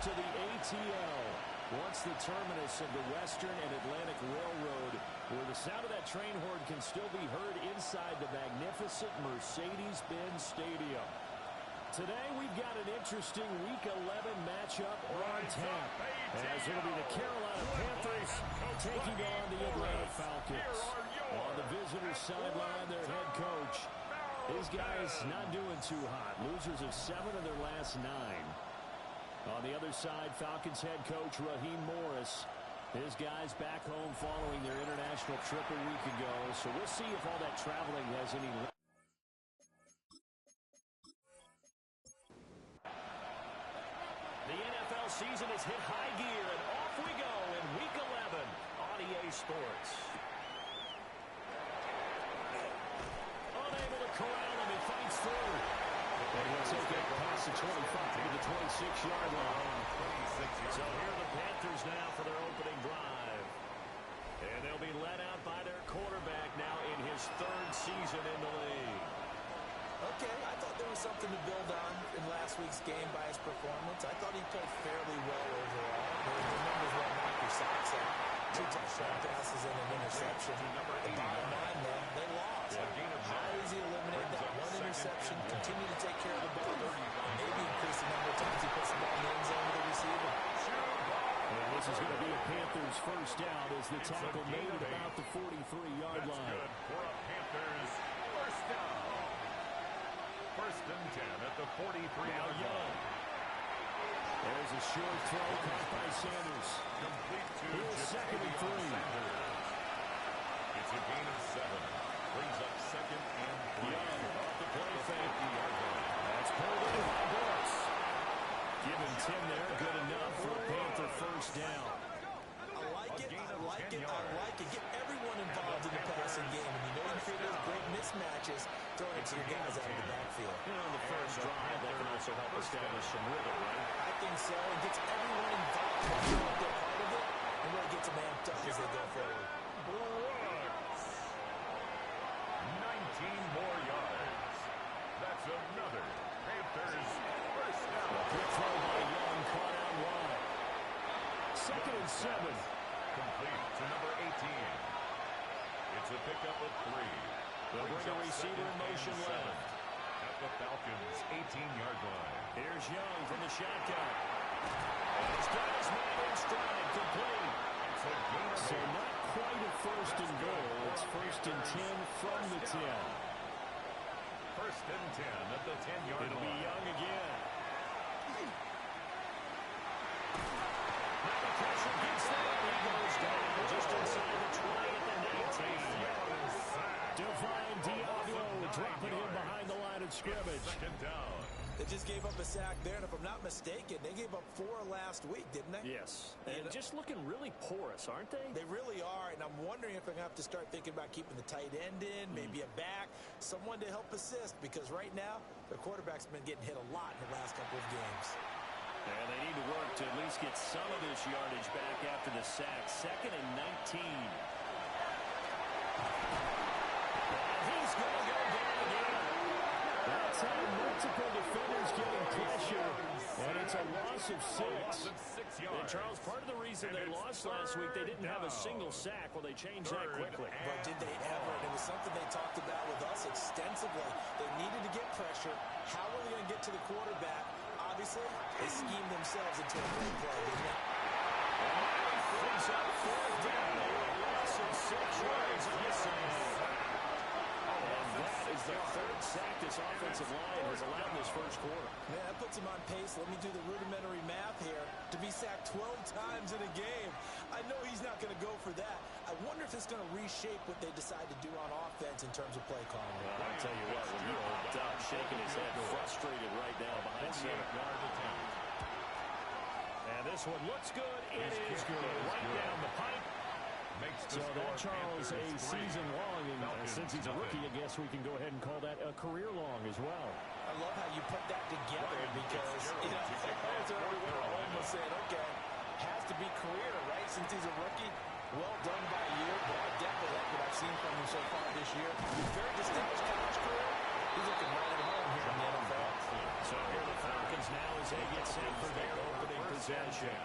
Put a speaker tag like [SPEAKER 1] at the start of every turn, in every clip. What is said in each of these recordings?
[SPEAKER 1] to the ATL. Once the terminus of the Western and Atlantic Railroad, where the sound of that train horn can still be heard inside the magnificent Mercedes-Benz Stadium. Today, we've got an interesting Week 11 matchup on tap, as it'll be the Carolina Panthers taking on the Atlanta Falcons. On the visitor sideline, their head coach. These guys not doing too hot. Losers of 7 of their last 9. On the other side, Falcons head coach Raheem Morris. His guys back home following their international trip a week ago. So we'll see if all that traveling has any... The NFL season has hit high gear, and off we go in Week 11 on EA Sports. Unable to corral him, he fights through. And he'll take it past the 25 to the 26-yard line. So here are the Panthers now for their opening drive. And they'll be led out by their quarterback now in his 3rd season in the league.
[SPEAKER 2] Okay, I thought there was something to build on in last week's game by his performance. I thought he played fairly well overall. The numbers won't knock your socks out. 2 touchdown passes and an interception. The bottom line, though, they lost. How does he eliminate that 1 interception, continue to take care of the ball, and maybe increase the number of times he puts the ball in the end zone to the receiver?
[SPEAKER 1] And this is going to be a Panthers first down as the tackle made at about the 43-yard line.
[SPEAKER 3] That's good for a Panthers first down. 1st and 10 at the 43-yard line.
[SPEAKER 1] There's a short throw caught by Sanders.
[SPEAKER 3] Complete to
[SPEAKER 1] Here's 2nd and 3.
[SPEAKER 3] It's a gain of 7. Brings up 2nd and 3.
[SPEAKER 1] Young off the play fake. That's pulled in by Brooks. Give him 10 there. Good enough for a Panther first down.
[SPEAKER 2] I like it. I like it. I like it. Get everyone involved in the passing game. And you know you create those great mismatches, throwing it to your guys out of the backfield.
[SPEAKER 1] You know, on the first drive, that can also help establish some rhythm, right?
[SPEAKER 2] I think so. It gets everyone involved. They're part of it, and really gets them amped up as they go forward.
[SPEAKER 3] Brooks. 19 more yards. That's another Panthers first down.
[SPEAKER 1] Quick throw by Young, caught out wide. 2nd and 7.
[SPEAKER 3] Complete to number 18. It's a pickup of 3.
[SPEAKER 1] They'll bring a receiver in motion left.
[SPEAKER 3] At the Falcons' 18-yard line.
[SPEAKER 1] Here's Young from the shotgun. And he's got his man in stride, complete.
[SPEAKER 3] It's a gain of 8.
[SPEAKER 1] So not quite a 1st and goal. It's 1st and 10 from the 10.
[SPEAKER 3] 1st and 10 at the 10-yard line.
[SPEAKER 1] It'll be Young again. Now the pressure gets there. He goes down just inside the 20 at the 19. Divine Diablo dropping him behind the line of scrimmage.
[SPEAKER 3] 2nd down.
[SPEAKER 2] They just gave up a sack there, and if I'm not mistaken, they gave up 4 last week, didn't they?
[SPEAKER 1] Yes, and just looking really porous, aren't they?
[SPEAKER 2] They really are, and I'm wondering if they're going to have to start thinking about keeping the tight end in, maybe a back, someone to help assist, because right now, their quarterback's been getting hit a lot in the last couple of games.
[SPEAKER 1] And they need to work to at least get some of this yardage back after the sack. 2nd and 19. And he's going to go down again. That's how multiple defenders getting pressure, and it's a loss of 6. And Charles, part of the reason they lost last week, they didn't have a single sack. Well, they changed that quickly.
[SPEAKER 2] But did they ever? And it was something they talked about with us extensively. They needed to get pressure. How are they going to get to the quarterback? Obviously, they schemed themselves into a great play, didn't they?
[SPEAKER 1] Brings up 4th down. Loss of 6 yards on the side. And that is the 3rd sack this offensive line has allowed this first quarter.
[SPEAKER 2] Yeah, that puts him on pace. Let me do the rudimentary math here. To be sacked 12 times in a game. I know he's not going to go for that. I wonder if it's going to reshape what they decide to do on offense in terms of play calling.
[SPEAKER 1] Well, I'll tell you what, when you're old Doug shaking his head, frustrated right now behind center. And this one looks good. It is good. Right down the pipe. So that, Charles, a season long, and since he's a rookie, I guess we can go ahead and call that a career long as well.
[SPEAKER 2] I love how you put that together because, you know, fans are almost saying, okay, has to be career, right, since he's a rookie. Well done by you, but I definitely like what I've seen from him so far this year. Very distinguished college career, He's looking right at home here in the NFL.
[SPEAKER 1] So here the Falcons now as they get set for their opening possession.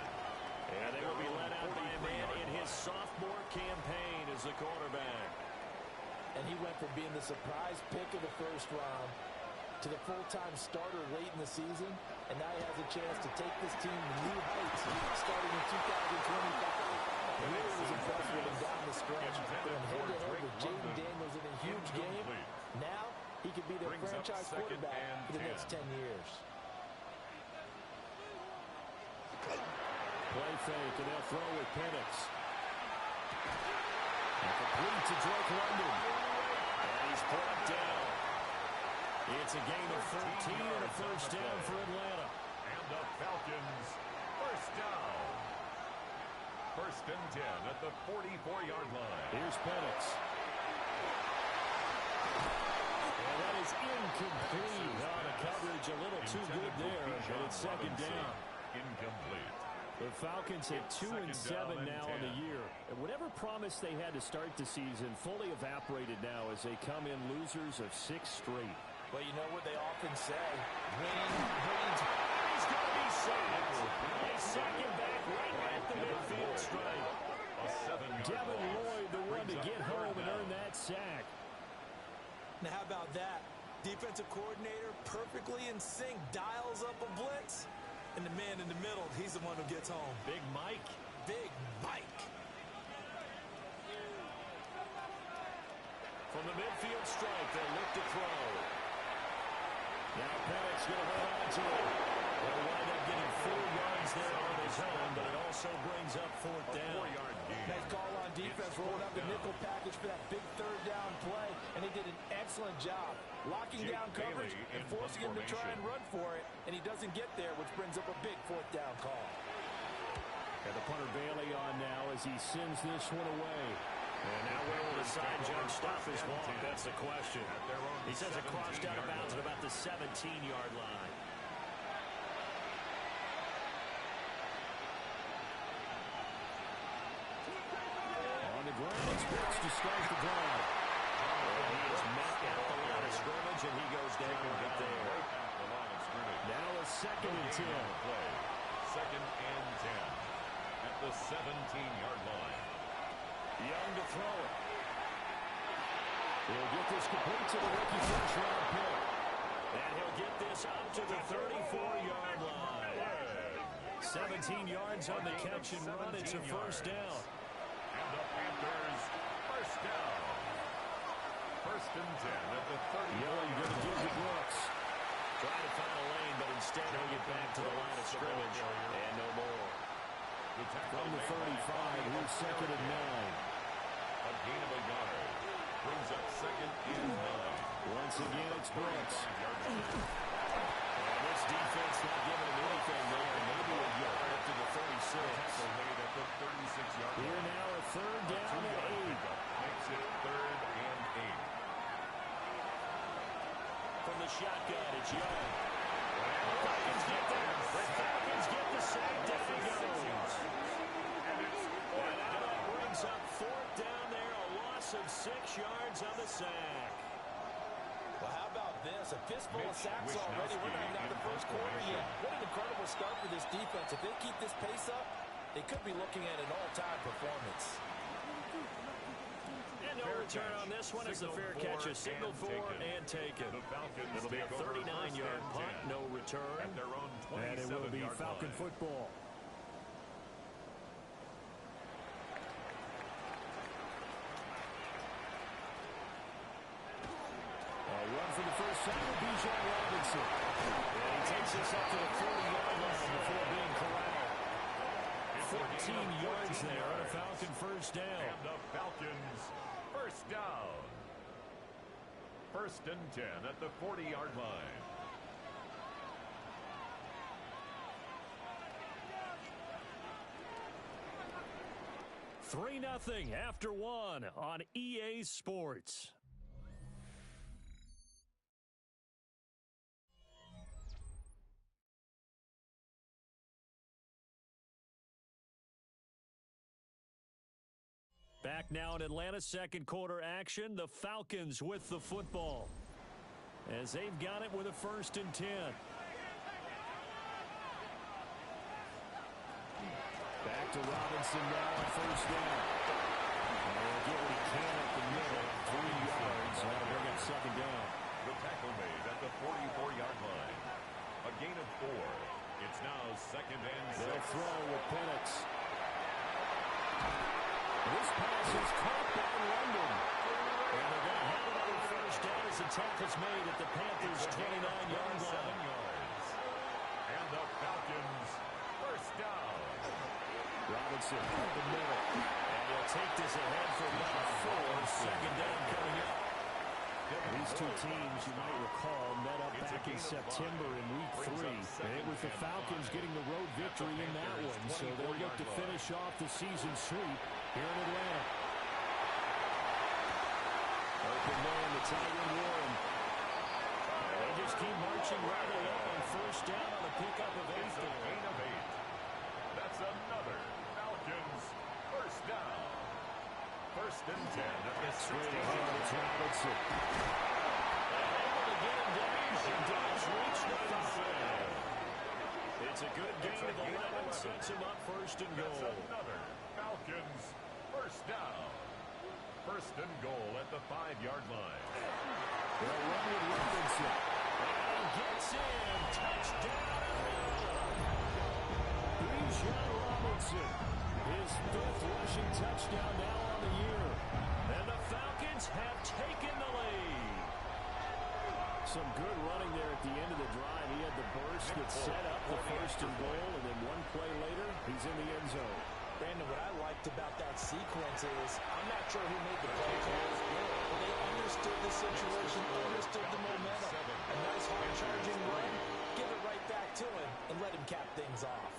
[SPEAKER 1] And they will be led out by a man in his sophomore campaign as the quarterback.
[SPEAKER 2] And he went from being the surprise pick of the first round to the full-time starter late in the season, and now he has a chance to take this team to new heights starting in 2025. He really was impressed with him down the stretch, going head-to-head with Jaden Daniels in a huge game. Now he could be their franchise quarterback for the next 10 years.
[SPEAKER 1] Play fake, and they'll throw with Penix. Complete to Drake London. And he's brought down. It's a gain of 13 and a first down for Atlanta.
[SPEAKER 3] And the Falcons, first down. First and 10 at the 44-yard line.
[SPEAKER 1] Here's Penix. And that is incomplete. The coverage a little too good there, and it's second down.
[SPEAKER 3] Incomplete.
[SPEAKER 1] The Falcons hit 2-7 now on the year. And whatever promise they had to start the season fully evaporated now as they come in losers of 6 straight.
[SPEAKER 2] Well, you know what they often say, winning brings.
[SPEAKER 1] He's going to be sacked. They sack him back right at the midfield stripe. Devin Lloyd, the one to get home and earn that sack.
[SPEAKER 2] Now, how about that? Defensive coordinator perfectly in sync, dials up a blitz. And the man in the middle, he's the one who gets home.
[SPEAKER 1] Big Mike.
[SPEAKER 2] Big Mike.
[SPEAKER 1] From the midfield stripe, they'll look to throw. Now Penix going to hold on to it. They'll wind up getting 4 yards there on his own, but it also brings up 4th down.
[SPEAKER 2] Nice call on defense, rolling out the nickel package for that big 3rd down play, and they did an excellent job locking down coverage and forcing him to try and run for it, and he doesn't get there, which brings up a big 4th down call.
[SPEAKER 1] And the punter Bailey on now as he sends this one away. And now will the side judge stop his walk? That's the question. He says it crossed out of bounds at about the 17-yard line. On the ground, Brooks to start the drive. And he is met at the line of scrimmage, and he goes down right there. Now a 2nd and 10.
[SPEAKER 3] Second and 10 at the 17-yard line.
[SPEAKER 1] Young to throw it. He'll get this complete to the rookie first-round pick. And he'll get this up to the 34-yard line. 17 yards on the catch and run. It's a first down.
[SPEAKER 3] And the Panthers, first down. First and 10 at the 30.
[SPEAKER 1] Young going to give to Brooks. Trying to find a lane, but instead he'll get back to the line of scrimmage. And no more. From the 35, here's 2nd and 9.
[SPEAKER 3] A gain of a yard. Brings up 2nd and 9.
[SPEAKER 1] Once again, it's Brooks. And this defense not giving him anything there. Maybe a yard up to the 36.
[SPEAKER 3] Made at the 36-yard line.
[SPEAKER 1] Here now a 3rd down and 8.
[SPEAKER 3] Makes it 3rd and 8.
[SPEAKER 1] From the shotgun, it's Young. The Falcons get there. The Falcons get the sack. Down he goes. And now that brings up 4th down there. A loss of 6 yards on the sack.
[SPEAKER 2] Well, how about this? A fistful of sacks already. We're not even out of the first quarter yet. What an incredible start for this defense. If they keep this pace up, they could be looking at an all-time performance.
[SPEAKER 1] And no return on this one as the fair catch is signaled for and taken. It'll be a 39-yard punt, no return. And it will be Falcon football. Run for the first time with Bijan Robinson. And he takes this up to the 40-yard line before being corralled. 14 yards there on a Falcon first down.
[SPEAKER 3] And the Falcons, first down. First and 10 at the 40-yard line.
[SPEAKER 1] $3-0 after 1 on EA Sports. Back now in Atlanta, second quarter action. The Falcons with the football. as they've got it with a 1st and 10. Back to Robinson now on 1st down. They'll get what he can at the middle. 3 yards. That'll bring up 2nd down.
[SPEAKER 3] The tackle made at the 44-yard line. A gain of 4. It's now 2nd and 6.
[SPEAKER 1] They'll throw with Penix. This pass is caught by London. And they're going to have another 1st down as the tackle's made at the Panthers' 29-yard line.
[SPEAKER 3] Yards. And the Falcons 1st down.
[SPEAKER 1] Robinson up the middle. And he'll take this ahead for about 4. 2nd down coming up. These two teams, you might recall, met up back in September in Week 3. And it was the Falcons getting the road victory in that one, so they'll look to finish off the season sweep here in Atlanta. Open man to Tyron Warren. They just keep marching right along. 1st down on a pickup of 8 there.
[SPEAKER 3] Gain of 8. That's another Falcons 1st down. 1st and 10 at the 60.
[SPEAKER 1] It's Robinson. Able to get him down. He does reach the 5. It's a good gain of 11. Sets him up 1st and goal.
[SPEAKER 3] That's another Falcons 1st down. 1st and goal at the 5-yard line.
[SPEAKER 1] They'll run with Robinson. And he gets in. Touchdown. Bijan Robinson. His 5th rushing touchdown now on the year. And the Falcons have taken the lead. Some good running there at the end of the drive. He had the burst that set up the 1st and goal, and then one play later, he's in the end zone.
[SPEAKER 2] Brandon, what I liked about that sequence is I'm not sure who made the play calls, but they understood the situation, understood the momentum. A nice hard-charging run, give it right back to him, and let him cap things off.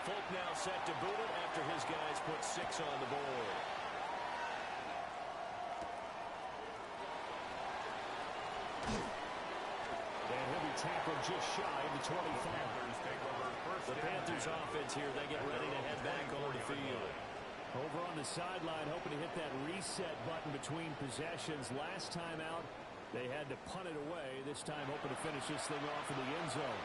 [SPEAKER 1] Folk now set to boot it after his guys put 6 on the board. And he'll be tackled just shy of the 25. The Panthers offense here, they get ready to head back on the field. Over on the sideline, hoping to hit that reset button between possessions. Last time out, they had to punt it away. This time hoping to finish this thing off in the end zone.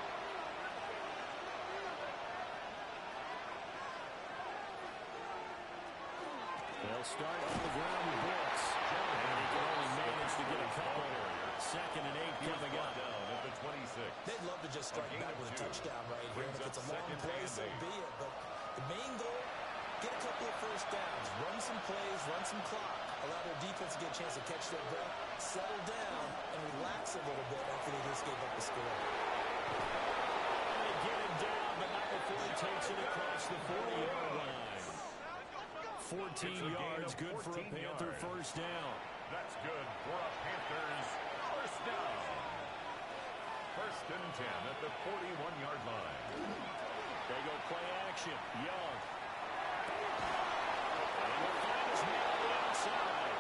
[SPEAKER 1] They'll start on the ground with Brooks. And he can only manage to get a couple. 2nd and 8 coming up.
[SPEAKER 3] At the 26.
[SPEAKER 2] They'd love to just strike back with a touchdown right here. If it's a long play, so be it. But the main goal, get a couple of 1st downs, run some plays, run some clock, allow their defense to get a chance to catch their breath, settle down, and relax a little bit after they just gave up the score.
[SPEAKER 1] And they get him down, but not before he takes it across the 40-yard line. 14 yards, good for a Panther 1st down.
[SPEAKER 3] That's good for a Panthers 1st down. 1st and 10 at the 41-yard line.
[SPEAKER 1] They go play action. Young. And he'll find his man on the outside.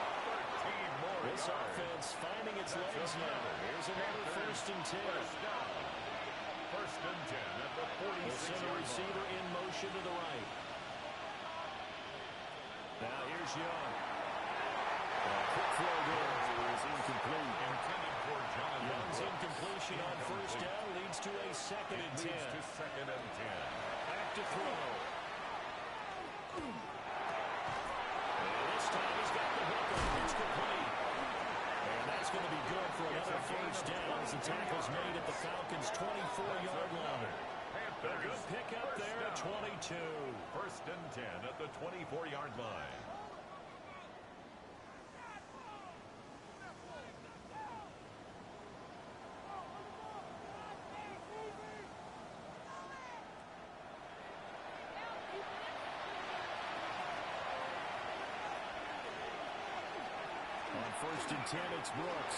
[SPEAKER 3] 13 more
[SPEAKER 1] This
[SPEAKER 3] yards.
[SPEAKER 1] offense finding its legs now. Here's another 1st and 10.
[SPEAKER 3] 1st down. 1st and 10 at the 46-yard
[SPEAKER 1] We'll send a receiver in motion to the right. Now here's Young. Quick throw there is incomplete.
[SPEAKER 3] Intended for John
[SPEAKER 1] Young's incompletion on 1st down leads to a 2nd and 10.
[SPEAKER 3] Leads to 2nd and 10.
[SPEAKER 1] Back to throw. And this time he's got the hook on. It's complete. And that's going to be good for another 1st down as the tackle's made at the Falcons' 24-yard line. A good pickup there at 22.
[SPEAKER 3] 1st and 10 at the 24-yard line.
[SPEAKER 1] On 1st and 10, it's Brooks.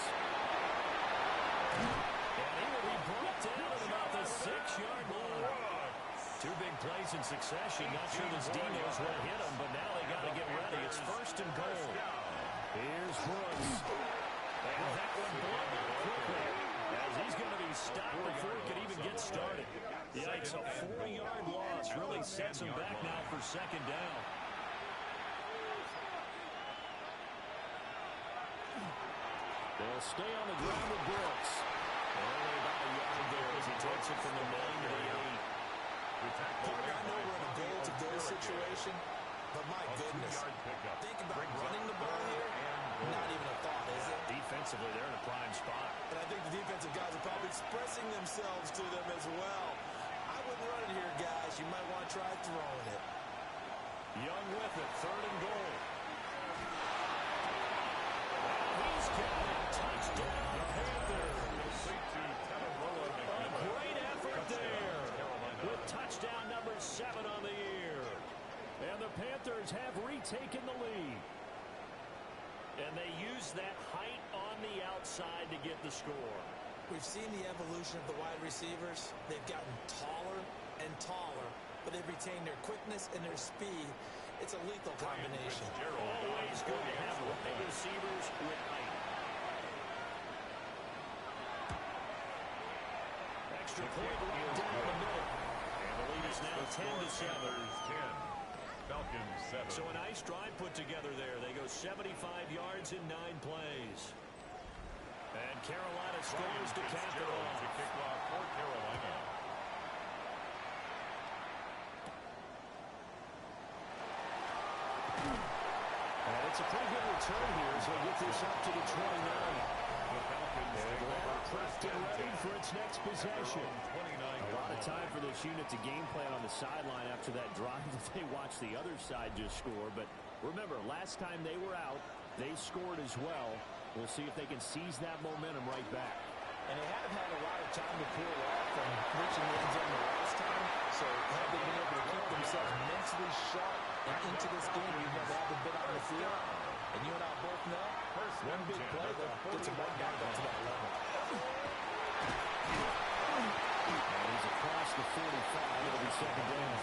[SPEAKER 1] And he will be brought down at about the 6-yard line. 2 big plays in succession. Not sure this D knows where to hit him, but now they got to get ready. It's 1st and goal. Here's Brooks. And that one blown up quickly as he's going to be stopped before he can even get started. Yikes, a 4-yard loss really sets him back now for 2nd down. They'll stay on the ground with Brooks. Only about a yard there as he takes it from the 9 to the 8.
[SPEAKER 2] Parker, I know we're in a goal-to-go situation, but my goodness, think about running the ball here. Not even a thought, is it?
[SPEAKER 1] Defensively, they're in a prime spot.
[SPEAKER 2] And I think the defensive guys are probably expressing themselves to them as well. I wouldn't run it here, guys. You might want to try throwing it.
[SPEAKER 1] Young with it, 3rd and goal. He's got it. Touchdown, Panthers. A great effort there with touchdown number 7 on the year. And the Panthers have retaken the lead. And they use that height on the outside to get the score.
[SPEAKER 2] We've seen the evolution of the wide receivers. They've gotten taller and taller, but they've retained their quickness and their speed. It's a lethal combination.
[SPEAKER 1] Always good to have wide receivers with height. Extra point right down the middle. And the lead is now 10 to 7.
[SPEAKER 3] Falcons 7.
[SPEAKER 1] So a nice drive put together there. They go 75 yards in 9 plays. And Carolina scores to cap it off.
[SPEAKER 3] To kick off for Carolina.
[SPEAKER 1] And it's a pretty good return here as they get this up to the 29.
[SPEAKER 3] The Falcons
[SPEAKER 1] Atlanta prepped and ready for its next possession. A lot of time for this unit to game plan on the sideline after that drive that they watched the other side just score. But remember, last time they were out, they scored as well. We'll see if they can seize that momentum right back.
[SPEAKER 2] And they have had a lot of time to cool off from reaching the end zone the last time. So have they been able to keep themselves mentally sharp and into this game even though they haven't been on the field? And you and I both know, one big play that gets them right back up to that level.
[SPEAKER 1] And he's across the 45. It'll be 2nd down.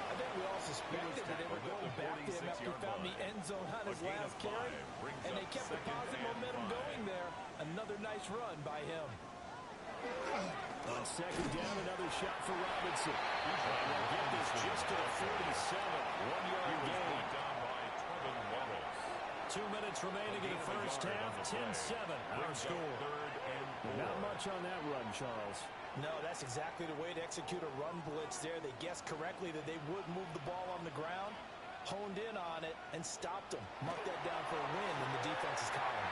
[SPEAKER 2] I think we all suspected that they were going back to him after he found the end zone on his last carry. And they kept the positive momentum going there. Another nice run by him.
[SPEAKER 1] On 2nd down, another shot for Robinson. And they'll get this just to the 47. 1-yard gain. 2 minutes remaining in the first half. 10-7 our score. Not much on that run, Charles.
[SPEAKER 2] No, that's exactly the way to execute a run blitz there. They guessed correctly that they would move the ball on the ground, honed in on it, and stopped them. Mark that down for a win in the defense's column.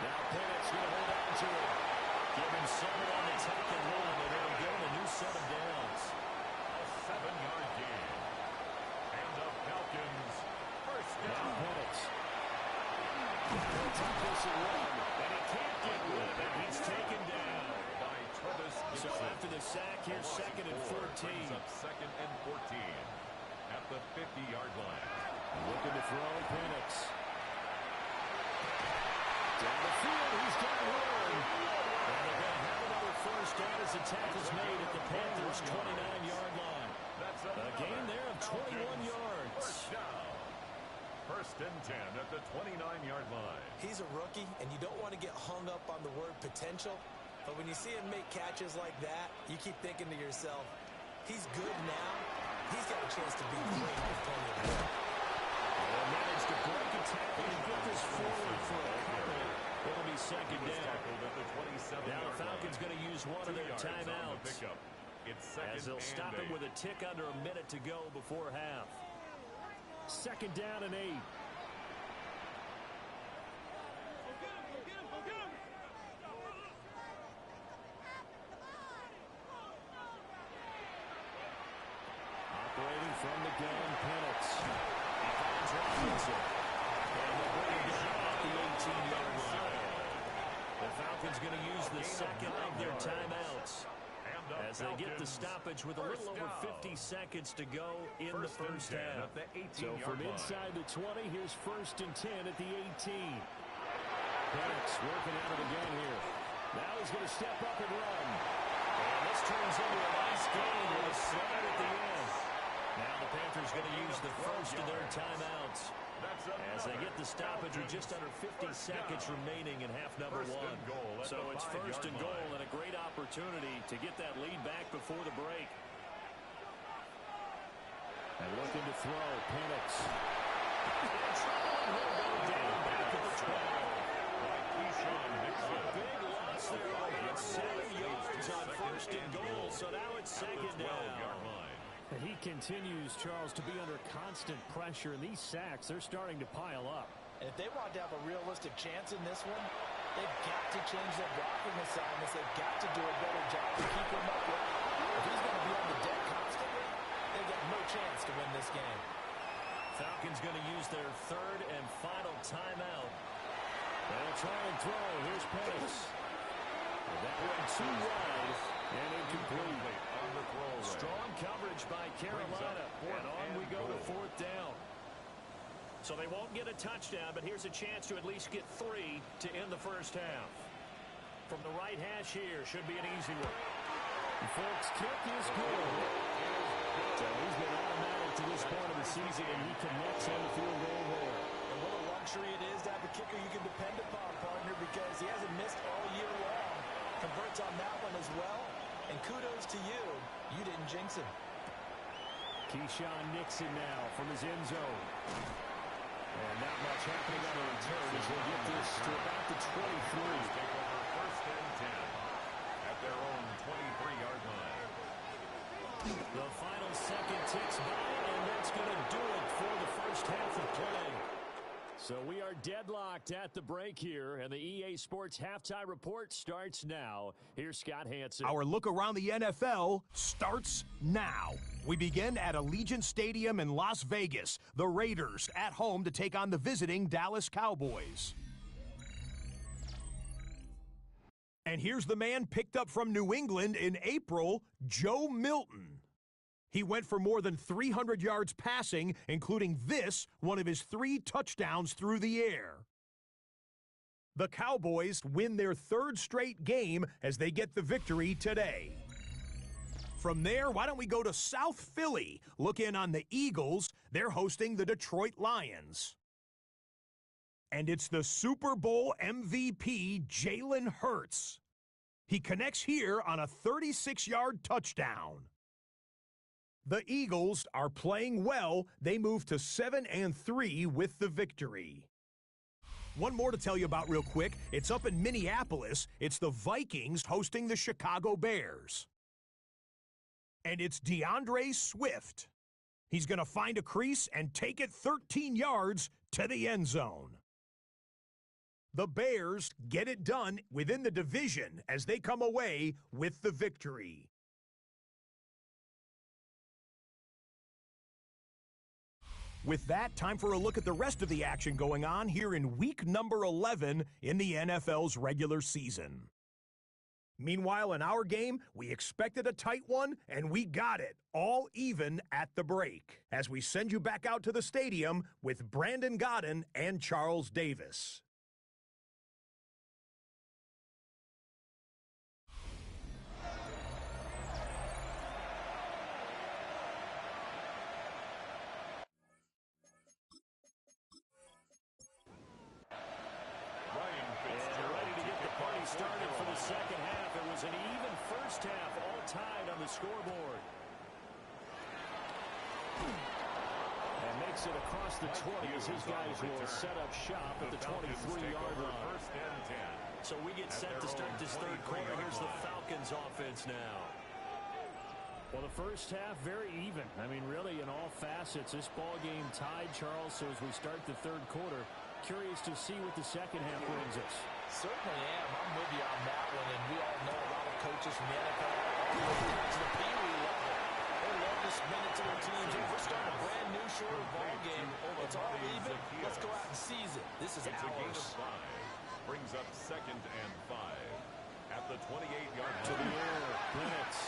[SPEAKER 1] Now Pennett's going to hold on to it. Give him 7 on the take and hold, and it'll give him a new set of downs.
[SPEAKER 3] A 7-yard gain. And the Falcons first down.
[SPEAKER 1] Now Pennett's. He'll take this and run, and he can't get rid of it. He's taken down. So after the sack, here's 2nd and 14.
[SPEAKER 3] Up 2nd and 14 at the 50-yard line.
[SPEAKER 1] Looking to throw, Penix. Down the field, he's got room. And they're going to have another first down as the tackle's made at the Panthers' 29-yard line. A gain there of 21 yards.
[SPEAKER 3] First and 10 at the 29-yard line.
[SPEAKER 2] He's a rookie, and you don't want to get hung up on the word potential. But when you see him make catches like that, you keep thinking to yourself, he's good now. He's got a chance to be great with plenty of work.
[SPEAKER 1] They'll manage to break a tackle and get this forward for a couple. It'll be 2nd down. Now the Falcons going to use one of their timeouts. As they'll stop him with a tick under a minute to go before half. 2nd down and 8. Operating from the gun, Penix. He finds Robinson. And they'll bring him down off the 18-yard line. The Falcons going to use the 2nd of their timeouts as they get the stoppage with a little over 50 seconds to go in the first half. So from inside the 20, here's 1st and 10 at the 18. Penix working out of the gun here. Now he's going to step up and run. And this turns into a nice game with a slide at the end. Now the Panthers going to use the first of their timeouts as they get the stoppage with just under 50 seconds remaining in half number 1. So it's 1st and goal and a great opportunity to get that lead back before the break. And looking to throw, Penix. He'll go down back at the 12. Big loss there. It's 7 yards on first and goal, so now it's second down.
[SPEAKER 4] He continues, Charles, to be under constant pressure, and these sacks, they're starting to pile up.
[SPEAKER 2] And if they want to have a realistic chance in this one, they've got to change their blocking assignments. They've got to do a better job to keep him upright. If he's going to be on the deck constantly, they've got no chance to win this game.
[SPEAKER 1] Falcons going to use their third and final timeout. They'll try and throw. Here's Pettis. That one too wide and incomplete. Strong coverage by Carolina. And on we go to fourth down. So they won't get a touchdown, but here's a chance to at least get 3 to end the first half. From the right hash here, should be an easy one.
[SPEAKER 4] The Folks' kick is good.
[SPEAKER 1] So he's been automatic to this point of the season, and he connects on the field goal there.
[SPEAKER 2] And what a luxury it is to have a kicker you can depend upon, partner, because he hasn't missed all year long. Converts on that one as well. And kudos to you. You didn't jinx him.
[SPEAKER 1] Keyshawn Nixon now from his end zone. And not much happening on the return as they get this to about the 23.
[SPEAKER 3] Take over first and 10 at their own 23-yard line.
[SPEAKER 1] The final second ticks by, and that's going to do it for the first half of play. So we are deadlocked at the break here, and the EA Sports Halftime Report starts now. Here's Scott Hansen.
[SPEAKER 5] Our look around the NFL starts now. We begin at Allegiant Stadium in Las Vegas. The Raiders at home to take on the visiting Dallas Cowboys. And here's the man picked up from New England in April, Joe Milton. He went for more than 300 yards passing, including this, one of his 3 touchdowns through the air. The Cowboys win their 3rd straight game as they get the victory today. From there, why don't we go to South Philly? Look in on the Eagles. They're hosting the Detroit Lions. And it's the Super Bowl MVP, Jalen Hurts. He connects here on a 36-yard touchdown. The Eagles are playing well. They move to 7-3 with the victory. One more to tell you about real quick. It's up in Minneapolis. It's the Vikings hosting the Chicago Bears. And it's DeAndre Swift. He's going to find a crease and take it 13 yards to the end zone. The Bears get it done within the division as they come away with the victory. With that, time for a look at the rest of the action going on here in week number 11 in the NFL's regular season. Meanwhile, in our game, we expected a tight one, and we got it, all even at the break, as we send you back out to the stadium with Brandon Godden and Charles Davis.
[SPEAKER 1] Started for the second half. It was an even first half, all tied on the scoreboard. And makes it across the 20 as his guys will set up shop at the 23-yard line.
[SPEAKER 3] First and 10.
[SPEAKER 1] So we get set to start this third quarter. Here's the Falcons offense now. Well, the first half, very even. I mean, really, in all facets, this ball game tied, Charles. So as we start the third quarter, curious to see what the second half brings us.
[SPEAKER 2] Certainly am. I'm with you on that one, and we all know a lot of coaches from the NFL to the Pee Wee level. They love to spin it to their teams. If we're starting a brand new short ball game, it's all even. Let's go out and seize it. This is
[SPEAKER 3] It's a gain of
[SPEAKER 2] ours.
[SPEAKER 3] 5. Brings up second and 5 at the 28-yard line.
[SPEAKER 1] To the air, Blitz.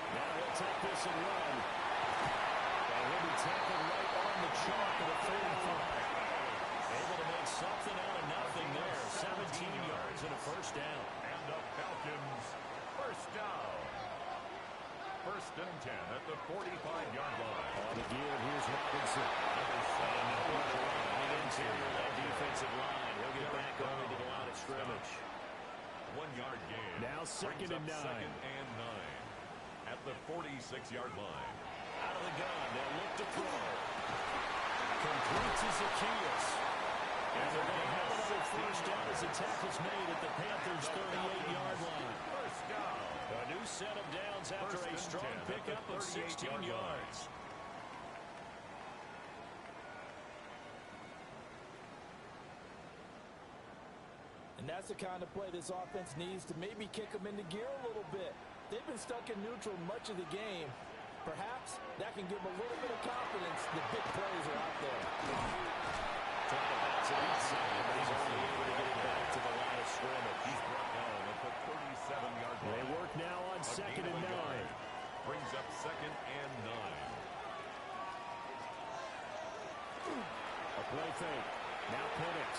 [SPEAKER 1] Now he'll take this and run. And he'll be tackled right on the chalk of the 35. Able to make something out of nothing there. 17 yards and a first down.
[SPEAKER 3] And the Falcons, first down. First and 10 at the 45-yard line.
[SPEAKER 1] On the give, here's Robinson. On the interior of that defensive line. He'll get back only to the line of scrimmage.
[SPEAKER 3] 1-yard gain.
[SPEAKER 1] Now second and 9.
[SPEAKER 3] Second and 9 at the 46-yard line.
[SPEAKER 1] Out of the gun, they'll look to throw. Complete to Zacchaeus. And they're going to have it another first down as the tackle's made at the Panthers' 38-yard line.
[SPEAKER 3] First down.
[SPEAKER 1] A new set of downs after a strong pickup of 16 yards.
[SPEAKER 2] And that's the kind of play this offense needs to maybe kick them into gear a little bit. They've been stuck in neutral much of the game. Perhaps that can give them a little bit of confidence. The big plays are out there.
[SPEAKER 1] Trying to bounce it outside, but he's only able to get it back to the line of scrimmage.
[SPEAKER 3] He's brought down at the 37-yard line.
[SPEAKER 1] They work now on second and 9.
[SPEAKER 3] Brings up second and 9.
[SPEAKER 1] A play fake. Now Penix.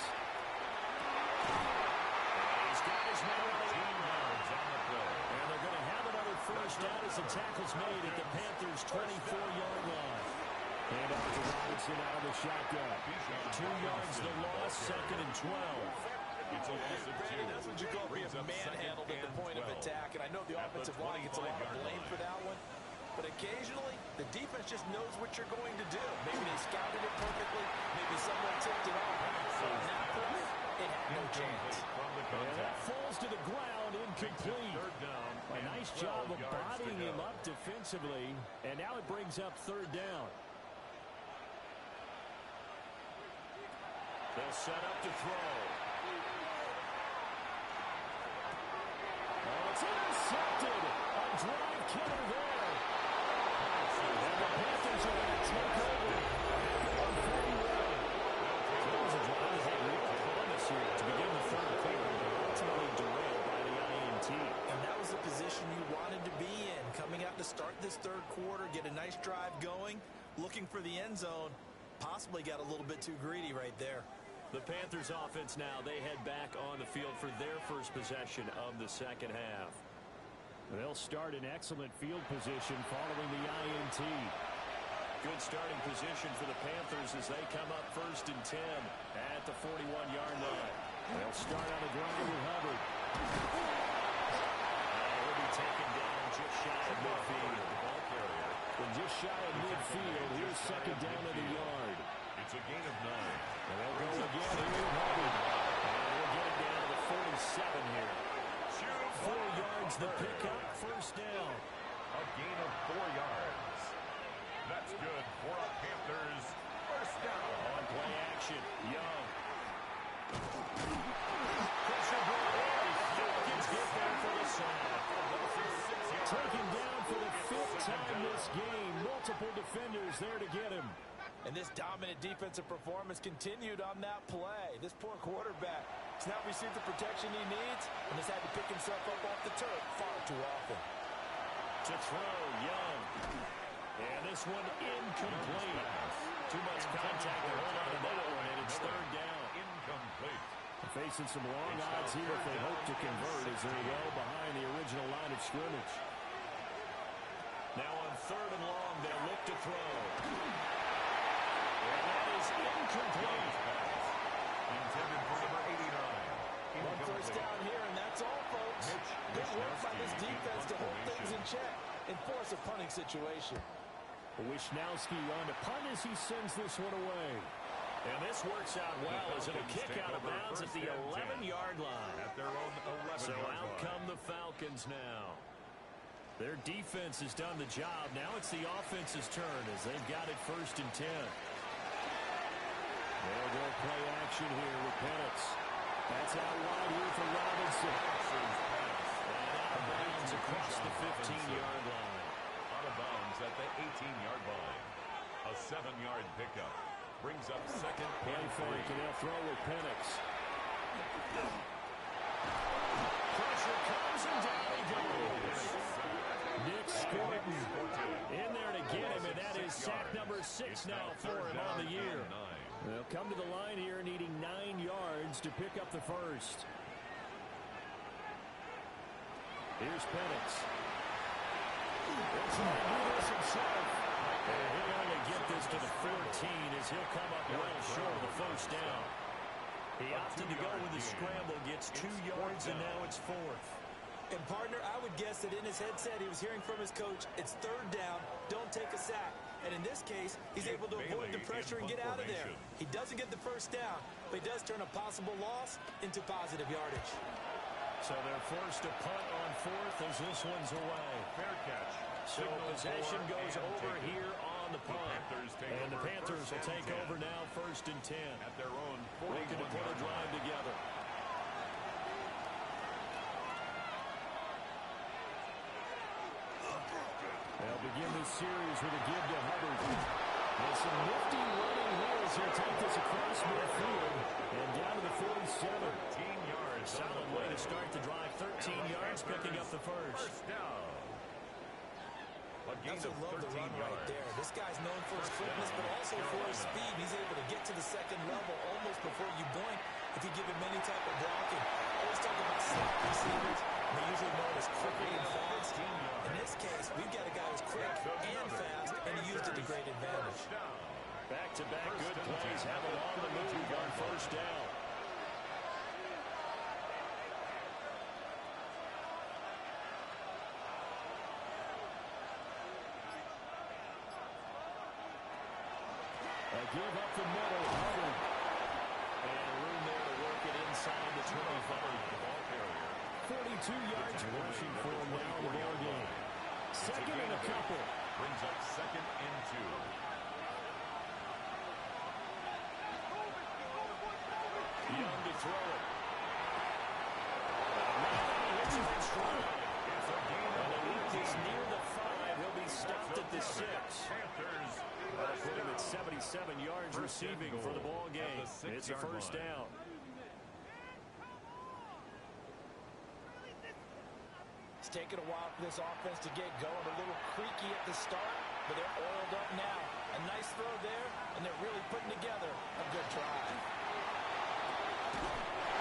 [SPEAKER 1] He's got his man on the
[SPEAKER 3] yards on the play.
[SPEAKER 1] And they're going to have another first down as the tackle's made at the Panthers' 24-yard line. And off to Robinson out of the shotgun. 2 yards the loss, second and 12.
[SPEAKER 3] It's a loss of 2.
[SPEAKER 2] That's what you call being manhandled at the point of attack. And I know the offensive line gets a lot of blame for that one. But occasionally, the defense just knows what you're going to do. Maybe they scouted it perfectly. Maybe someone tipped it off. So in that play, it had no chance.
[SPEAKER 1] And that falls to the ground, incomplete. A nice job of bodying him up defensively. And now it brings up third down. They'll set up to throw. Oh, it's intercepted. A drive killer there. And the Panthers are going to take over. On 41. So it was a drive that had real promise here to begin the third quarter, but ultimately derailed by the INT.
[SPEAKER 2] And that was the position you wanted to be in. Coming out to start this third quarter, get a nice drive going, looking for the end zone. Possibly got a little bit too greedy right there.
[SPEAKER 1] The Panthers offense now, they head back on the field for their first possession of the second half. They'll start in excellent field position following the INT. Good starting position for the Panthers as they come up first and 10 at the 41-yard line. They'll start on the ground with Hubbard. He'll be taken down just shy of midfield. And just shy of midfield, here's second down of the yard.
[SPEAKER 3] It's a gain of 9.
[SPEAKER 1] And they'll go again here with Hubbard. And we'll get it down to the 47 here. 4 yards the pickup, first down.
[SPEAKER 3] A gain of 4 yards. That's good for a Panthers first down.
[SPEAKER 1] On play action, Young. Pressure ball. Falcons get there for the sack. Taken down for the 5th time this game. Multiple defenders there to get him.
[SPEAKER 2] And this dominant defensive performance continued on that play. This poor quarterback has not received the protection he needs and has had to pick himself up off the turf far too often.
[SPEAKER 1] To throw, Young. And this one incomplete. Too much contact to hold on to that one, and it's third down.
[SPEAKER 3] Incomplete.
[SPEAKER 1] Facing some long odds here if they hope to convert as they're well behind the original line of scrimmage. Now on third and long, they'll look to throw. And that is incomplete.
[SPEAKER 3] Intended for number 89.
[SPEAKER 2] One first down here, and that's all, folks. Good work by this defense to hold things in check and force a punting situation.
[SPEAKER 1] Wishnowski on to punt as he sends this one away. And this works out well as it'll kick out of bounds at the 11-yard line.
[SPEAKER 3] At their own 11-yard
[SPEAKER 1] So
[SPEAKER 3] line.
[SPEAKER 1] out come the Falcons now. Their defense has done the job. Now it's the offense's turn as they've got it first and 10. They'll go play action here with Penix. That's out wide here for Robinson. And out of bounds across the 15-yard line.
[SPEAKER 3] Out of bounds at the 18-yard line. A 7-yard pickup. Brings up second
[SPEAKER 1] Play
[SPEAKER 3] and
[SPEAKER 1] fake,
[SPEAKER 3] 3.
[SPEAKER 1] and they'll throw with Penix. Pressure comes, and down he goes. Nick Scorton in there to get him, and that is sack number 6 now for him on the year. They'll come to the line here needing 9 yards to pick up the first. Here's Penix. He'll try to do this himself. And he'll only get this to the 14 as he'll come up well short of the first down. He opted to go with the scramble, gets 2 yards, and now it's 4th.
[SPEAKER 2] And, partner, I would guess that in his headset he was hearing from his coach, it's third down, don't take a sack. And in this case, he's able to avoid the pressure and get out of there. He doesn't get the first down, but he does turn a possible loss into positive yardage.
[SPEAKER 1] So they're forced to punt on fourth as this one's away.
[SPEAKER 3] Fair catch.
[SPEAKER 1] So possession goes over here on the punt. And the Panthers will take over now, 1st and 10.
[SPEAKER 3] At their own 41
[SPEAKER 1] looking to put a drive together. They'll begin this series with a give to Hubbard. And some nifty running heels here take this across midfield and down to the 47.
[SPEAKER 3] 13 yards.
[SPEAKER 1] Solid way to start the drive. 13 yards, picking up the first.
[SPEAKER 3] First down.
[SPEAKER 2] Absolutely love the run right there. This guy's known for his quickness, but also for his speed. He's able to get to the second level almost before you blink if you give him any type of blocking. Always talk about slot receivers. They're usually known as quick and fast. In this case, we've got a guy who's quick and fast, and he used it to great advantage.
[SPEAKER 1] Back-to-back good plays have him on the move on first down. Give up the middle, Hubbard. And room there to work it inside the 25. 42 yards rushing for him now in the ball game. Second and a couple.
[SPEAKER 3] Brings up 2nd and 2.
[SPEAKER 1] Young to throw it. He hits it in stride. It's near the 5. He'll be stopped at the 6.
[SPEAKER 3] Panthers.
[SPEAKER 1] Put him at 77 yards receiving for the ball game. It's a first down.
[SPEAKER 2] It's taken a while for this offense to get going. A little creaky at the start, but they're oiled up now. A nice throw there, and they're really putting together a good drive.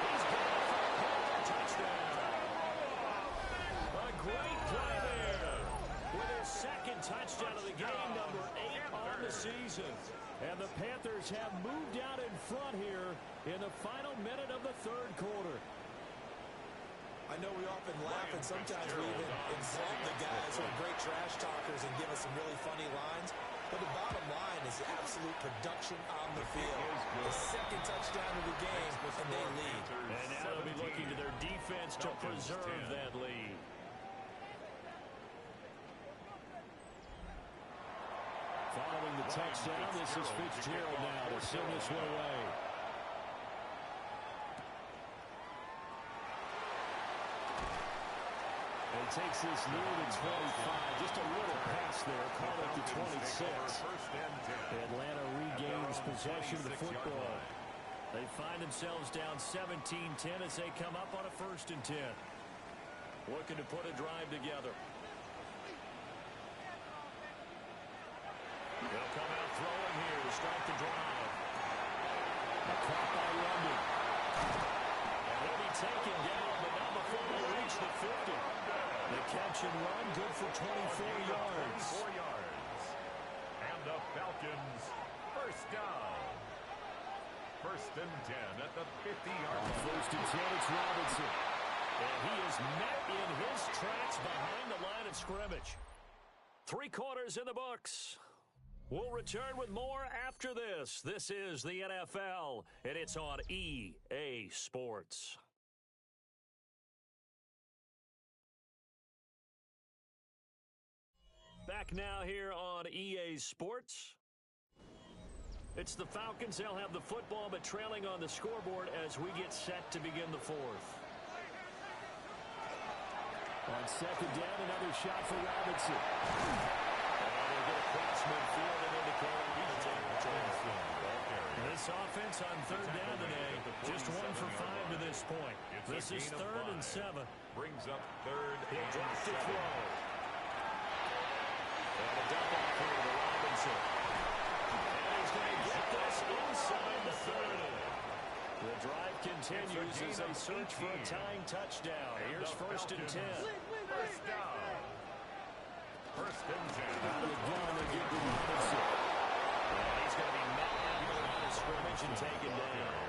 [SPEAKER 1] He's got a touchdown. A great play there. With his second touchdown of the game, number 8 on the season. And the Panthers have moved out in front here in the final minute of the 3rd quarter.
[SPEAKER 2] I know we often laugh, and sometimes we even insult the guys who are great trash talkers and give us some really funny lines. But the bottom line is absolute production on the field. The second touchdown of the game, and they lead.
[SPEAKER 1] And now they'll be looking to their defense to preserve that lead. Following the touchdown, this is Fitzgerald now to send this one away. And takes this near the 25. Just a little pass there. Call it the 26. Atlanta regains possession of the football. They find themselves down 17-10 as they come up on a 1st and 10. Looking to put a drive together. They'll come out throwing here to start the drive. Caught by London. And he'll be taken down, but not before they reach the 50. The catch and run, good for 24 yards.
[SPEAKER 3] 24 yards. And the Falcons, first down. 1st and 10 at the 50-yard line.
[SPEAKER 1] 1st and 10, it's Robinson. And he is met in his tracks behind the line of scrimmage. 3 quarters in the books. We'll return with more after this. This is the NFL, and it's on EA Sports. Back now here on EA Sports. It's the Falcons. They'll have the football, but trailing on the scoreboard as we get set to begin the 4th. On 2nd down, another shot for Robinson. Across midfield and into Carolina. This offense on 3rd down today, just 1 for 5 to this point. This is 3rd and 7.
[SPEAKER 3] Brings up 3rd and 7.
[SPEAKER 1] He'll drop to throw. And a dump off here to Robinson. And he's going to get this inside the 30. The drive continues as they search for a tying touchdown. Here's 1st and 10.
[SPEAKER 3] First down. 1st and 10.
[SPEAKER 1] Out of the gun, they give to Robinson. And he's going to be met at the line of scrimmage and taken down.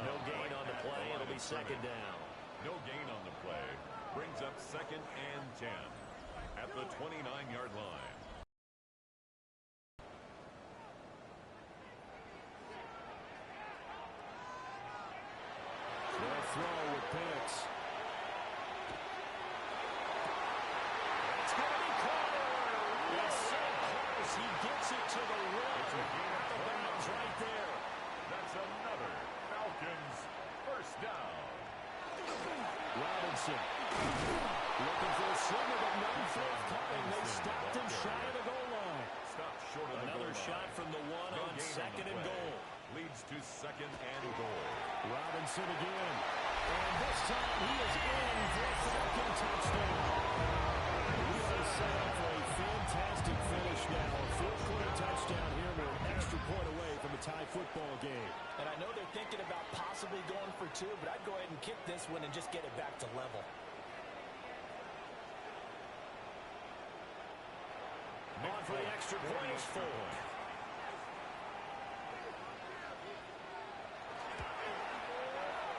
[SPEAKER 1] No gain on the play. It'll be 2nd down.
[SPEAKER 3] No gain on the play. Brings up 2nd and 10 at the 29-yard line.
[SPEAKER 1] Wilson. Looking for a slinger, but none forthcoming. They stopped him shy of the goal line.
[SPEAKER 3] Stop short of the
[SPEAKER 1] Another
[SPEAKER 3] goal
[SPEAKER 1] shot
[SPEAKER 3] line.
[SPEAKER 1] from the one
[SPEAKER 3] No
[SPEAKER 1] on
[SPEAKER 3] gain
[SPEAKER 1] second
[SPEAKER 3] the
[SPEAKER 1] and
[SPEAKER 3] play.
[SPEAKER 1] goal.
[SPEAKER 3] Leads to second and goal.
[SPEAKER 1] Robinson again. And this time he is in for a Falcon touchdown. We are set up for a fantastic finish now. A fourth-quarter touchdown here. We're an extra point away from a tie football game.
[SPEAKER 2] And I know they're thinking about possibly going for two, but I'd go ahead and kick this one and just get it back to level.
[SPEAKER 1] On for the extra point is 4.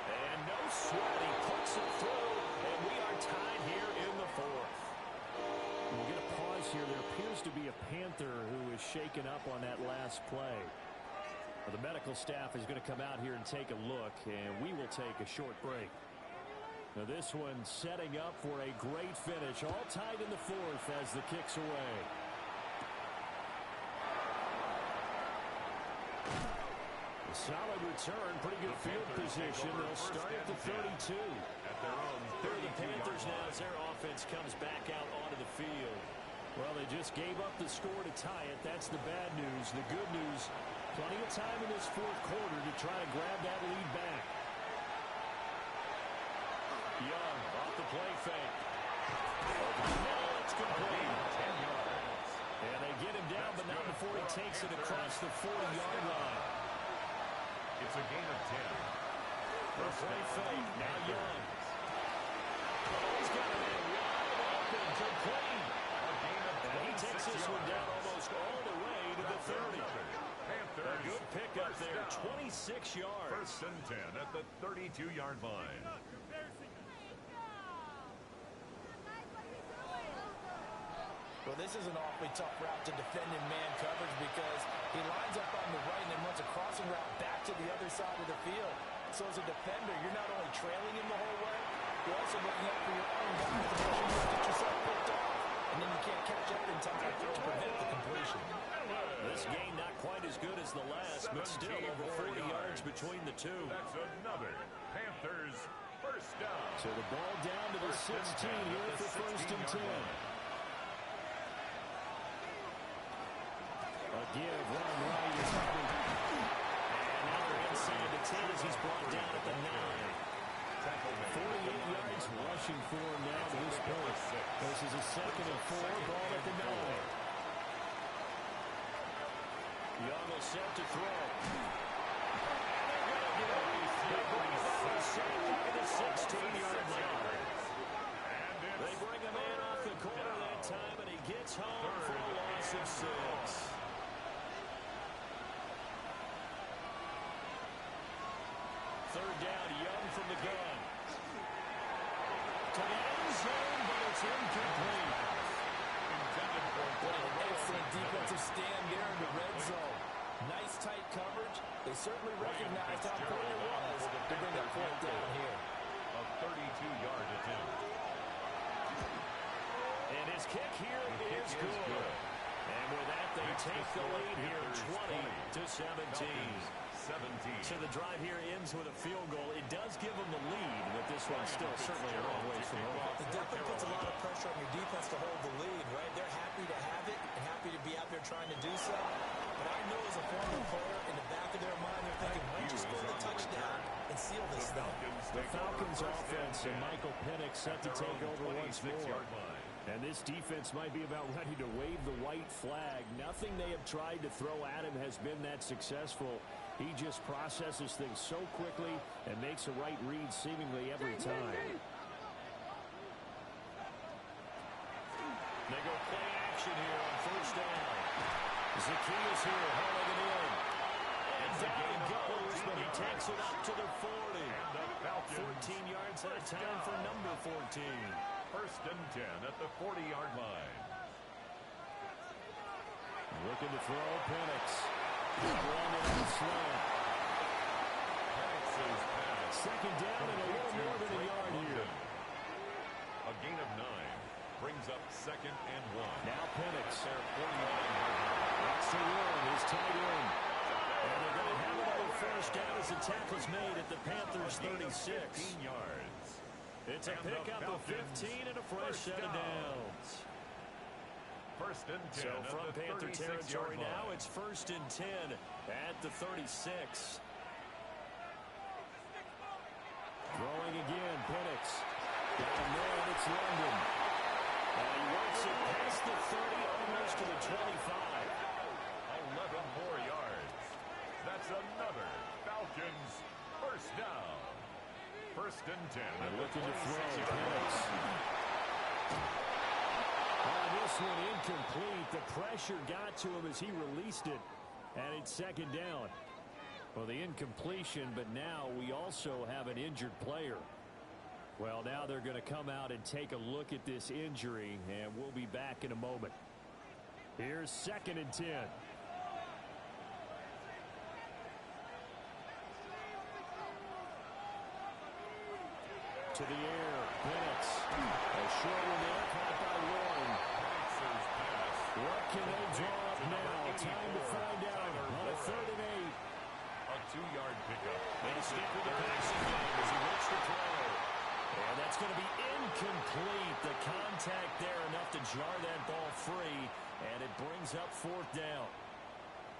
[SPEAKER 1] And no sweat. He puts it through, and we are tied here in the fourth. We'll get a pause here. There appears to be a Panther who is shaken up on that last play. The medical staff is going to come out here and take a look, and we will take a short break. Now this one setting up for a great finish, all tied in the fourth as the kick's away. A solid return, pretty good field position. They'll start at the 32.
[SPEAKER 3] At their own
[SPEAKER 1] Here are the Panthers now as their offense comes back out onto the field. Well, they just gave up the score to tie it. That's the bad news. The good news, plenty of time in this fourth quarter to try to grab that lead back. Young off the play fake. Now it's complete.
[SPEAKER 3] 10 yards.
[SPEAKER 1] And they get him down, but not before he takes it across the 40-yard line.
[SPEAKER 3] It's a gain of 10.
[SPEAKER 1] The play fake. Now Young. Oh, he's got a man wide open. Complete. And he takes this one down almost all the way to the 30. A good pickup there, 26 yards.
[SPEAKER 3] First and 10 at the 32-yard line.
[SPEAKER 2] Well, this is an awfully tough route to defend in man coverage because he lines up on the right and then runs a crossing route back to the other side of the field. So as a defender, you're not only trailing him the whole way, you're also looking out for your own guy to make sure you don't get yourself picked off. And then you can't catch up in time to prevent the completion.
[SPEAKER 1] This game not quite as good as the last, but still over 40 yards between the two.
[SPEAKER 3] That's another Panthers first down.
[SPEAKER 1] So the ball down to the 16 here for first and 10. A give, run right is coming. And now they're inside the 10 as he's brought down at the 9. 48 yards rushing for him now to this point. This is a second and 4, ball at the 9. Young will set to throw. The 16-yard line. They bring a man off the corner that time, and he gets home for a loss of 6. Third down, Young from the gun. To the end zone, but it's incomplete.
[SPEAKER 2] What an excellent defensive stand there in the red zone. Nice tight coverage. They certainly recognized how important it was to bring that point down here.
[SPEAKER 3] A 32-yard attempt.
[SPEAKER 1] And his kick here is good. And with that, they take the lead here 20 to 17. So the drive here ends with a field goal. It does give them the lead, but this one's still certainly a long ways from home.
[SPEAKER 2] It definitely puts a lot of pressure on your defense to hold the lead, right? They're happy to have it and happy to be out there trying to do so. But I know as a former player, in the back of their mind, they're thinking, why don't you score the touchdown and seal this thing?
[SPEAKER 1] The Falcons offense and Michael Penix set to take over once more. And this defense might be about ready to wave the white flag. Nothing they have tried to throw at him has been that successful. He just processes things so quickly and makes a right read seemingly every time. They go play action here on first down. Zacchaeus here hauling it in. And down it goes, but he takes it up to the 40. 14 yards at a time for number 14.
[SPEAKER 3] First and 10 at the 40-yard line.
[SPEAKER 1] Looking to throw, Penix. Running on slant.
[SPEAKER 3] Penix's pass.
[SPEAKER 1] Second down and a little more than a yard here.
[SPEAKER 3] A gain of 9 brings up second and 1.
[SPEAKER 1] Now Penix.
[SPEAKER 3] Their 49-yard line.
[SPEAKER 1] That's the run. He's tied in. And they're going to have another first down as the tackle's made at the Panthers' 36.
[SPEAKER 3] 15 yards.
[SPEAKER 4] It's a pickup of 15 and a fresh set of downs.
[SPEAKER 3] First and 10
[SPEAKER 4] So from
[SPEAKER 3] at the
[SPEAKER 4] Panther
[SPEAKER 3] 36-yard
[SPEAKER 4] territory
[SPEAKER 3] line.
[SPEAKER 4] now, it's 1st and 10 at the 36. Throwing again, Penix. Got a man, it's London. And he works it past the 30, almost to the 25.
[SPEAKER 3] 11 more yards. That's another Falcons first down. First and 10.
[SPEAKER 4] They're looking to throw. Penix. This one incomplete. The pressure got to him as he released it. And it's second down. Well, the incompletion, but now we also have an injured player. Well, now they're going to come out and take a look at this injury, and we'll be back in a moment. Here's 2nd and 10. To the air, Penix. A short one there, caught by Warren. What can they draw up now? Time to find out. On a 3rd and 8.
[SPEAKER 3] A 2-yard pickup.
[SPEAKER 4] They stick with the passing game as he looks to throw. And that's going to be incomplete. The contact there enough to jar that ball free, and it brings up 4th down.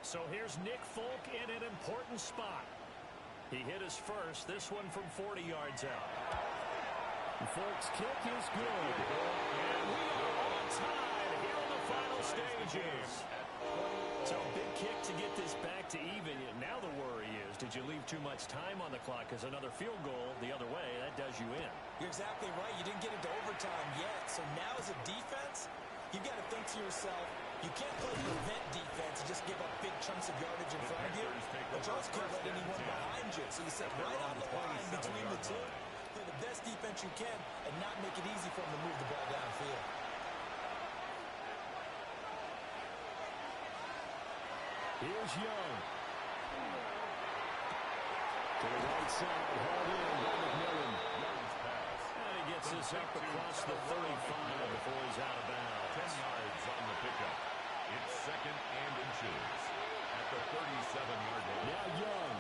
[SPEAKER 4] So here's Nick Folk in an important spot. He hit us first, this one from 40 yards out. Folk's kick is good. And we are on time here in the final stages. So big kick to get this back to even. Now the worry is, did you leave too much time on the clock? Because another field goal the other way, that does you in.
[SPEAKER 2] You're exactly right. You didn't get into overtime yet. So now as a defense, you've got to think to yourself, you can't play prevent defense and just give up big chunks of yardage in front of you. But you also can't let anyone behind you. So you sit right on the line between the two. Play the best defense you can and not make it easy for them to move the ball downfield.
[SPEAKER 4] Here's Young. To the right side, hauled in by McMillan. And he gets this up across the 35 before he's out of bounds.
[SPEAKER 3] 10 yards on the pickup. It's 2nd and inches at the 37-yard line.
[SPEAKER 4] Now Young.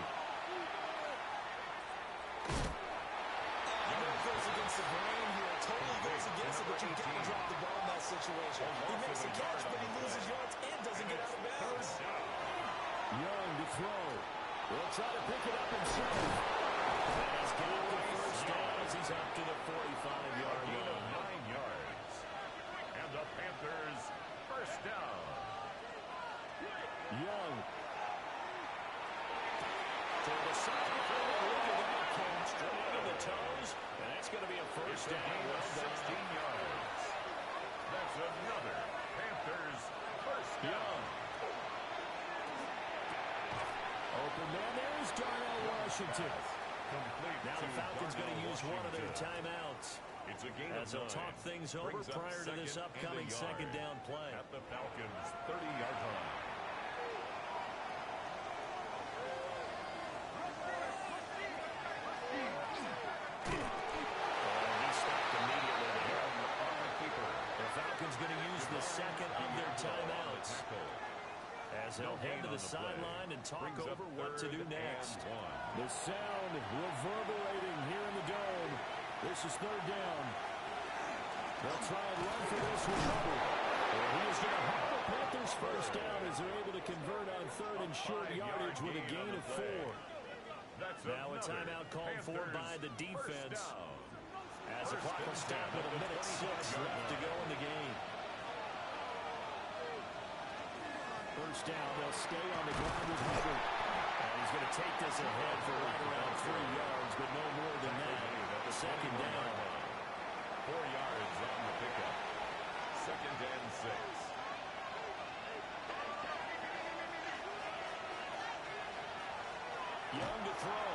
[SPEAKER 2] Goes against the grain here. Totally goes against it, but you've got to drop the ball in that situation. He makes the catch, but he loses yards and doesn't get out of bounds.
[SPEAKER 4] Young to throw. Will try to pick it up himself. And he's getting the first down as he's up to the 45-yard line.
[SPEAKER 3] 9 yards. And the Panthers first down.
[SPEAKER 4] Young. To the sideline. Look at that catch. Straight into the toes. And that's going to be a first down.
[SPEAKER 3] Well 16 yards. That's another Panthers first down.
[SPEAKER 4] Open man, there's Darnell Washington. Now the Falcons going to use one of their timeouts.
[SPEAKER 3] It's a gain
[SPEAKER 4] as they'll talk things over prior to this upcoming second down play.
[SPEAKER 3] At the Falcons' 30-yard line.
[SPEAKER 4] The Falcons going to use the second of their timeouts as they'll head to the sideline and talk over what to do next. The sound reverberating here in the dome. This is 3rd down. They'll try and run for this one. And he is going to have the Panthers first down as they're able to convert on 3rd and short yardage with a gain of 4. Now a timeout called for by the defense. As the clock will stop with 1:06 left to go in the game. First down, they'll stay on the ground with Hubbard. And he's going to take this ahead for right around 3 yards, but no more than that. Second down.
[SPEAKER 3] 4 yards on the pickup. 2nd and 6.
[SPEAKER 4] Young to throw.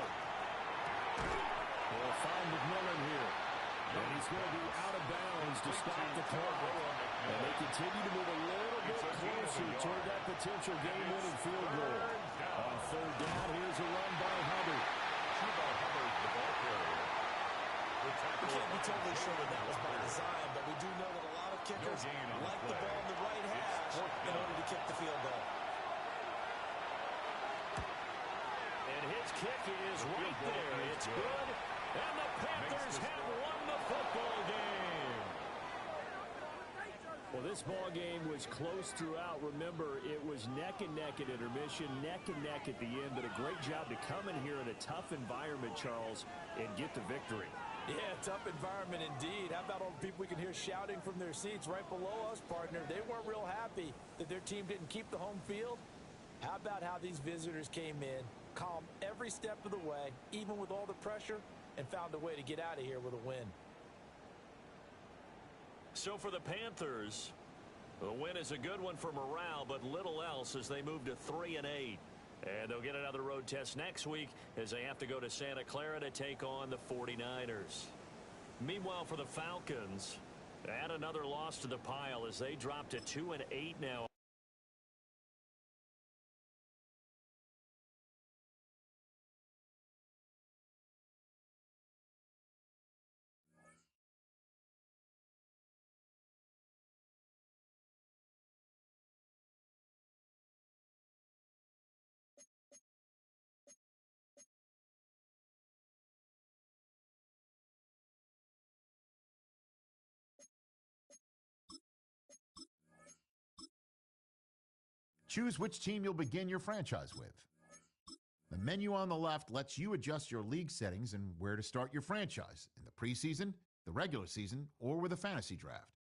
[SPEAKER 4] They'll find McMillan here. And he's going to be out of bounds to stop the clock. And they continue to move a little bit closer toward that potential game-winning field goal. On 3rd down, here's a run by Hubbard.
[SPEAKER 3] The ball carrier.
[SPEAKER 2] We can't be totally sure that was by design, but we do know that a lot of kickers like the ball in the right hash in order to kick the field goal.
[SPEAKER 4] And his kick is right there. It's good, And the Panthers have won the football game.
[SPEAKER 1] Well, this ball game was close throughout. Remember, it was neck and neck at intermission, neck and neck at the end, but a great job to come in here in a tough environment, Charles, and get the victory.
[SPEAKER 2] Yeah, tough environment indeed. How about all the people we can hear shouting from their seats right below us, partner? They weren't real happy that their team didn't keep the home field. How about how these visitors came in, calm every step of the way, even with all the pressure, and found a way to get out of here with a win.
[SPEAKER 4] So for the Panthers, the win is a good one for morale, but little else as they move to 3-8. And they'll get another road test next week as they have to go to Santa Clara to take on the 49ers. Meanwhile, for the Falcons, add another loss to the pile as they drop to 2-8 now.
[SPEAKER 6] Choose which team you'll begin your franchise with. The menu on the left lets you adjust your league settings and where to start your franchise in the preseason, the regular season, or with a fantasy draft.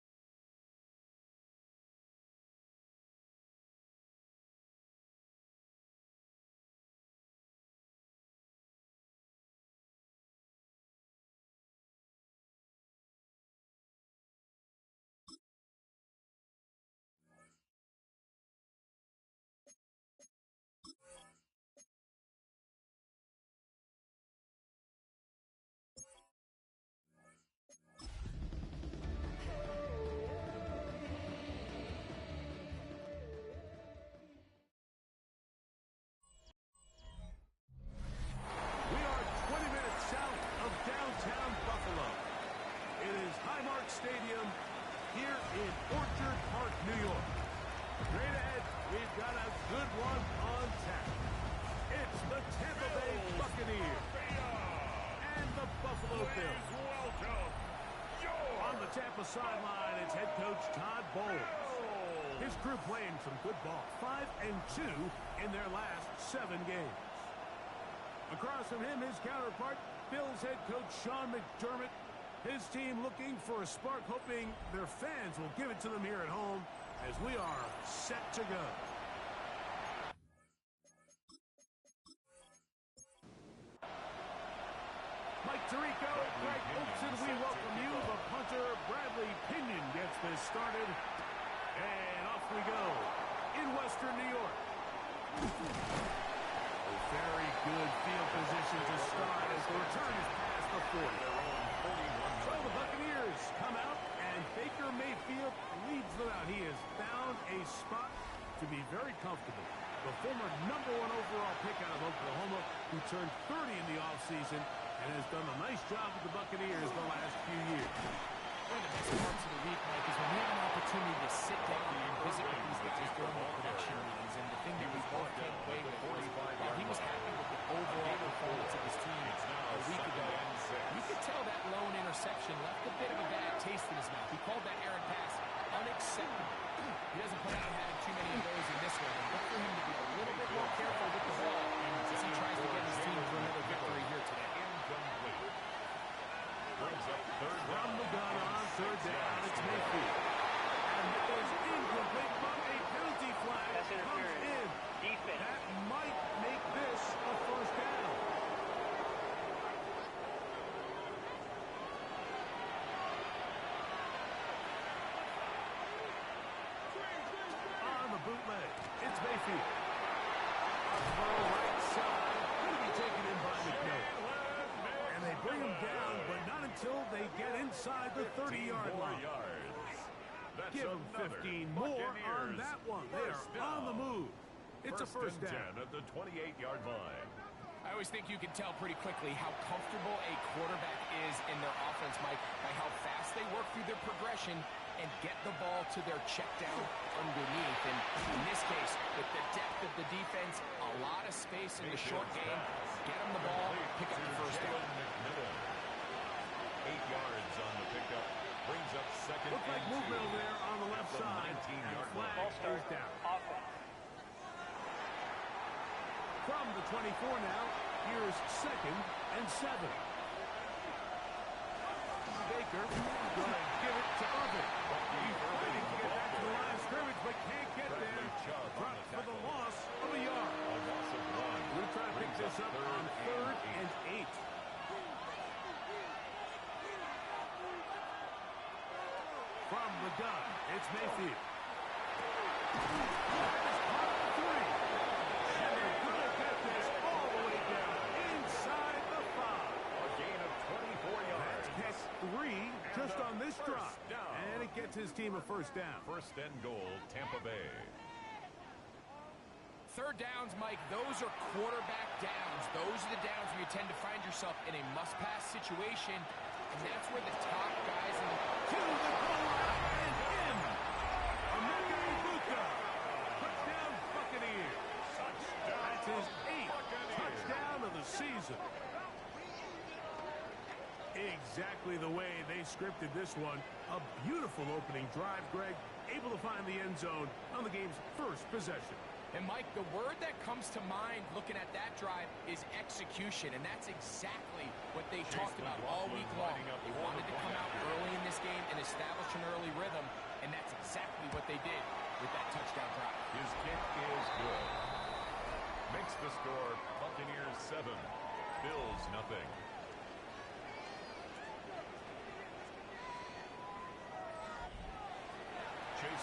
[SPEAKER 5] Stadium here in Orchard Park, New York. Straight ahead, we've got a good one on tap. It's the Tampa Bay Buccaneers and the Buffalo Bills. On the Tampa sideline, it's head coach Todd Bowles. His crew playing some good ball, 5-2 in their last 7 games. Across from him, his counterpart, Bills head coach Sean McDermott. His team looking for a spark, hoping their fans will give it to them here at home as we are set to go. Mike Tirico, Greg Olson, we welcome you. The punter, Bradley Pinion, gets this started. And off we go in Western New York. A very good field position to start as the return is past the 40. So the Buccaneers come out, and Baker Mayfield leads them out. He has found a spot to be very comfortable. The former #1 overall pick out of Oklahoma, who turned 30 in the offseason and has done a nice job with the Buccaneers the last few years.
[SPEAKER 7] One of the best parts of the week, Mike, is when we have an opportunity to sit down and visit with these guys during the production meetings. And the thing that we both came away with was, while he was happy with the overall performance of his team a week ago, you could tell that lone interception left a bit of a bad taste in his mouth. He called that errant pass unacceptable. He doesn't plan on having too many of those in this one. And look for him to be a little bit more careful with the ball as he tries to get his team for another victory here today.
[SPEAKER 5] From the gun on 3rd down, it's Mayfield. And it is incomplete, but a penalty flag comes in. That might make this a 1st down. On the bootleg, it's Mayfield. Up the right side, going to be taken in by McNote. And they bring him down, but not until they get inside the 30-yard line. Give them 15 more on that one. They are on the move. It's a 1st down.
[SPEAKER 3] At the 28-yard line.
[SPEAKER 7] I always think you can tell pretty quickly how comfortable a quarterback is in their offense, Mike, by how fast they work through their progression and get the ball to their check down underneath. And in this case, with the depth of the defense, a lot of space in the short game, get them the ball, pick up the 1st down.
[SPEAKER 3] yards on the pickup. Brings up second.
[SPEAKER 5] Looks like movement over there on the left side. And flag is down. From the 24 now, here's 2nd and 7. Baker going to give it to Oven. He's fighting to get back to the line of scrimmage, but can't get there. Dropped for the loss of a yard.
[SPEAKER 3] A loss of 1.
[SPEAKER 5] We'll try to pick this up on 3rd and 8. From the gun, it's Mayfield. That is caught at 3. And they're going to get this all the way down inside the 5.
[SPEAKER 3] A gain of 24 yards.
[SPEAKER 5] That's catch 3 just on this drop. And it gets his team a first down.
[SPEAKER 3] First and goal, Tampa Bay.
[SPEAKER 7] Third downs, Mike, those are quarterback downs. Those are the downs where you tend to find yourself in a must-pass situation, and that's where the top guys in the...
[SPEAKER 5] To the goal line and in. Emeka Ibuka. Touchdown Buccaneers. That's his 8th touchdown of the season. Exactly the way they scripted this one. A beautiful opening drive, Greg. Able to find the end zone on the game's first possession.
[SPEAKER 7] And, Mike, the word that comes to mind looking at that drive is execution, and that's exactly what they talked about all week long. They wanted to come out early in this game and establish an early rhythm, and that's exactly what they did with that touchdown drive.
[SPEAKER 3] His kick is good. Makes the score Buccaneers 7, Bills nothing.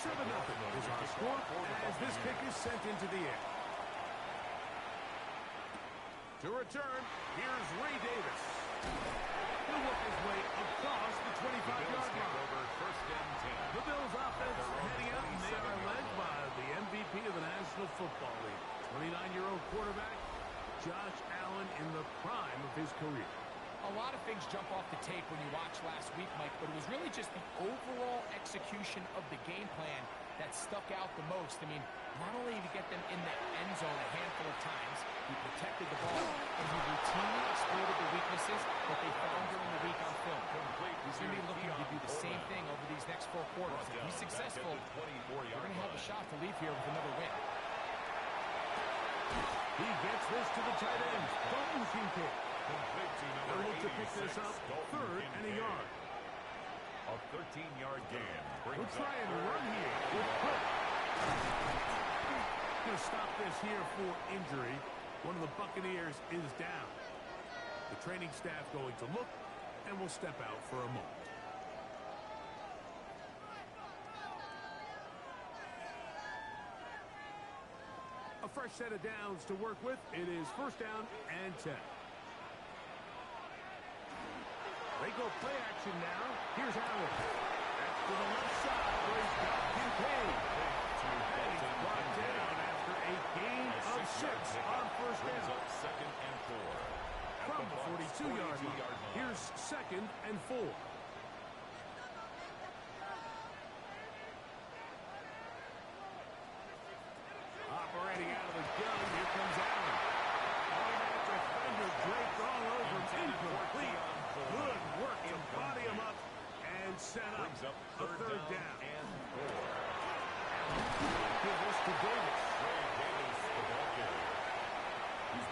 [SPEAKER 5] 7-0 is our score as this kick is sent into the air. To return, here's Ray Davis. He'll work his way across the 25-yard line.
[SPEAKER 3] First and 10.
[SPEAKER 5] The Bills offense heading out, and they are led by the MVP of the National Football League. 29-year-old quarterback, Josh Allen, in the prime of his career.
[SPEAKER 7] A lot of things jump off the tape when you watch last week, Mike, but it was really just the overall execution of the game plan that stuck out the most. I mean, not only did he get them in the end zone a handful of times, he protected the ball, and he routinely exploited the weaknesses that they found during the week on film. He's going to be looking to do the same thing over these next 4 quarters. If he's successful, they're going to have a shot to leave here with another win.
[SPEAKER 5] He gets this to the tight end. Dalton Kincaid. They'll look to pick this up 3rd and a yard.
[SPEAKER 3] A 13-yard gain.
[SPEAKER 5] We'll try and run here with Quick. Going to stop this here for injury. One of the Buccaneers is down. The training staff going to look, and will step out for a moment. A fresh set of downs to work with. It is first down and 10. They go play action now. Here's Allen. That's to the left side where he's got Kincaid. And he's brought down after a gain of 6 on first down.
[SPEAKER 3] Second and 4.
[SPEAKER 5] From the 42-yard line. Here's 2nd and 4. Operating out of the gun. Here comes Allen. Oh, that defender draped all over him. Incomplete. Good work to body him up and set up a third down.
[SPEAKER 3] And 4.
[SPEAKER 5] Give this to Davis.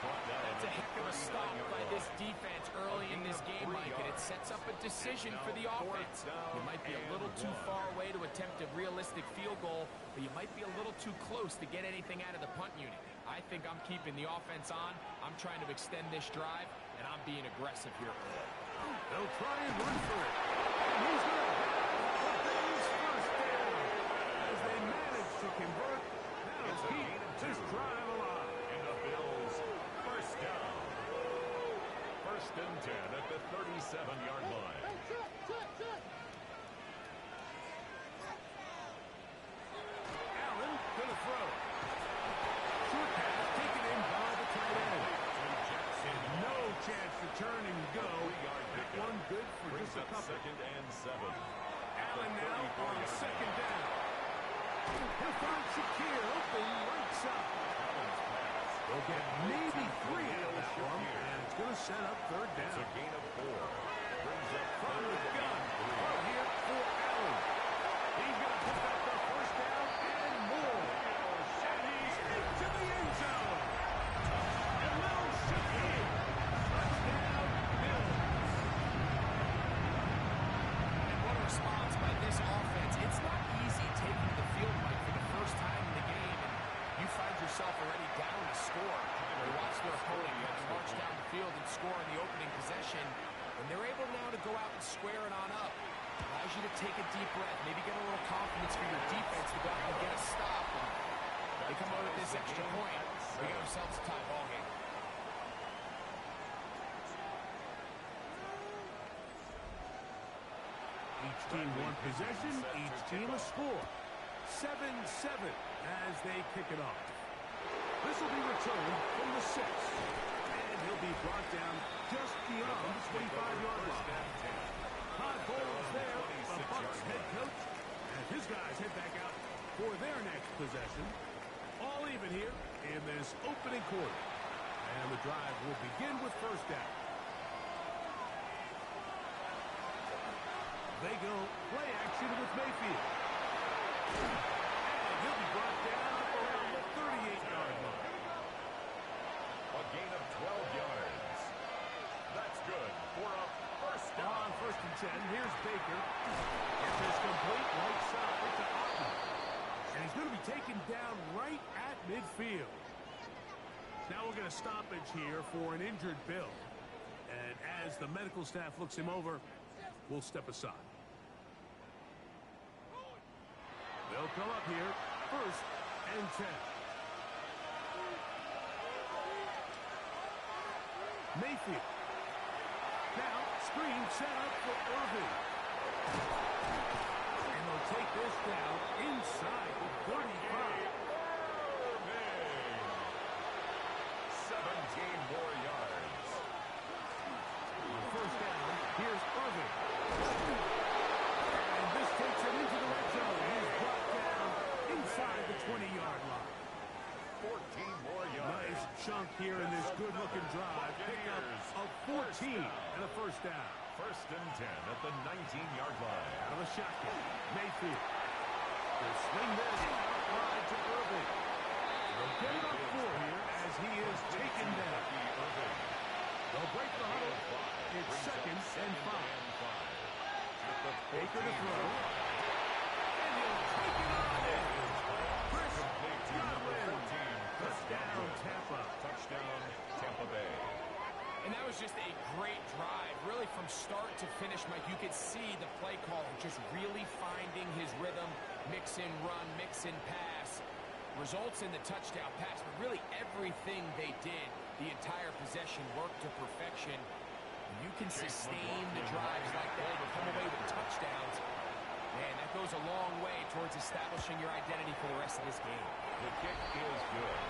[SPEAKER 7] That's a heck of a stop by this defense early in this game, Mike, and it sets up a decision for the offense. You might be a little too far away to attempt a realistic field goal, but you might be a little too close to get anything out of the punt unit. I think I'm keeping the offense on. I'm trying to extend this drive, and I'm being aggressive here early.
[SPEAKER 5] They'll try and run for it. And he's going to have the Bills first down as they manage to convert. Now keep this drive alive.
[SPEAKER 3] And the Bills first down. First and 10 at the 37-yard line.
[SPEAKER 5] Allen to the throw. Short pass taken in by the tight end. And no chance to turn and go. That one good for just a couple.
[SPEAKER 3] Second and 7.
[SPEAKER 5] Allen now on second down. He'll find Shakir open right side. They'll get maybe 3 out of that one, and it's going to set up third
[SPEAKER 3] It's a
[SPEAKER 5] down.
[SPEAKER 3] gain of 4. Brings up
[SPEAKER 4] From the gun.
[SPEAKER 3] Third
[SPEAKER 4] Here for Allen. He's going to pick up the first down and more. And he's into the end zone. And Will Shipley. Touchdown, Bills.
[SPEAKER 7] And what a response by this offense. It's not easy taking the field, Mike, for the first time in the game, and you find yourself already down to score. You watch their opponent kind of march down the field and score in the opening possession, and they're able now to go out and square it on up. Allows you to take a deep breath, maybe get a little confidence for your defense to go out and get a stop. And they come out with this extra point. They got themselves a tie ball game.
[SPEAKER 4] Each team one possession, each team a score. 7-7 as they kick it off. This will be returned from the 6. And he'll be brought down just beyond the 25-yard line. High balls there, the Bucs head coach, as his guys head back out for their next possession. All even here in this opening quarter. And the drive will begin with first down. They go play action with Mayfield. And he'll be brought down around the 38-yard line.
[SPEAKER 3] A gain of 12 yards. That's good for a first down.
[SPEAKER 4] On first and 10, here's Baker. This is complete right side to Otten. And he's going to be taken down right at midfield. Now we'll get a stoppage here for an injured Bill. And as the medical staff looks him over, we'll step aside. They'll come up here, first and 10. Mayfield. Now, screen set up for Irving. And they'll take this down inside the 35.
[SPEAKER 3] Irving. 17 more yards.
[SPEAKER 4] On first down, here's Irving. And this takes him into the red zone. He's brought down inside the 20-yard line.
[SPEAKER 3] 14 more yards.
[SPEAKER 4] Nice chunk here in this good-looking drive. Pick up of 14 and a first down.
[SPEAKER 3] First and 10 at the 19-yard line.
[SPEAKER 4] Out of a shotgun, Mayfield. They'll swing this out wide to Irving. They'll get it up for here as he is taken down. They'll break the huddle. It's second and 5. Baker to throw. And he'll take it on in. Chris Godwin. Touchdown, Tampa.
[SPEAKER 3] Touchdown, Tampa Bay.
[SPEAKER 7] And that was just a great drive. Really from start to finish, Mike, you could see the play caller just really finding his rhythm. Mix in run, mix in pass. Results in the touchdown pass. But really everything they did, the entire possession worked to perfection. And you can sustain the drives like that and come away with touchdowns. Man, that goes a long way towards establishing your identity for the rest of this game.
[SPEAKER 3] The kick is good.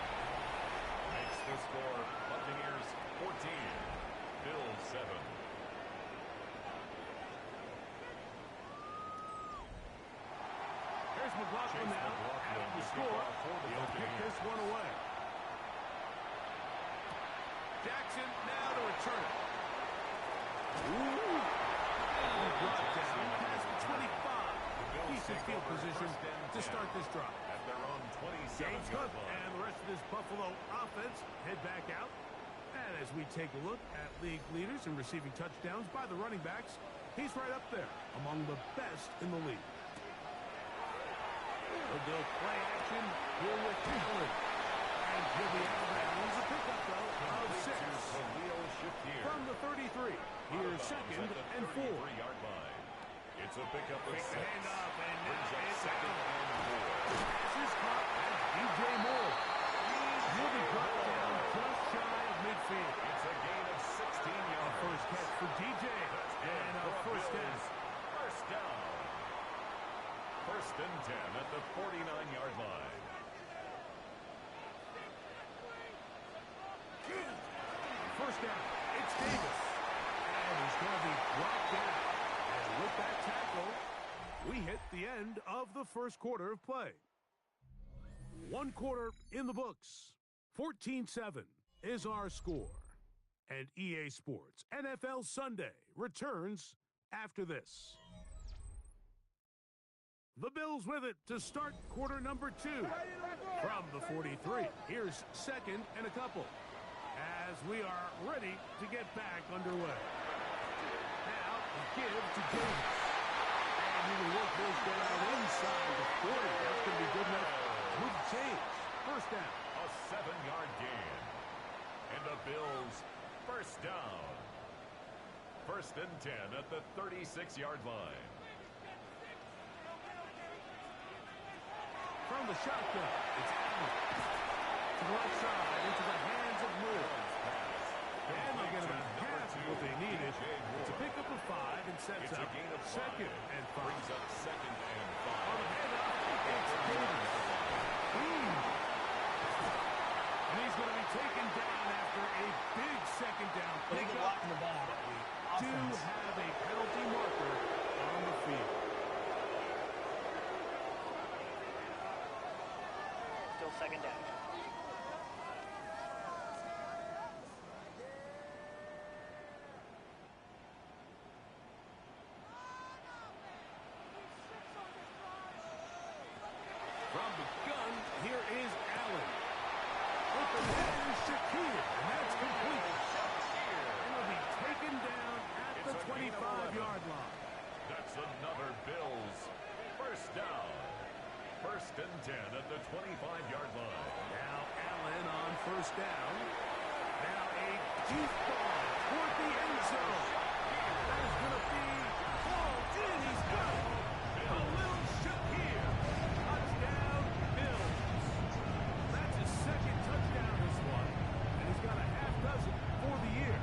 [SPEAKER 3] Makes the score Buccaneers 14, Bills 7.
[SPEAKER 4] Here's McLaughlin now. At the score. He'll kick this one away. Jackson now to return it. Ooh. And brought down past the 25. Decent field position to start this drive.
[SPEAKER 3] At their own 27
[SPEAKER 4] Cook and the rest of this Buffalo offense head back out. And as we take a look at league leaders in receiving touchdowns by the running backs, he's right up there among the best in the league. They'll go play action here with Cleveland. And he'll be out of bounds. A pickup, though, of 6. From the 33. Here's second and 4.
[SPEAKER 3] It's a pickup of 6.
[SPEAKER 4] Handoff and
[SPEAKER 3] Brings up
[SPEAKER 4] it's
[SPEAKER 3] second
[SPEAKER 4] out.
[SPEAKER 3] and 4.
[SPEAKER 4] This is caught as DJ Moore. He'll be brought down just shy of midfield.
[SPEAKER 3] It's a gain of 16 yards.
[SPEAKER 4] First catch for DJ. And a first down.
[SPEAKER 3] First down. First and 10 at the 49-yard line.
[SPEAKER 4] First down. It's Davis. And he's going to be brought down. And with that tackle, we hit the end of the first quarter of play. One quarter in the books. 14-7 is our score.
[SPEAKER 5] And EA Sports NFL Sunday returns after this. The Bills with it to start quarter number 2. From the 43, here's second and a couple as we are ready to get back underway. Now, give to Davis. And he will work this down inside the 40. That's going to be good enough to change. First down.
[SPEAKER 3] A 7-yard gain. And the Bills first down. First and 10 at the 36-yard line.
[SPEAKER 5] From the shotgun, it's Allen. To the left side, into the hands of Moore. And they get about half of what they needed. It's a pickup of 5 and sets up second and 5.
[SPEAKER 3] Brings up second and 5.
[SPEAKER 5] On the handoff, it's Davis. And he's going to be taken down after a big second down pickup. We do have a penalty marker on the field.
[SPEAKER 8] Still second down.
[SPEAKER 5] From the gun, here is Allen. Open hand, Shakir, and that's complete. And will be taken down at the 25-yard line.
[SPEAKER 3] That's another Bills first down. First and 10 at the 25-yard line.
[SPEAKER 5] Now Allen on first down. Now a deep ball toward the end zone. That is going to be hauled in. He's got it. A little Shakir. Touchdown, Bills. That's his second touchdown this one. And he's got a half dozen for the year.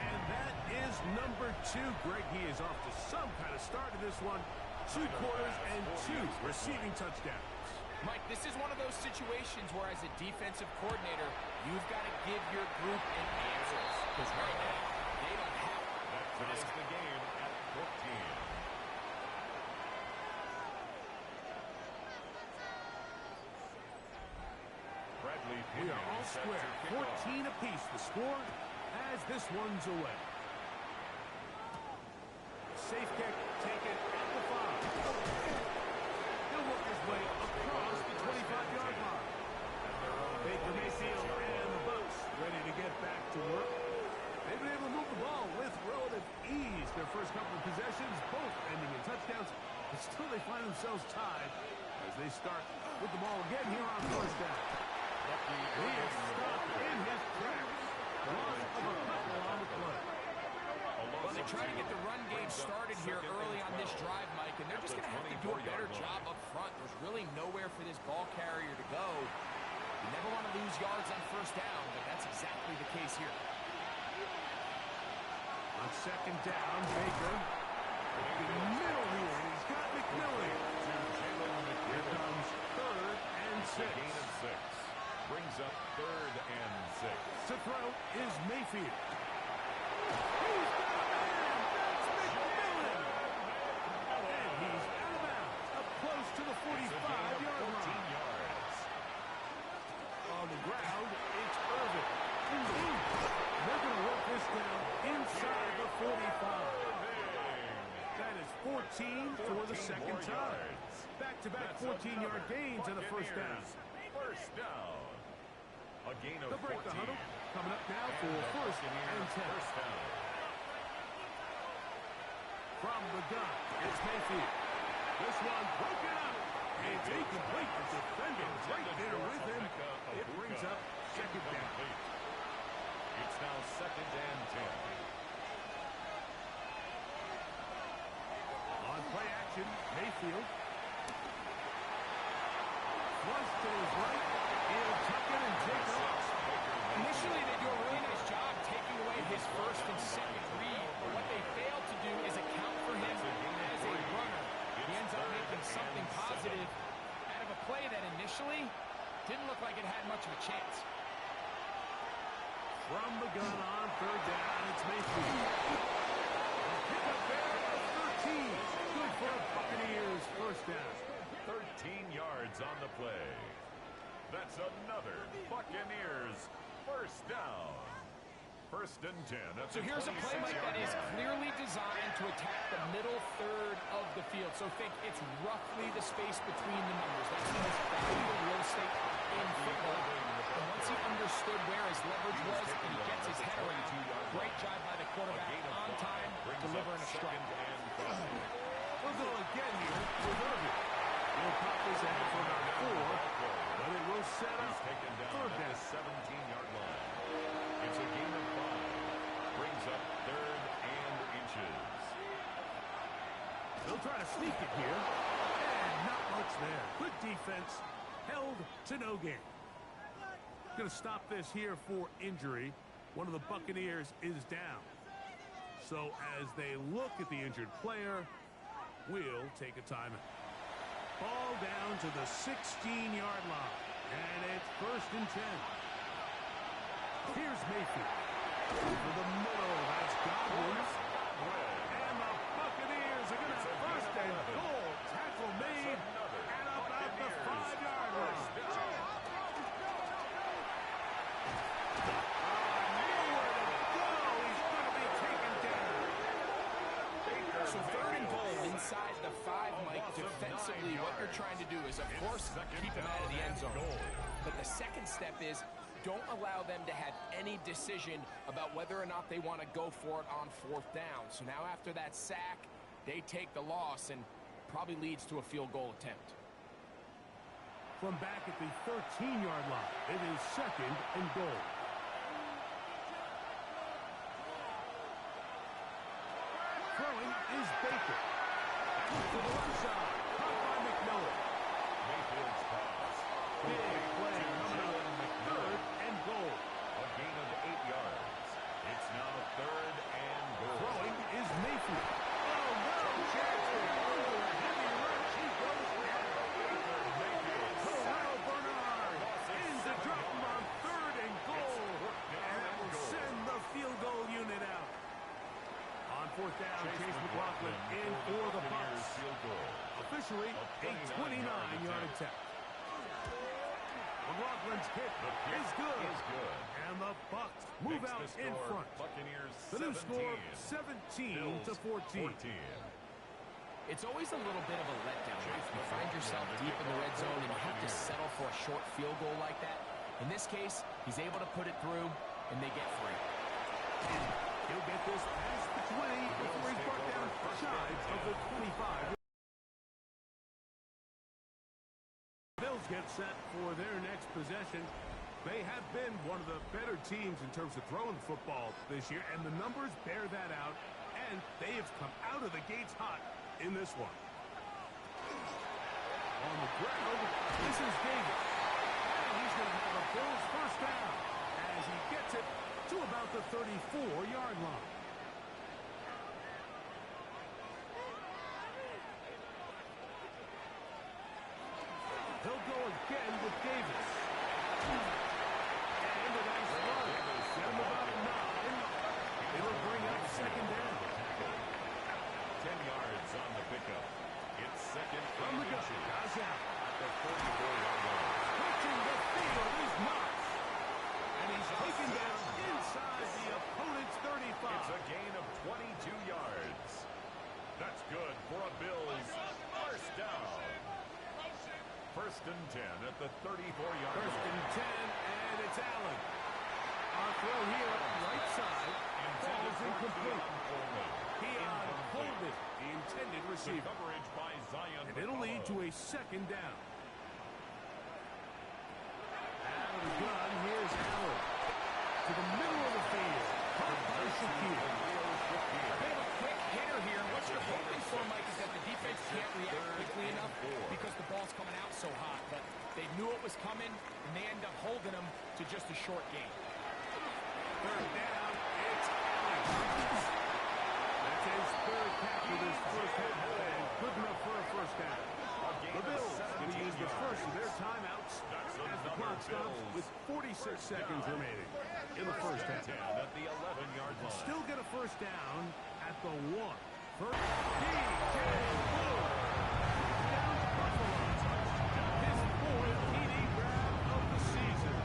[SPEAKER 5] And that is number 2. Greg, he is off to some kind of start in this one. 2 quarters and 2 receiving touchdowns.
[SPEAKER 7] Mike, this is one of those situations where as a defensive coordinator, you've got to give your group an answer. Because right now, they don't have it.
[SPEAKER 3] That ties the game at 14. Bradley
[SPEAKER 5] We are all square. 14 apiece the score as this one's away. Safe kick taken at the 5. He'll work his way across the 25-yard line. Baker Mayfield and the Bucs ready to get back to work. They've been able to move the ball with relative ease. Their first couple of possessions, both ending in touchdowns, but still they find themselves tied as they start with the ball again here on first down. He is stopped in his tracks. Loss of a couple on the play.
[SPEAKER 7] Well, they try to get the run game started here early on this drive, Mike, and they're just going to have to do a better job up front. There's really nowhere for this ball carrier to go. You never want to lose yards on first down, but that's exactly the case here.
[SPEAKER 5] On second down, Baker. In the middle here, he's got McMillan. Here comes third and 6.
[SPEAKER 3] Gain of 6. Brings up third and 6.
[SPEAKER 5] To throw is Mayfield. He's got a man. That's McMillan. And he's out of bounds, up close to the 45-yard line.
[SPEAKER 3] Yards.
[SPEAKER 5] On the ground, it's Irvin. They're going to work this down inside the 45. That is 14 for the second time. Back-to-back 14-yard gains and a first down.
[SPEAKER 3] First down. A gain of
[SPEAKER 5] They'll break
[SPEAKER 3] 14.
[SPEAKER 5] the huddle. Coming up now for first and 10.
[SPEAKER 3] First down.
[SPEAKER 5] From the gun, it's Mayfield. This one broken up. It's incomplete. The defender right there with him. It brings up second down.
[SPEAKER 3] It's now second and 10.
[SPEAKER 5] On play action, Mayfield. Flush to his right. He'll tuck it and take off.
[SPEAKER 7] Initially, they do a really nice job taking away his first and second read, but what they fail to do is account for him as a runner. He ends up making something positive out of a play that initially didn't look like it had much of a chance.
[SPEAKER 5] From the gun on third down, it's Mayfield. Pick up there at 13. Good for the Buccaneers. First down.
[SPEAKER 3] 13 yards on the play. That's another Buccaneers First down. First and 10.
[SPEAKER 7] So here's a play, Mike, that is clearly designed to attack the middle third of the field. So think it's roughly the space between the numbers. That's the most valuable real estate in football. And once he understood where his leverage was and he gets his head around, great job by the quarterback on time, delivering a strike.
[SPEAKER 5] We'll go again here with Irvin. He'll pop this ahead for about 4, but it will set up
[SPEAKER 3] taken down
[SPEAKER 5] third
[SPEAKER 3] at
[SPEAKER 5] down.
[SPEAKER 3] the 17-yard line. It's a gain of 5. Brings up third and inches.
[SPEAKER 5] They'll try to sneak it here. And not much there. Good defense. Held to no gain. Going to stop this here for injury. One of the Buccaneers is down. So as they look at the injured player, we'll take a timeout. Ball down to the 16-yard line. And it's first and 10. Here's Mayfield. Over the middle, that's Godwin. And the Buccaneers are going to have first and goal. Tackle made and about the 5-yard line. Nowhere to go. He's going to be taken down.
[SPEAKER 7] So third and goal inside the 5, Mike. Defensively, what you're trying to do is, of course, keep him out of the end zone. But the second step is don't allow them to have any decision about whether or not they want to go for it on 4th down. So now after that sack, they take the loss and probably leads to a field goal attempt.
[SPEAKER 5] From back at the 13-yard line, it is second and goal. Throwing is Baker. To the left side. Caught by McMillan.
[SPEAKER 3] Mayfield's pass.
[SPEAKER 5] Big play coming up. Third and goal.
[SPEAKER 3] A gain of 8 yards. It's now third and goal.
[SPEAKER 5] Throwing is Mayfield. Oh, no. Chance to under a heavy rush. He goes down. Terrell Bernard ends the drop on third and goal. And that will send the field goal unit out. On 4th down, Chase McLaughlin in for the Bucs. Officially, a 29-yard attempt. McLaughlin's kick is good. And the Bucs move out in front. The new score, 17-14.
[SPEAKER 7] It's always a little bit of a letdown. You find yourself deep in the red zone and you have to settle for a short field goal like that. In this case, he's able to put it through, and they get 3.
[SPEAKER 5] He'll get this past the 20 before he's brought down shy of the 25. Bills get set for their next possession. They have been one of the better teams in terms of throwing football this year, and the numbers bear that out, and they have come out of the gates hot in this one. On the ground, this is Davis. And he's going to have a Bills first down as he gets it to about the 34-yard line. He'll go again with Davis. And a nice run. Get him about 9. It'll bring up second down.
[SPEAKER 3] 10 yards on the pickup. It's second
[SPEAKER 5] From the gun. Guys out.
[SPEAKER 3] at the 44-yard line.
[SPEAKER 5] Switching the field is Knox. And he's taken down inside the opponent's 35.
[SPEAKER 3] It's a gain of 22 yards. That's good for a Bills first down. First and 10 at the 34-yard
[SPEAKER 5] First
[SPEAKER 3] line.
[SPEAKER 5] and 10, and it's Allen. Our throw here, right side, falls incomplete. He pulled it, the intended receiver.
[SPEAKER 3] Coverage by Zion.
[SPEAKER 5] And it'll lead to a second down. Out of the gun, here's Allen. To the middle of the field. Caught by Shaquille.
[SPEAKER 7] They have a quick hitter here. What you're hoping for, Mike, is that the defense can't react quickly enough because the ball's coming out so hot. But they knew it was coming, and they end up holding them to just a short gain.
[SPEAKER 5] Third down, it's Allen. That's his third catch of this first half, and good enough for a first down. The Bills will use the first of their timeouts as the clock stops with 46 seconds remaining in the first half.
[SPEAKER 3] At the 11-yard line.
[SPEAKER 5] Still get a first down at the 1. First, DJ Moore. Down to Buffalo. His 4th TD grab of the season.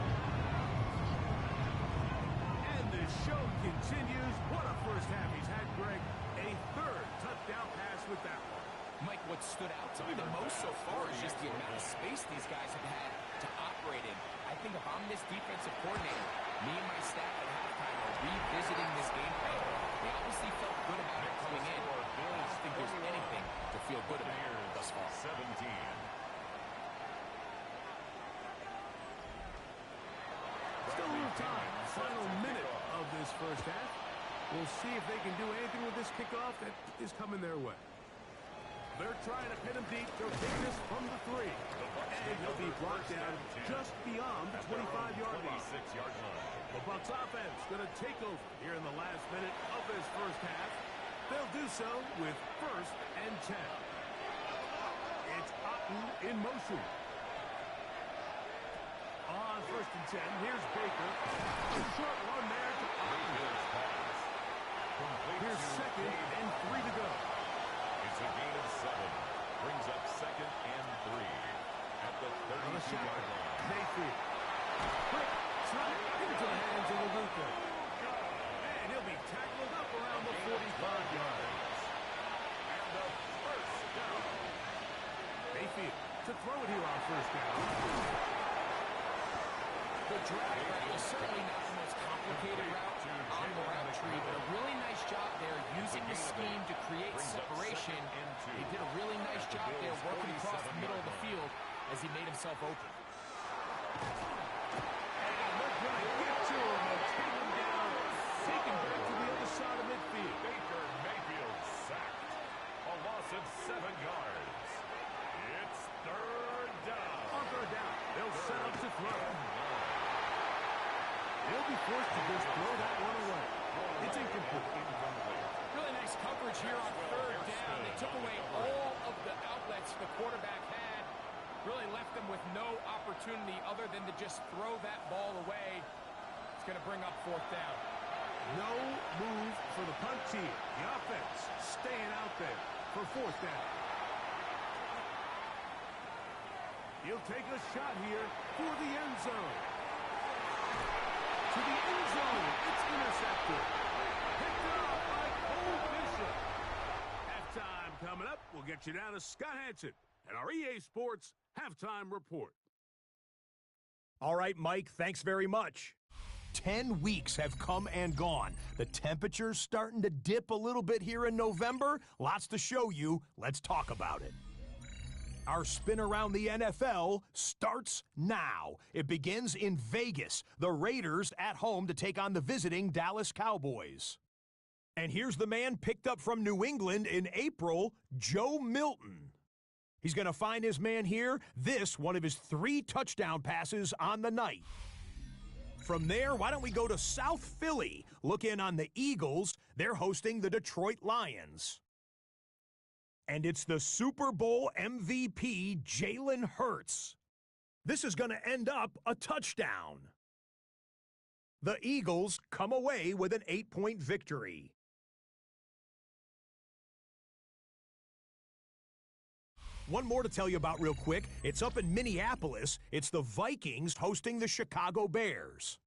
[SPEAKER 8] continues. What a first half he's had, Greg. A third touchdown pass with that one.
[SPEAKER 7] Mike, what stood out to me the most so far is just the amount of space these guys have had to operate in. I think if I'm this defensive coordinator, me and my staff at halftime are revisiting this game plan. They obviously felt good about it coming in. I don't think there's anything to feel good about thus far.
[SPEAKER 3] 17.
[SPEAKER 8] Still a little time. Final minute of this first half. We'll see if they can do anything with this kickoff that is coming their way. They're trying to pin him deep. They'll take this from the 3. And he'll be brought down just beyond the 25-yard line. The Bucs offense going to take over here in the last minute of this first half. They'll do so with 1st and 10. It's Otten in motion. On 1st and 10, here's Baker. A short one there to Otten. Here's 2nd and 3 to go.
[SPEAKER 3] It's a gain of 7. Brings up 2nd and 3 at the 32-yard line.
[SPEAKER 8] Mayfield. Quick slide into the hands of Luka. And he'll be tackled up around the 45 yards.
[SPEAKER 3] And the first down.
[SPEAKER 8] Mayfield to throw it here on 1st down.
[SPEAKER 7] The drag route was certainly not the most complicated route on the route tree, but a really nice job there using the scheme to create separation. He did a really nice job there working across the middle of the field as he made himself open.
[SPEAKER 8] And they're going to get to him and take him down, take him back to the other side of midfield.
[SPEAKER 3] Baker Mayfield sacked. A loss of 7 yards. It's 3rd down.
[SPEAKER 8] On 3rd down, they'll set up to throw. They'll be forced to just throw that one away. It's incomplete.
[SPEAKER 7] Really nice coverage here on 3rd down. They took away all of the outlets the quarterback had. Really left them with no opportunity other than to just throw that ball away. It's going to bring up 4th down.
[SPEAKER 8] No move for the punt team. The offense staying out there for 4th down. He'll take a shot here for the end zone. To the end zone. It's intercepted. Picked up by Cole Bishop. Halftime coming up. We'll get you down to Scott Hansen and our EA Sports Halftime Report.
[SPEAKER 5] All right, Mike, thanks very much. 10 weeks have come and gone. The temperature's starting to dip a little bit here in November. Lots to show you. Let's talk about it. Our spin around the NFL starts now. It begins in Vegas. The Raiders at home to take on the visiting Dallas Cowboys. And here's the man picked up from New England in April, Joe Milton. He's going to find his man here. This, one of his 3 touchdown passes on the night. From there, why don't we go to South Philly? Look in on the Eagles. They're hosting the Detroit Lions. And it's the Super Bowl MVP, Jalen Hurts. This is going to end up a touchdown. The Eagles come away with an 8-point victory. One more to tell you about real quick. It's up in Minneapolis. It's the Vikings hosting the Chicago Bears.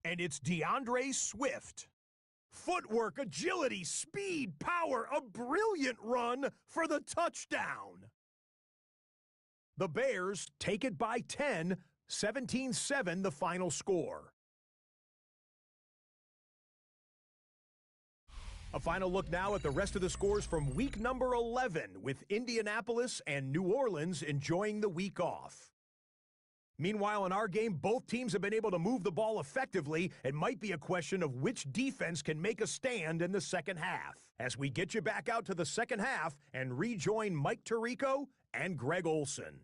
[SPEAKER 5] And it's DeAndre Swift. Footwork, agility, speed, power, a brilliant run for the touchdown. The Bears take it by 10, 17-7 the final score. A final look now at the rest of the scores from week number 11, with Indianapolis and New Orleans enjoying the week off. Meanwhile, in our game, both teams have been able to move the ball effectively. It might be a question of which defense can make a stand in the second half. As we get you back out to the second half and rejoin Mike Tirico and Greg Olson.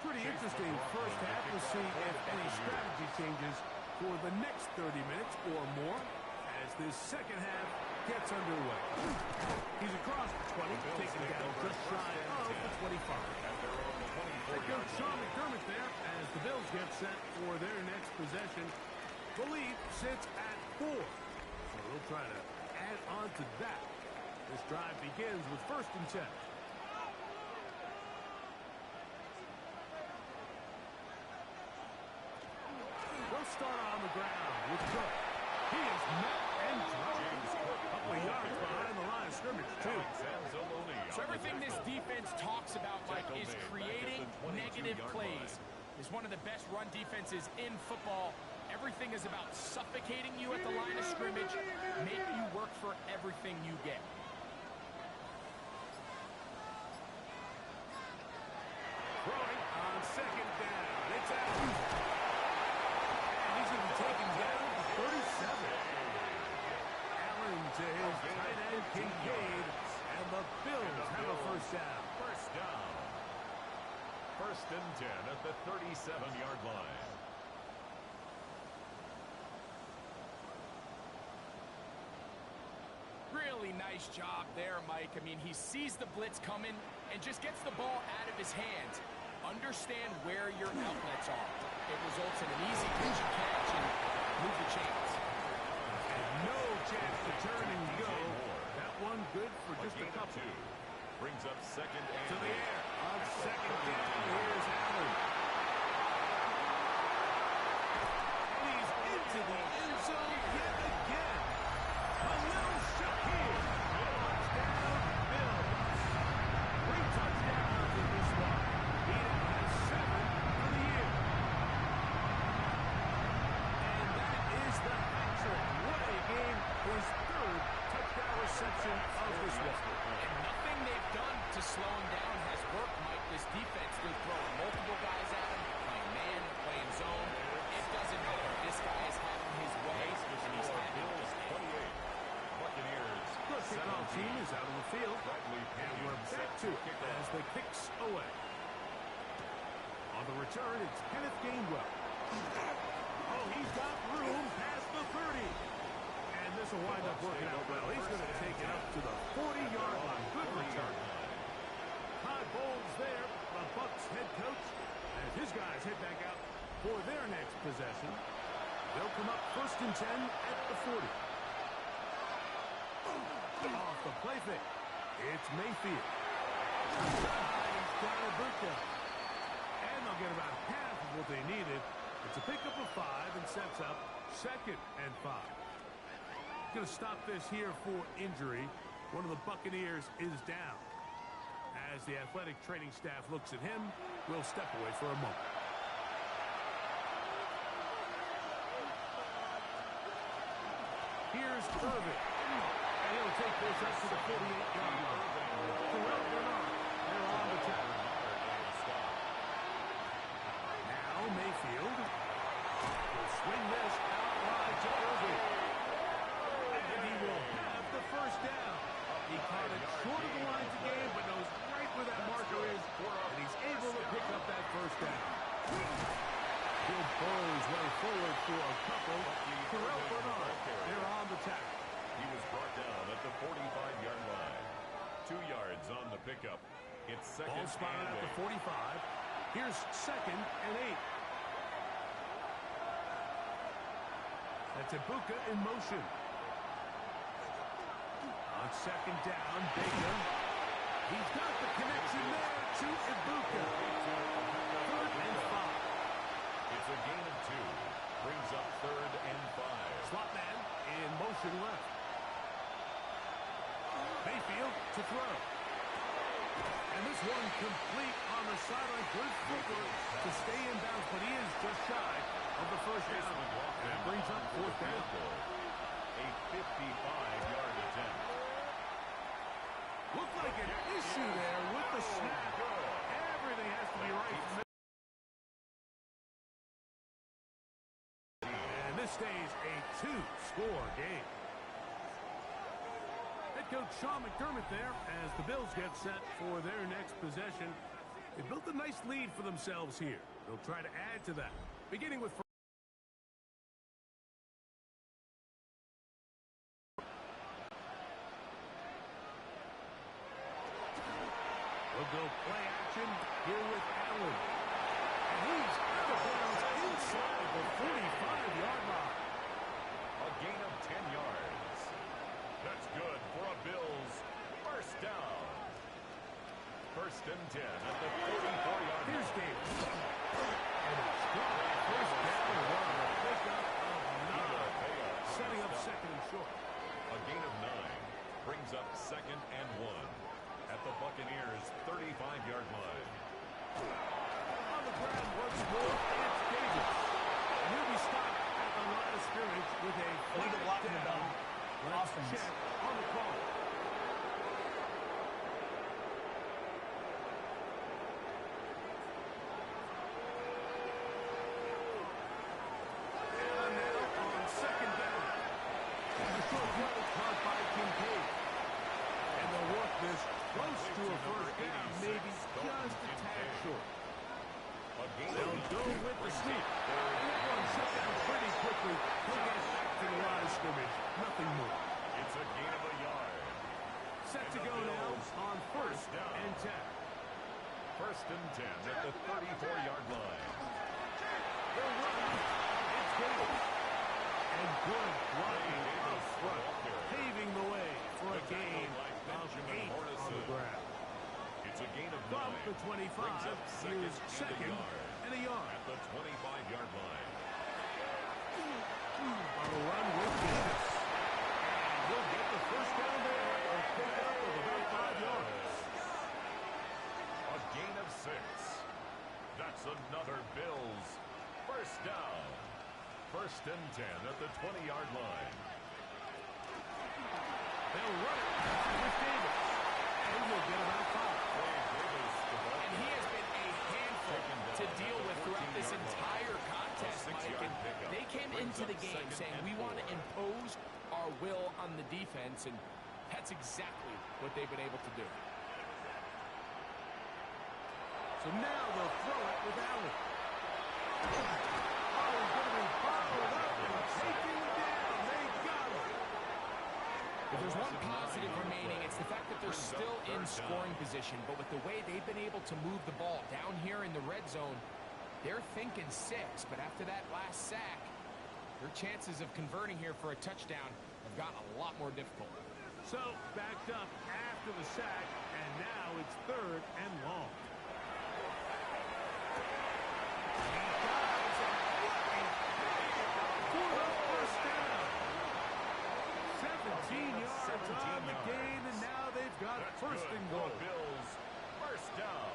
[SPEAKER 8] Pretty interesting first half. We'll see if any strategy changes for the next 30 minutes or more as this second half gets underway. He's across the 20, taken down just shy of the 25. There goes Sean McDermott there as the Bills get set for their next possession. The lead sits at 4. So we'll try to add on to that. This drive begins with 1st and 10. They'll start on the ground with Cook. He is met and dropped. A couple of yards behind the line of scrimmage, too.
[SPEAKER 7] So everything this defense talks about, Mike, is creating negative plays. It's one of the best run defenses in football. Everything is about suffocating you at the line of scrimmage, make you work for everything you get.
[SPEAKER 8] Throwing on 2nd down. It's out. And he's going to be taken down to 37. Allen to his tight end, Kincaid. And the Bills have a 1st down.
[SPEAKER 3] 1st down. 1st and 10 at the 37-yard line.
[SPEAKER 7] Really nice job there, Mike. I mean, he sees the blitz coming and just gets the ball out of his hands. Understand where your outlets are. It results in an easy catch and catch and move the chains.
[SPEAKER 8] And no chance to turn and go. That one good for just a couple.
[SPEAKER 3] Brings up 2nd and
[SPEAKER 8] to the air. On 2nd down, here's Allen. And he's into the end zone yet again. A little Shakir. Touchdown, Bills. 3 touchdowns in this one. He now has 7 for the year. And that is the hat trick. What a game. His 3rd touchdown reception of this one.
[SPEAKER 7] And nothing they've done to slow him down has worked, Mike. This defense, they're throwing multiple guys at him, playing man, playing zone. It doesn't matter. This guy is having his way, and he's having his
[SPEAKER 3] 28. Buccaneers.
[SPEAKER 8] The kickoff team is out of the field, and we're back to it as the kicks away. On the return, it's Kenneth Gainwell. Oh, he's got room past the 30. And this will wind up working out well. He's going to take it up to the 40-yard line. Good return. Todd Bowles there, the Bucs head coach, as his guys head back out for their next possession. They'll come up 1st and 10 at the 40. Off the play fake. It's Mayfield. He's got Ibuka. And they'll get about half of what they needed. It's a pickup of 5 and sets up 2nd and 5. Going to stop this here for injury. One of the Buccaneers is down. As the athletic training staff looks at him, we'll step away for a moment. Here's Irvin. And he'll take this up to the 48-yard line. Terrell Bernard, they're on the track. Now Mayfield will swing this out wide to Irvin. And he will have the 1st down. He caught it short of the line to gain, but knows right where that marker is, and he's able to pick up that 1st down. He'll burrow his way forward for a couple. Terrell Bernard, they're on the tackle.
[SPEAKER 3] He was brought down at the 45-yard line. 2 yards on the pickup. It's 2nd
[SPEAKER 8] Ball spotted at the 45. Here's 2nd and 8. That's Ibuka in motion. On 2nd down, Baker. He's got the connection there to Ibuka. 3rd and 5.
[SPEAKER 3] It's a gain of 2. Brings up 3rd and 5.
[SPEAKER 8] Slot man in motion left. Mayfield to throw. And this one complete on the sideline. Good footwork to stay in bounds, but he is just shy of the 1st down. And that brings up 4th down.
[SPEAKER 3] A 55-yard attempt.
[SPEAKER 8] Looked like an issue there with the snap. Everything has to be right from this. And this stays a 2-score game. Head coach Sean McDermott there as the Bills get set for their next possession. They built a nice lead for themselves here. They'll try to add to that, beginning with we'll go play action here with Allen. And he's out of bounds inside the 45-yard line.
[SPEAKER 3] 10 at the 44-yard line.
[SPEAKER 8] Here's Davis. And a strong first down run. A pickup of 9. Setting up second and short.
[SPEAKER 3] A gain of 9 brings up second and 1 at the Buccaneers' 35-yard line.
[SPEAKER 8] On the ground once more, it's Davis. And he'll be stopped at the line of scrimmage with a flag down. Let's check on the call. And now on second down. The short road caught by Kincaid. And they'll work this close to a first down, maybe just a tad short. They'll go with the sneak. And that one shut down pretty quickly. He'll get back to the line of scrimmage. Nothing more.
[SPEAKER 3] It's a gain of a yard.
[SPEAKER 8] Set to go now on first and 10.
[SPEAKER 3] First and 10 at the 34-yard line.
[SPEAKER 8] They'll run. It's Davis. And good blocking up front, paving the way for a gain of 8 on the ground.
[SPEAKER 3] It's a gain of 9.
[SPEAKER 8] From the 25, here's second and a yard.
[SPEAKER 3] At the 25-yard line.
[SPEAKER 8] On a run with Davis. And he'll get the first down there. A pickup of about 5 yards.
[SPEAKER 3] A gain of 6. That's another Bills first down. First and 10 at the 20-yard line.
[SPEAKER 8] They'll run it with Davis. And he'll get about 5.
[SPEAKER 7] And he has been a handful to deal with throughout this entire contest, Mike. And they came into the game saying, we want to impose our will on the defense, and that's exactly what they've been able to do.
[SPEAKER 8] So now they'll throw it with Allen. Oh, he's going to be followed up and taken down. They got him.
[SPEAKER 7] If there's one positive remaining, it's the fact that they're still in scoring position. But with the way they've been able to move the ball down here in the red zone, they're thinking 6. But after that last sack, their chances of converting here for a touchdown have gotten a lot more difficult.
[SPEAKER 8] So backed up after the sack, and now it's third and long. On the gain, and now they've got first and goal.
[SPEAKER 3] Bills first down.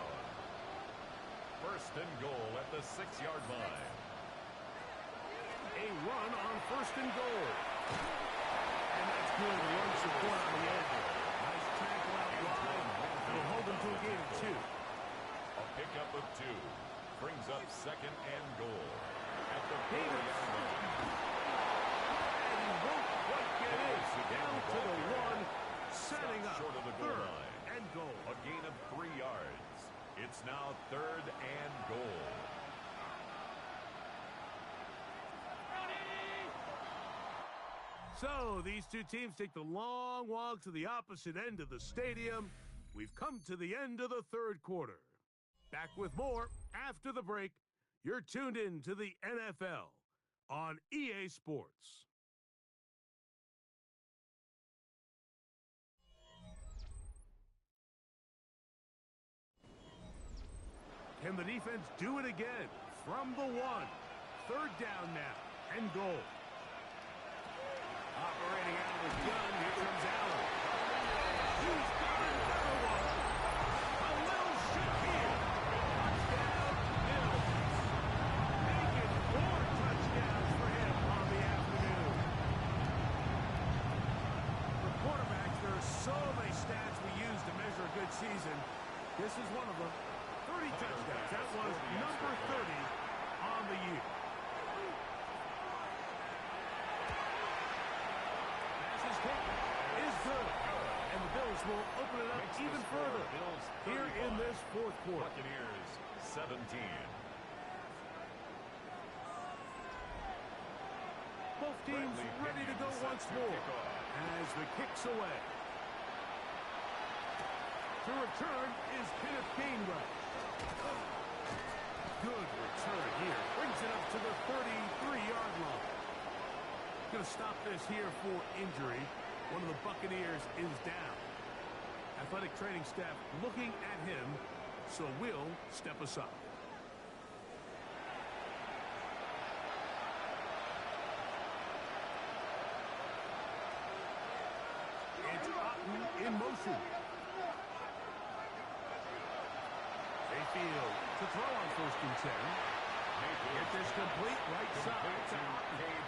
[SPEAKER 3] First and goal at the 6-yard line.
[SPEAKER 8] A run on first and goal. And that's good. Run support on the edge. Nice tackle out wide. It'll hold them to a gain of 2.
[SPEAKER 3] A pickup of 2 brings up second and goal at the 4-yard line.
[SPEAKER 8] And he won't quite get it. Down to the 1, setting up
[SPEAKER 3] short of the goal
[SPEAKER 8] third
[SPEAKER 3] line.
[SPEAKER 8] and goal.
[SPEAKER 3] A gain of 3 yards. It's now third and goal.
[SPEAKER 8] So these two teams take the long walk to the opposite end of the stadium. We've come to the end of the third quarter. Back with more after the break. You're tuned in to the NFL on EA Sports. Can the defense do it again? From the 1. Third down now and goal. Operating out of his gun, here comes Allen. He's got another one. A little shift here. Touchdown, Bills. Making 4 touchdowns for him on the afternoon. For quarterbacks, there are so many stats we use to measure a good season. This is one of them. 30 touchdowns. That was number 30 on the year. Passes hit is good. And the Bills will open it up even further here in this fourth quarter.
[SPEAKER 3] Buccaneers 17.
[SPEAKER 8] Both teams ready to go once more as the kick's away. To return is Kenneth Gainwell. Good return here. Brings it up to the 33-yard line. Going to stop this here for injury. One of the Buccaneers is down. Athletic training staff looking at him. so we'll step aside. It's Otten in motion. Mayfield to throw on 1st and 10. Get this complete right side to Otten.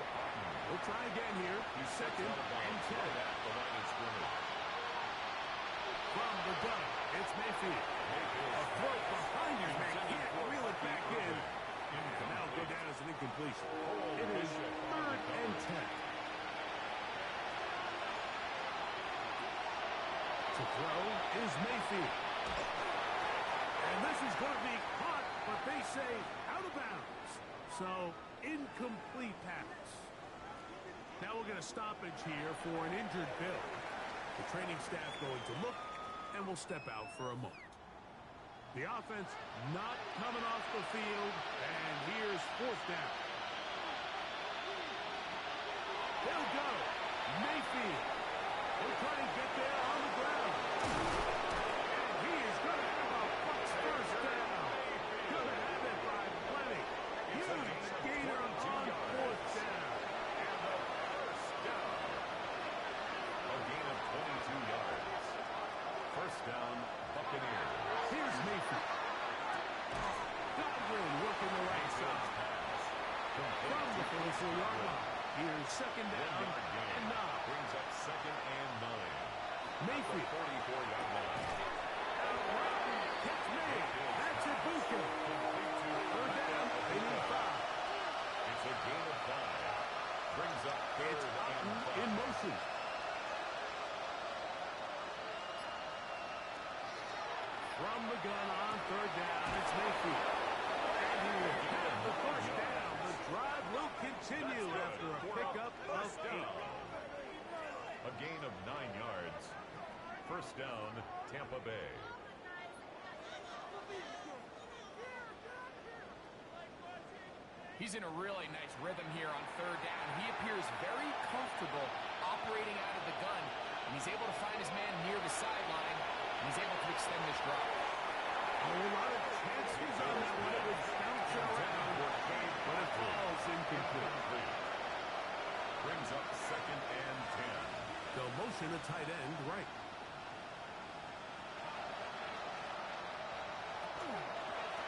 [SPEAKER 8] We'll try again here. He's 2nd and 10. From the gun, it's Mayfield. A throw behind his man. Can't reel it back in. And now go down as an incompletion. It is 3rd and 10. To throw is Mayfield. And this is going to be caught, but they say out of bounds. So, incomplete pass. Now we'll get a stoppage here for an injured Bill. The training staff going to look, and we'll step out for a moment. The offense not coming off the field, and here's 4th down. They'll go. Mayfield. He'll try and get there on the ground. And he is going to have a Bucs 1st down. Going to have it by plenty. Huge gainer on 4th down.
[SPEAKER 3] And the 1st down. A gain of 22 yards. 1st down, Buccaneers.
[SPEAKER 8] Here's Mayfield. Godwin working the right side. From the 44-yard line. Here's 2nd down and 9.
[SPEAKER 3] Brings up 2nd and 9.
[SPEAKER 8] Mayfield.
[SPEAKER 3] 44-yard line.
[SPEAKER 8] Catch made. That's a Buka. 3rd down. They need 5.
[SPEAKER 3] It's a gain of 5. Brings up 3rd
[SPEAKER 8] It's Otten
[SPEAKER 3] and 5.
[SPEAKER 8] in motion. From the gun on 3rd down, it's Mayfield. And he will have the 1st down. The drive will continue after a pickup of 8.
[SPEAKER 3] A gain of 9 yards. 1st down, Tampa Bay.
[SPEAKER 7] He's in a really nice rhythm here on 3rd down. He appears very comfortable operating out of the gun, and he's able to find his man near the sideline, and he's able to extend this drive.
[SPEAKER 8] A lot of chances on that one. It was bouncing around, but it falls incomplete.
[SPEAKER 3] Brings up 2nd and 10.
[SPEAKER 8] They'll motion a tight end right.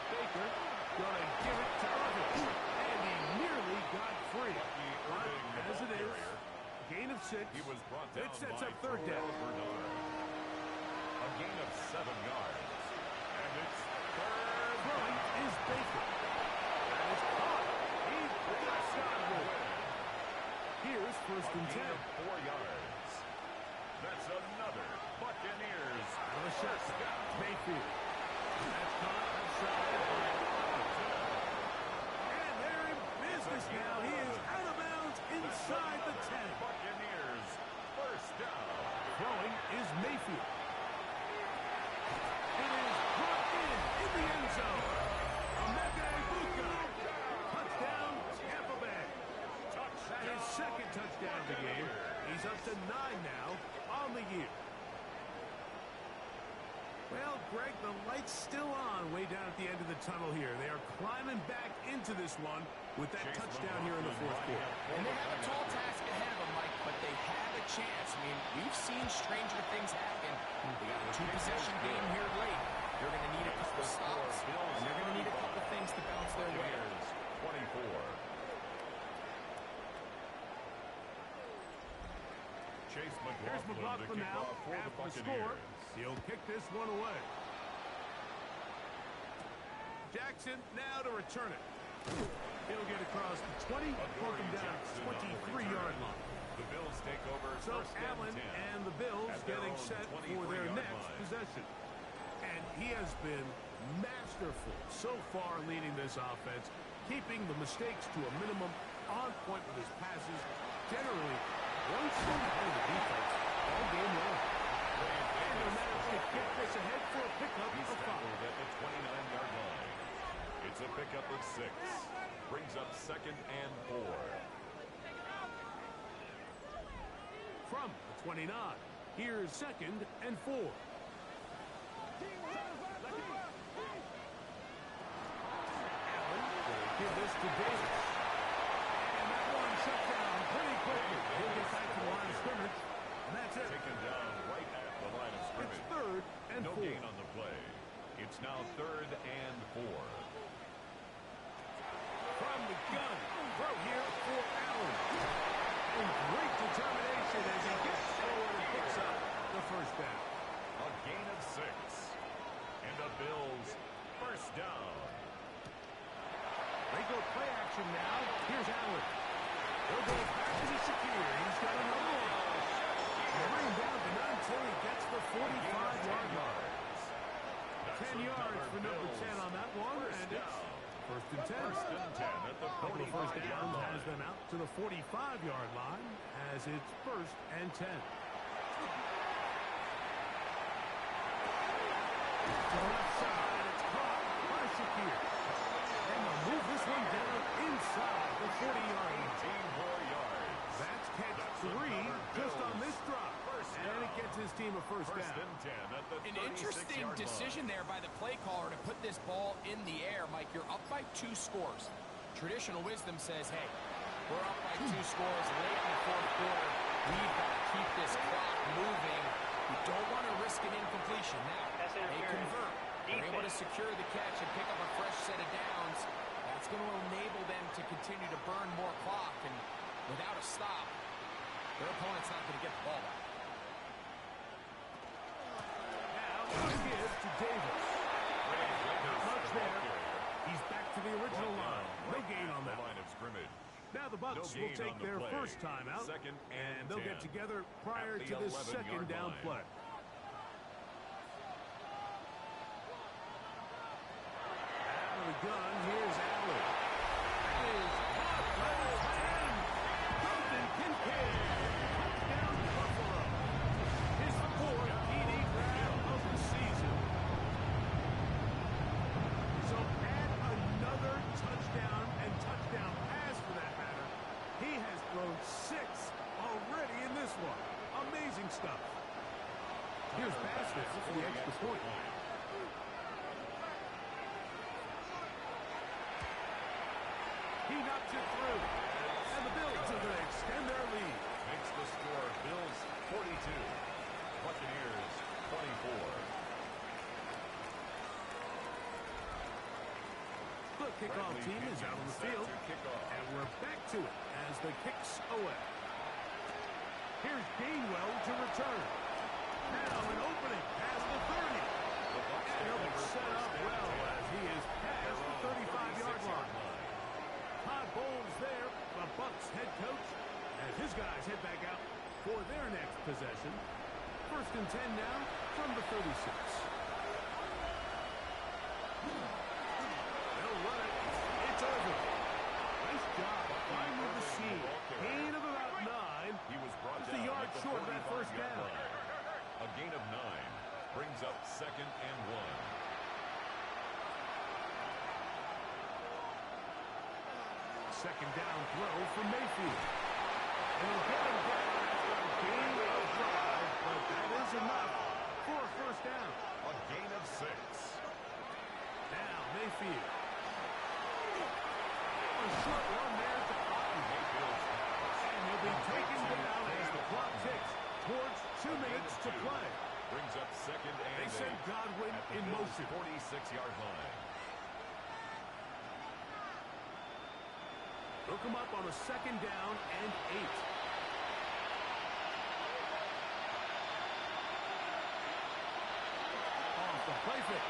[SPEAKER 8] Baker gonna give it to Irvin, and he nearly got free. But as it is, gain of 6.
[SPEAKER 3] He was brought down.
[SPEAKER 8] It sets
[SPEAKER 3] by
[SPEAKER 8] up 3rd down.
[SPEAKER 3] Bernard. A gain of 7 yards. And it's 3rd.
[SPEAKER 8] Throwing is Baker. That is caught. He just got it. Here's 1st and 10.
[SPEAKER 3] 4 yards. That's another Buccaneers.
[SPEAKER 8] On a shot down. Mayfield. That's caught outside. And they're in business now. He is out of bounds inside the 10.
[SPEAKER 3] Buccaneers. 1st down.
[SPEAKER 8] Throwing is Mayfield. It is brought in the end zone. Emeka Buka. Touchdown, Tampa Bay. That is 2nd touchdown of the game. He's up to 9 now on the year. Well, Greg, the light's still on way down at the end of the tunnel here. They are climbing back into this one with that touchdown here in the 4th quarter.
[SPEAKER 7] And they have a tall task ahead of them, Mike, but they have a chance. I mean, we've seen stranger things happen. They got a 2-possession game here late. They're going to need a couple stops, and they're going to need a couple things to bounce their way.
[SPEAKER 3] 24. Chase
[SPEAKER 8] Here's McLaughlin now after the score. He'll kick this one away. Jackson now to return it. He'll get across the 20, poke him down at the 23-yard line.
[SPEAKER 3] The Bills take over.
[SPEAKER 8] So Allen and the Bills getting set for their next possession. And he has been masterful so far leading this offense, keeping the mistakes to a minimum, on point with his passes. Generally, one step ahead of the defense all game long. And they'll manage to get this ahead for a pickup
[SPEAKER 3] He's
[SPEAKER 8] of 5.
[SPEAKER 3] at the 29-yard line. It's a pickup of 6. Brings up 2nd and 4.
[SPEAKER 8] From the 29, here's 2nd and 4. give this to Davis. And that one shut down pretty quickly. He'll get back to the line of scrimmage, and that's it.
[SPEAKER 3] Taken down right at the line of scrimmage.
[SPEAKER 8] It's 3rd and 4.
[SPEAKER 3] No gain on the play. It's now 3rd and 4.
[SPEAKER 8] From the gun, throw here for Allen. And great determination as he gets forward and picks up the first down.
[SPEAKER 3] A gain of 6. And the Bills first down.
[SPEAKER 8] They go play action now. Here's Allen. He'll go back to Shakir. He's got another one. They'll bring him down to none until he gets the 45-yard line. 10 yards for number 10 on that one, and it's 1st and 10.
[SPEAKER 3] First and 10 at the
[SPEAKER 8] Couple of first
[SPEAKER 3] 45-yard
[SPEAKER 8] downs
[SPEAKER 3] line.
[SPEAKER 8] has them out to the 45-yard line as it's 1st and 10. To the left side, and it's caught by Shakir. And they'll move this one down inside the 40-yard line.
[SPEAKER 3] 18 more yards.
[SPEAKER 8] That's catch 3 just on this drop. And it gets his team a first
[SPEAKER 3] First
[SPEAKER 8] down.
[SPEAKER 3] and 10 at the
[SPEAKER 7] An interesting
[SPEAKER 3] 36-yard
[SPEAKER 7] decision
[SPEAKER 3] line.
[SPEAKER 7] there by the play caller to put this ball in the air. Mike, you're up by 2 scores. Traditional wisdom says, hey, we're up by 2 scores late in the 4th quarter. We've got to keep this clock moving. We don't want to risk an incompletion. Now, they convert. They're able to secure the catch and pick up a fresh set of downs. That's going to enable them to continue to burn more clock. And without a stop, their opponent's not going to get the ball back.
[SPEAKER 8] Now, give to Davis. Not much there. He's back to the original line. No gain on that.
[SPEAKER 3] Line of scrimmage.
[SPEAKER 8] Now the Bucs
[SPEAKER 3] No
[SPEAKER 8] will
[SPEAKER 3] gain
[SPEAKER 8] take
[SPEAKER 3] on the
[SPEAKER 8] their
[SPEAKER 3] play.
[SPEAKER 8] first timeout,
[SPEAKER 3] Second
[SPEAKER 8] and
[SPEAKER 3] and
[SPEAKER 8] they'll
[SPEAKER 3] 10.
[SPEAKER 8] get together prior
[SPEAKER 3] At
[SPEAKER 8] to
[SPEAKER 3] the
[SPEAKER 8] this
[SPEAKER 3] 11-yard
[SPEAKER 8] second down
[SPEAKER 3] line.
[SPEAKER 8] play. Out of the gun, here's Allen. That is caught by the tight end, Dalton Kincaid. Touchdown Buffalo. His 4th TD grab of the season. So add another touchdown and touchdown pass for that matter. He has thrown 6 already in this one. Amazing stuff. Here's Bassett for the extra point. He knocks it through. And the Bills are going to extend their lead.
[SPEAKER 3] Makes the score Bills 42. Buccaneers 24.
[SPEAKER 8] The kickoff team is out on the field. And we're back to it as the kicks away. Here's Gainwell to return. Now an opening past the 30. And he'll be set up well as he is past the 35-yard line. Todd Bowles there, the Bucs head coach, as his guys head back out for their next possession. 1st and 10 now from the 36. They'll run it. It's over. Nice job finding the seam. Gain of about 9.
[SPEAKER 3] He was brought
[SPEAKER 8] Just a
[SPEAKER 3] down
[SPEAKER 8] yard
[SPEAKER 3] at the
[SPEAKER 8] short of that first
[SPEAKER 3] 45-yard
[SPEAKER 8] down.
[SPEAKER 3] line. A gain of 9 brings up 2nd and 1.
[SPEAKER 8] Second down throw for Mayfield. And he'll get him down after a gain of 5, but that is enough for a first down.
[SPEAKER 3] A gain of 6.
[SPEAKER 8] Now Mayfield. A short one there to Cotton. And he'll be taken down as the clock ticks towards 2 minutes to play.
[SPEAKER 3] Brings up 2nd and
[SPEAKER 8] They send
[SPEAKER 3] 8
[SPEAKER 8] Godwin
[SPEAKER 3] at the
[SPEAKER 8] in
[SPEAKER 3] Bills'
[SPEAKER 8] motion.
[SPEAKER 3] 46-yard line.
[SPEAKER 8] Hook him up on a 2nd down and 8. Off the play fake.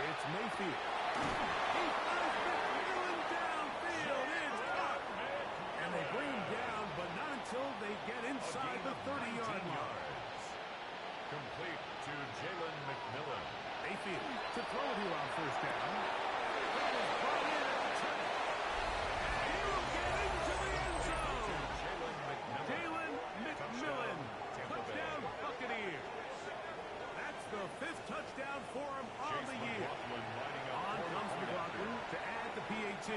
[SPEAKER 8] It's Mayfield. He finds McMillan downfield. It's caught. And they bring him down, but not until they get inside the 30-yard line.
[SPEAKER 3] Complete to Jalen McMillan.
[SPEAKER 8] Mayfield to throw it here on first down. That is brought in at the 10. And he will get into the end zone. Jalen McMillan. Touchdown Buccaneers. That's the 5th touchdown for him on the year. On comes McLaughlin to add the PAT.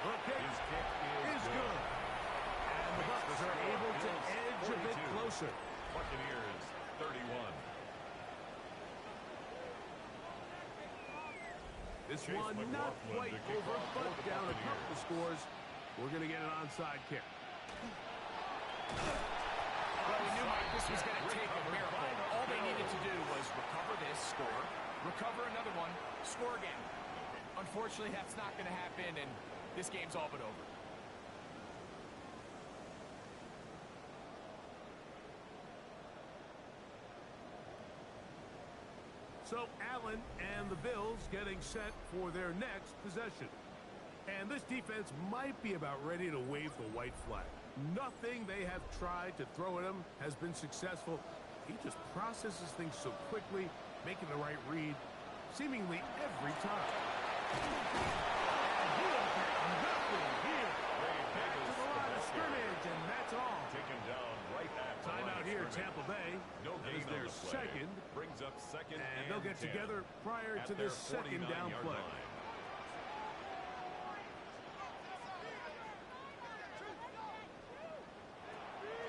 [SPEAKER 8] The kick is good. And the Bucs are able to edge a bit closer.
[SPEAKER 3] Buccaneers 31.
[SPEAKER 8] This one not quite over, but down a couple of scores. We're going to get an onside kick.
[SPEAKER 7] Well, we knew, Mike, this was going to take a miracle. All they needed to do was recover this, score, recover another one, score again. Unfortunately, that's not going to happen, and this game's all but over.
[SPEAKER 8] So Allen and the Bills getting set for their next possession. And this defense might be about ready to wave the white flag. Nothing they have tried to throw at him has been successful. He just processes things so quickly, making the right read seemingly every time. And he will get nothing here. Back to the line of scrimmage, and that's all.
[SPEAKER 3] Taken down right at the
[SPEAKER 8] Timeout here, Tampa Bay.
[SPEAKER 3] No
[SPEAKER 8] That is
[SPEAKER 3] gain
[SPEAKER 8] their
[SPEAKER 3] on the play.
[SPEAKER 8] second.
[SPEAKER 3] Brings up second
[SPEAKER 8] And they'll get
[SPEAKER 3] 10
[SPEAKER 8] together prior
[SPEAKER 3] at
[SPEAKER 8] to
[SPEAKER 3] their
[SPEAKER 8] this second down
[SPEAKER 3] 49-yard
[SPEAKER 8] play.
[SPEAKER 3] line.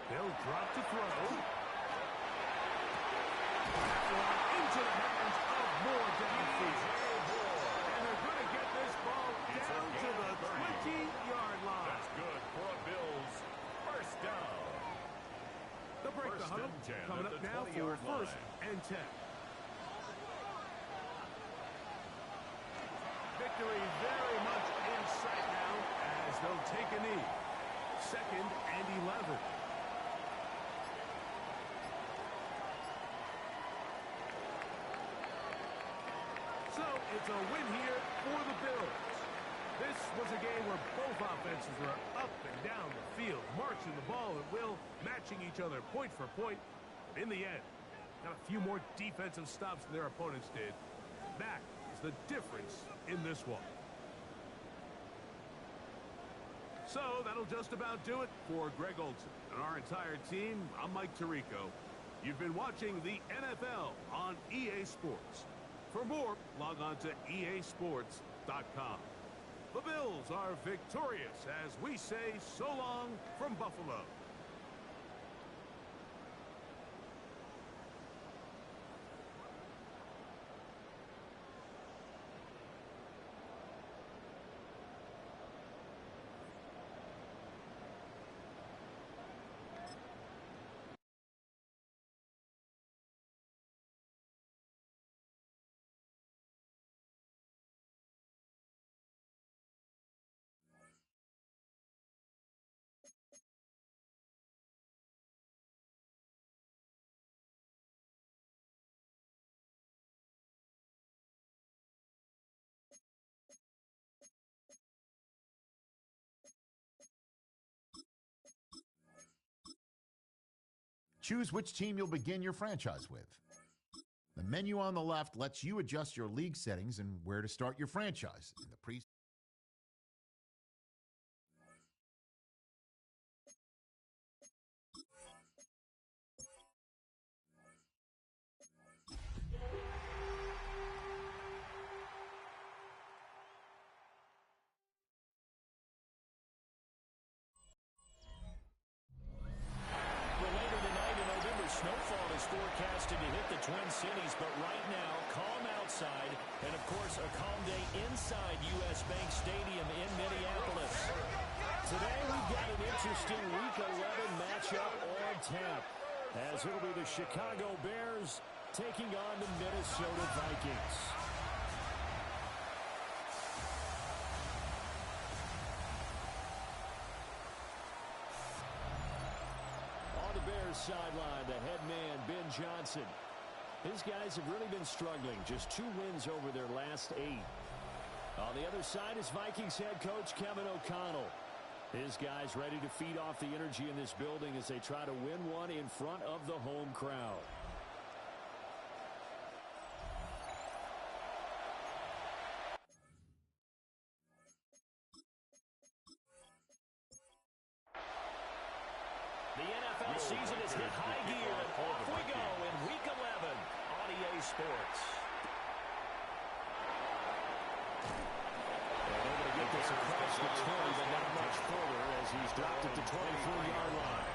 [SPEAKER 8] They'll drop to throw. That one into the hands of more downfield. And they're going to get this ball down to the 20-yard line.
[SPEAKER 3] That's good for a Bills first down.
[SPEAKER 8] They'll break the
[SPEAKER 3] First
[SPEAKER 8] huddle.
[SPEAKER 3] and 10
[SPEAKER 8] Coming
[SPEAKER 3] at
[SPEAKER 8] up
[SPEAKER 3] the
[SPEAKER 8] now
[SPEAKER 3] 20-yard
[SPEAKER 8] for first
[SPEAKER 3] line.
[SPEAKER 8] and 10. Victory very much in sight now as they'll take a knee. Second and 11. So it's a win here for the Bills. This was a game where both offenses were up and down the field, marching the ball at will, matching each other point for point. In the end, got a few more defensive stops than their opponents did. That is the difference in this one. So that'll just about do it for Greg Olsen and our entire team. I'm Mike Tirico. You've been watching the NFL on EA Sports. For more, log on to easports.com. The Bills are victorious as we say so long from Buffalo.
[SPEAKER 6] Choose which team you'll begin your franchise with. The menu on the left lets you adjust your league settings and where to start your franchise in the pre.
[SPEAKER 4] Snowfall is forecasted to hit the Twin Cities, but right now, calm outside, and of course, a calm day inside U.S. Bank Stadium in Minneapolis. Today, we've got an interesting Week 11 matchup on tap, as it'll be the Chicago Bears taking on the Minnesota Vikings. Sideline, the head man, Ben Johnson. His guys have really been struggling. Just 2 wins over their last 8. On the other side is Vikings head coach Kevin O'Connell. His guys ready to feed off the energy in this building as they try to win one in front of the home crowd. The NFL season has hit high gear, and off we go in Week 11 on EA Sports. And they're going to get this across the 20, but not much further as he's dropped at the 23-yard line.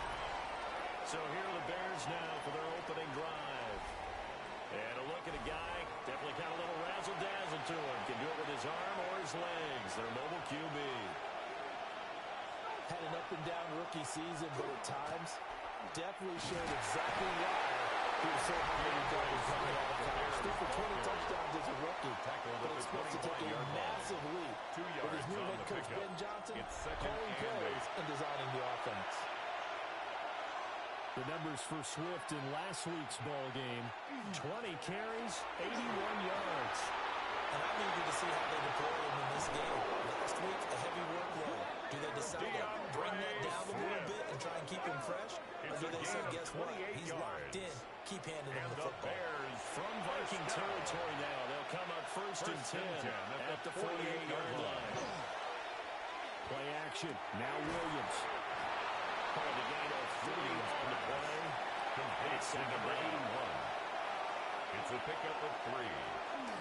[SPEAKER 4] So here are the Bears now for their opening drive. And a look at a guy, definitely got a little razzle-dazzle to him. Can do it with his arm or his legs. Their mobile QB.
[SPEAKER 2] Had an up-and-down rookie season, but at times definitely showed exactly why he was so highly regarded coming out of college. Threw for 20 touchdowns as a rookie, but expects to take a massive leap with his new head coach Ben Johnson calling plays and designing the offense.
[SPEAKER 1] The numbers for Swift in last week's ball game: 20 carries, 81 yards.
[SPEAKER 2] And I'm eager to see how they deploy him in this game. Last week, a heavy workload. Do they decide to bring that down a little bit and try and keep him fresh? Or do they say, guess what? He's locked in. Keep handing him the football.
[SPEAKER 4] From Viking territory now, they'll come up first and 10 at the 48-yard line.
[SPEAKER 1] Play action. Now Williams.
[SPEAKER 4] Called a gain of 3 on the play. It's second down.
[SPEAKER 3] It's a pickup of 3.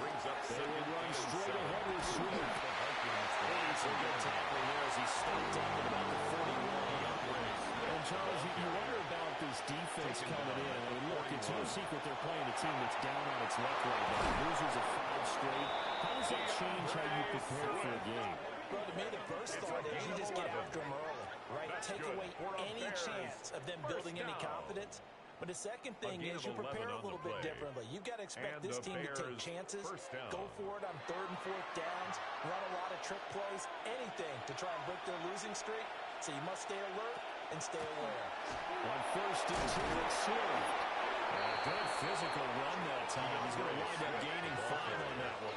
[SPEAKER 3] Brings up
[SPEAKER 1] They will run straight ahead with Swift.
[SPEAKER 4] It's a good tackling there as he stepped up at about the 41-yard range.
[SPEAKER 1] And Charles, you wonder about this defense coming in. I mean, look, it's no secret they're playing a team that's down on its luck right now. Losers of 5 straight. How does that change how you prepare for a game?
[SPEAKER 2] Well, to me, the first thought is you just get after them early, right? Take away any chance of them building any confidence. But the second thing is you prepare a little bit differently. You've got to expect this team to take chances, go for it on 3rd and 4th downs, run a lot of trick plays, anything to try and break their losing streak. So you must stay alert and stay aware.
[SPEAKER 1] On 1st and 2, it's Swift.
[SPEAKER 4] A good physical run that time. He's going to wind up gaining 5 on that one.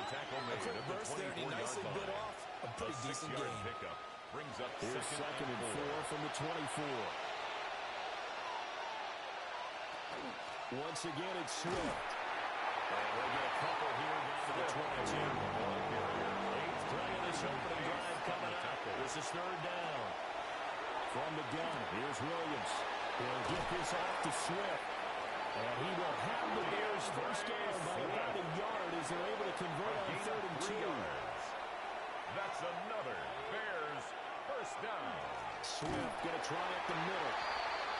[SPEAKER 3] The tackle made at the 24-yard
[SPEAKER 2] bit
[SPEAKER 3] line.
[SPEAKER 2] off. A pretty decent game.
[SPEAKER 3] Pickup brings up
[SPEAKER 1] Here's second and 4 from the 24. Once again, it's Swift.
[SPEAKER 4] And we'll get a couple here down to the 22. 8th play of this opening drive coming up. This is 3rd down.
[SPEAKER 1] From the gun, here's Williams. He'll get this off to Swift. And he will have the Bears first down by about a yard as they're able to convert on 3rd and 2.
[SPEAKER 3] That's another Bears first down.
[SPEAKER 1] Swift going to try at the middle.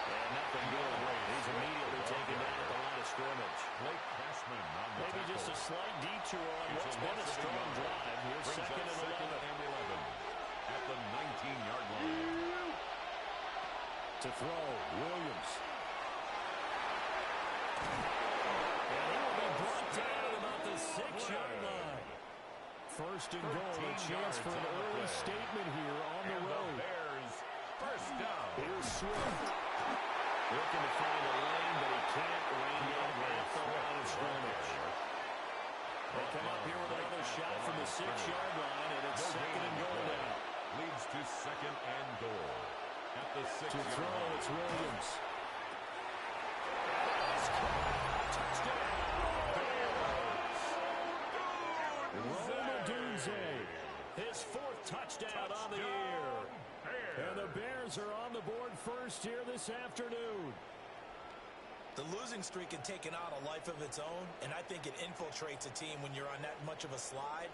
[SPEAKER 4] And nothing good. He's immediately taken down at the line of scrimmage.
[SPEAKER 3] Blake Cashman on the
[SPEAKER 4] Maybe
[SPEAKER 3] tackle.
[SPEAKER 4] just a slight detour on what's been a strong drive. Here's
[SPEAKER 3] Brings
[SPEAKER 4] second
[SPEAKER 3] up
[SPEAKER 4] and 11.
[SPEAKER 3] and 11 at the 19-yard line.
[SPEAKER 1] To throw, Williams.
[SPEAKER 4] And he will be brought down at about the 6-yard line.
[SPEAKER 1] First and goal, a chance for an early statement here on the road.
[SPEAKER 3] Bears first down.
[SPEAKER 1] Here's Swift.
[SPEAKER 4] Looking to find a lane, but he can't rain down at the line of scrimmage. They come up here with another shot from the 6-yard line, and it's second and goal now.
[SPEAKER 3] Leads to second and goal at the 6-yard
[SPEAKER 1] To throw,
[SPEAKER 3] line.
[SPEAKER 1] it's Williams.
[SPEAKER 4] His 4th touchdown on the year.
[SPEAKER 1] And the Bears are on the board first here this afternoon.
[SPEAKER 2] The losing streak had taken on a life of its own, and I think it infiltrates a team when you're on that much of a slide.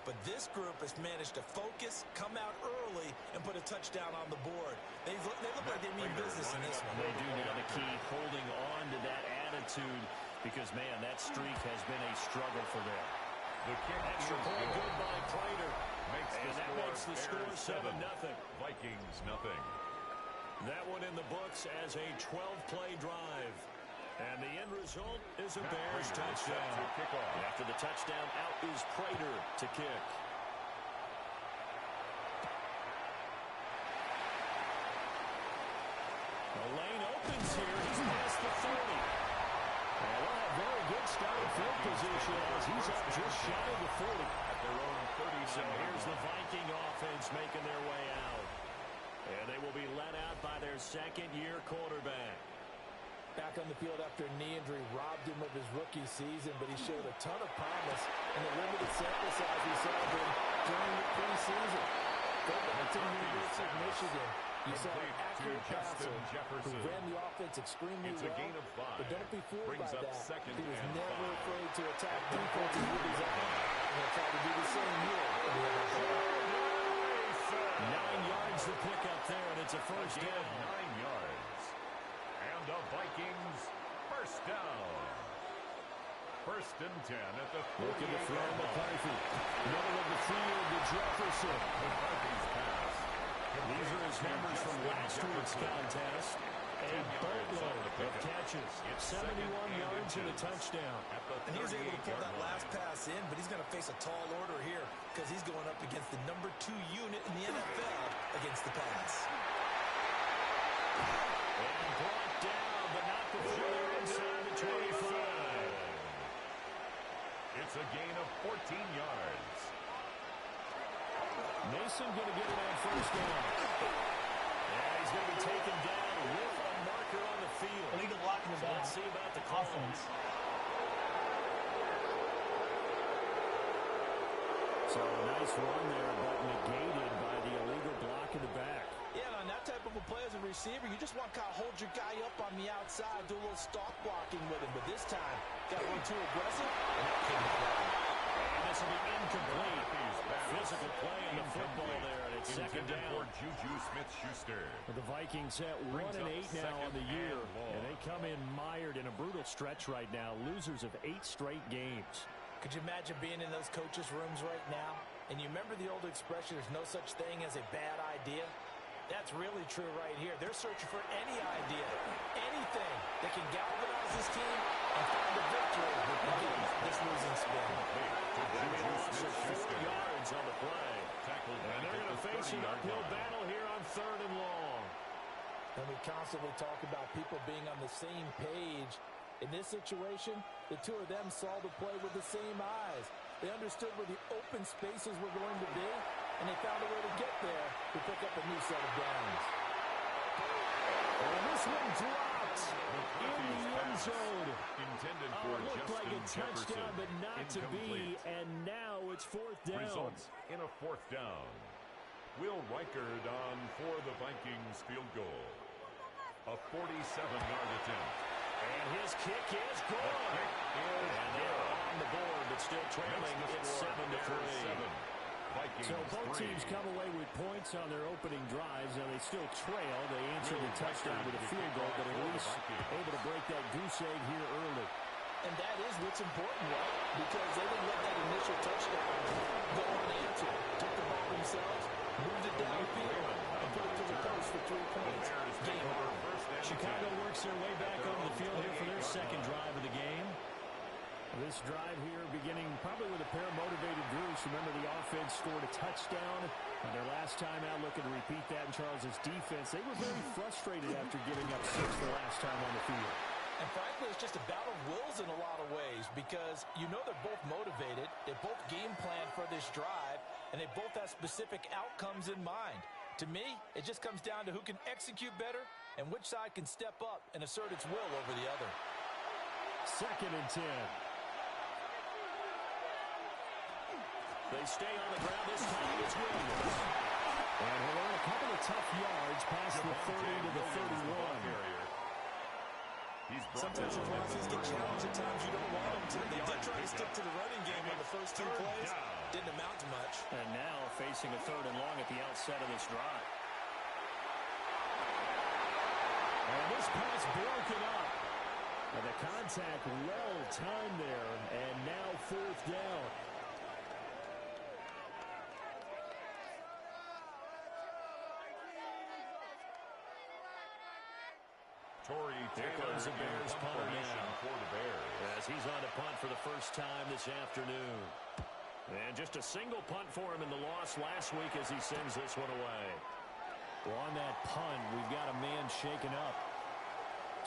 [SPEAKER 2] But this group has managed to focus, come out early, and put a touchdown on the board. They look like they mean business in this one.
[SPEAKER 4] They do now the key, holding on to that attitude, because, man, that streak has been a struggle for them.
[SPEAKER 3] The kick
[SPEAKER 4] Extra
[SPEAKER 3] is
[SPEAKER 4] point good by Prater.
[SPEAKER 3] And
[SPEAKER 4] that makes the score 7-0.
[SPEAKER 3] Vikings nothing.
[SPEAKER 4] That one in the books as a 12-play drive. And the end result is a Bears touchdown. After the touchdown, out is Prater to kick. The lane opens here. He's past the 30. And what a very good starting field position as he's up just shy of the 40.
[SPEAKER 3] At their own 30.
[SPEAKER 4] So here's the Viking offense making their way out. And they will be led out by their second-year quarterback.
[SPEAKER 2] Back on the field after a knee injury robbed him of his rookie season, but he showed a ton of promise in the limited sample size we saw of him during the preseason. Go back to the University of Michigan. You saw an accurate passer who ran the offense extremely well, but don't be fooled by that. He was never afraid to attack defenses with his arm, and he'll try to do the same here in the NFL.
[SPEAKER 4] 9 yards to pick up there, and it's a first down.
[SPEAKER 3] 9 yards. And the Vikings first down. First and 10 at the 48.
[SPEAKER 1] Looking to throw McCarthy. Middle of the field to Jefferson.
[SPEAKER 3] McCarthy's pass.
[SPEAKER 1] These are his numbers from last week's contest. A boatload of catches. 71 yards and a touchdown.
[SPEAKER 2] And he was able to pull that last pass in, but he's going to face a tall order here because he's going up against the number 2 unit in the MFL against the pass.
[SPEAKER 1] And brought down, but not before they're inside the 25.
[SPEAKER 3] It's a gain of 14 yards.
[SPEAKER 1] Mason going to get it on first down. Yeah, he's going to be taken down with a marker on the field.
[SPEAKER 7] Illegal blocking the ball.
[SPEAKER 1] Let's see about the call. So a nice run there, but negated by the illegal block in the back.
[SPEAKER 2] Yeah, on that type of a play as a receiver, you just want to kind of hold your guy up on the outside, do a little stalk blocking with him. But this time, got a little too aggressive, and that couldn't play.
[SPEAKER 1] And this will be incomplete. Physical play in the football there, and it's second down.
[SPEAKER 3] For Juju Smith-Schuster.
[SPEAKER 1] The Vikings at 1-8 now on the year, and they come in mired in a brutal stretch right now, losers of 8 straight games.
[SPEAKER 2] Could you imagine being in those coaches' rooms right now? And you remember the old expression, there's no such thing as a bad idea? That's really true right here. They're searching for any idea, anything that can galvanize this team and find a victory against this losing spin.
[SPEAKER 1] 4 yards on the play. And they're going to face an uphill battle here on 3rd and long.
[SPEAKER 2] And we constantly talk about people being on the same page. In this situation, the two of them saw the play with the same eyes. They understood where the open spaces were going to be, and they found a way to get there to pick up a new set of downs.
[SPEAKER 1] And this one dropped in the end zone.
[SPEAKER 3] Intended for
[SPEAKER 1] looked like a
[SPEAKER 3] Jefferson.
[SPEAKER 1] touchdown, but not to be, and now it's 4th down.
[SPEAKER 3] Results in a 4th down. Will Reichard on for the Vikings field goal. A 47-yard attempt.
[SPEAKER 1] And his kick is good. And they're on the board, but still trailing. It's 7-3. So both teams come away with points on their opening drives. Now they still trail. They answered the touchdown with a field goal, but at least able to break that goose egg here early.
[SPEAKER 2] And that is what's important, right? Because they didn't let that initial touchdown go unanswered. Took the ball themselves, moved it downfield, and put it to the post for 3 points. Game over.
[SPEAKER 1] Chicago works their way back onto the field here for their second drive of the game. This drive here beginning probably with a pair of motivated groups. Remember, the offense scored a touchdown on their last time out, looking to repeat that in Charles's defense. They were very frustrated after giving up 6 the last time on the field.
[SPEAKER 2] And frankly, it's just a battle of wills in a lot of ways because you know they're both motivated, they both game plan for this drive, and they both have specific outcomes in mind. To me, it just comes down to who can execute better and which side can step up and assert its will over the other.
[SPEAKER 1] 2nd and 10. They stay on the ground this time. It's Williams. And he'll earn a couple of tough yards past the 30 to the 31.
[SPEAKER 2] Sometimes your crosses get challenged at times you don't want them to. They did try to stick to the running game on the first 2 plays. Didn't amount to much.
[SPEAKER 1] And now facing a 3rd and long at the outset of this drive. And this pass broken up. And the contact well timed there. And now 4th down. Here comes the Bears punter now.
[SPEAKER 3] For the Bears.
[SPEAKER 1] As he's on to punt for the first time this afternoon. And just a single punt for him in the loss last week as he sends this one away. Well, on that punt, we've got a man shaken up.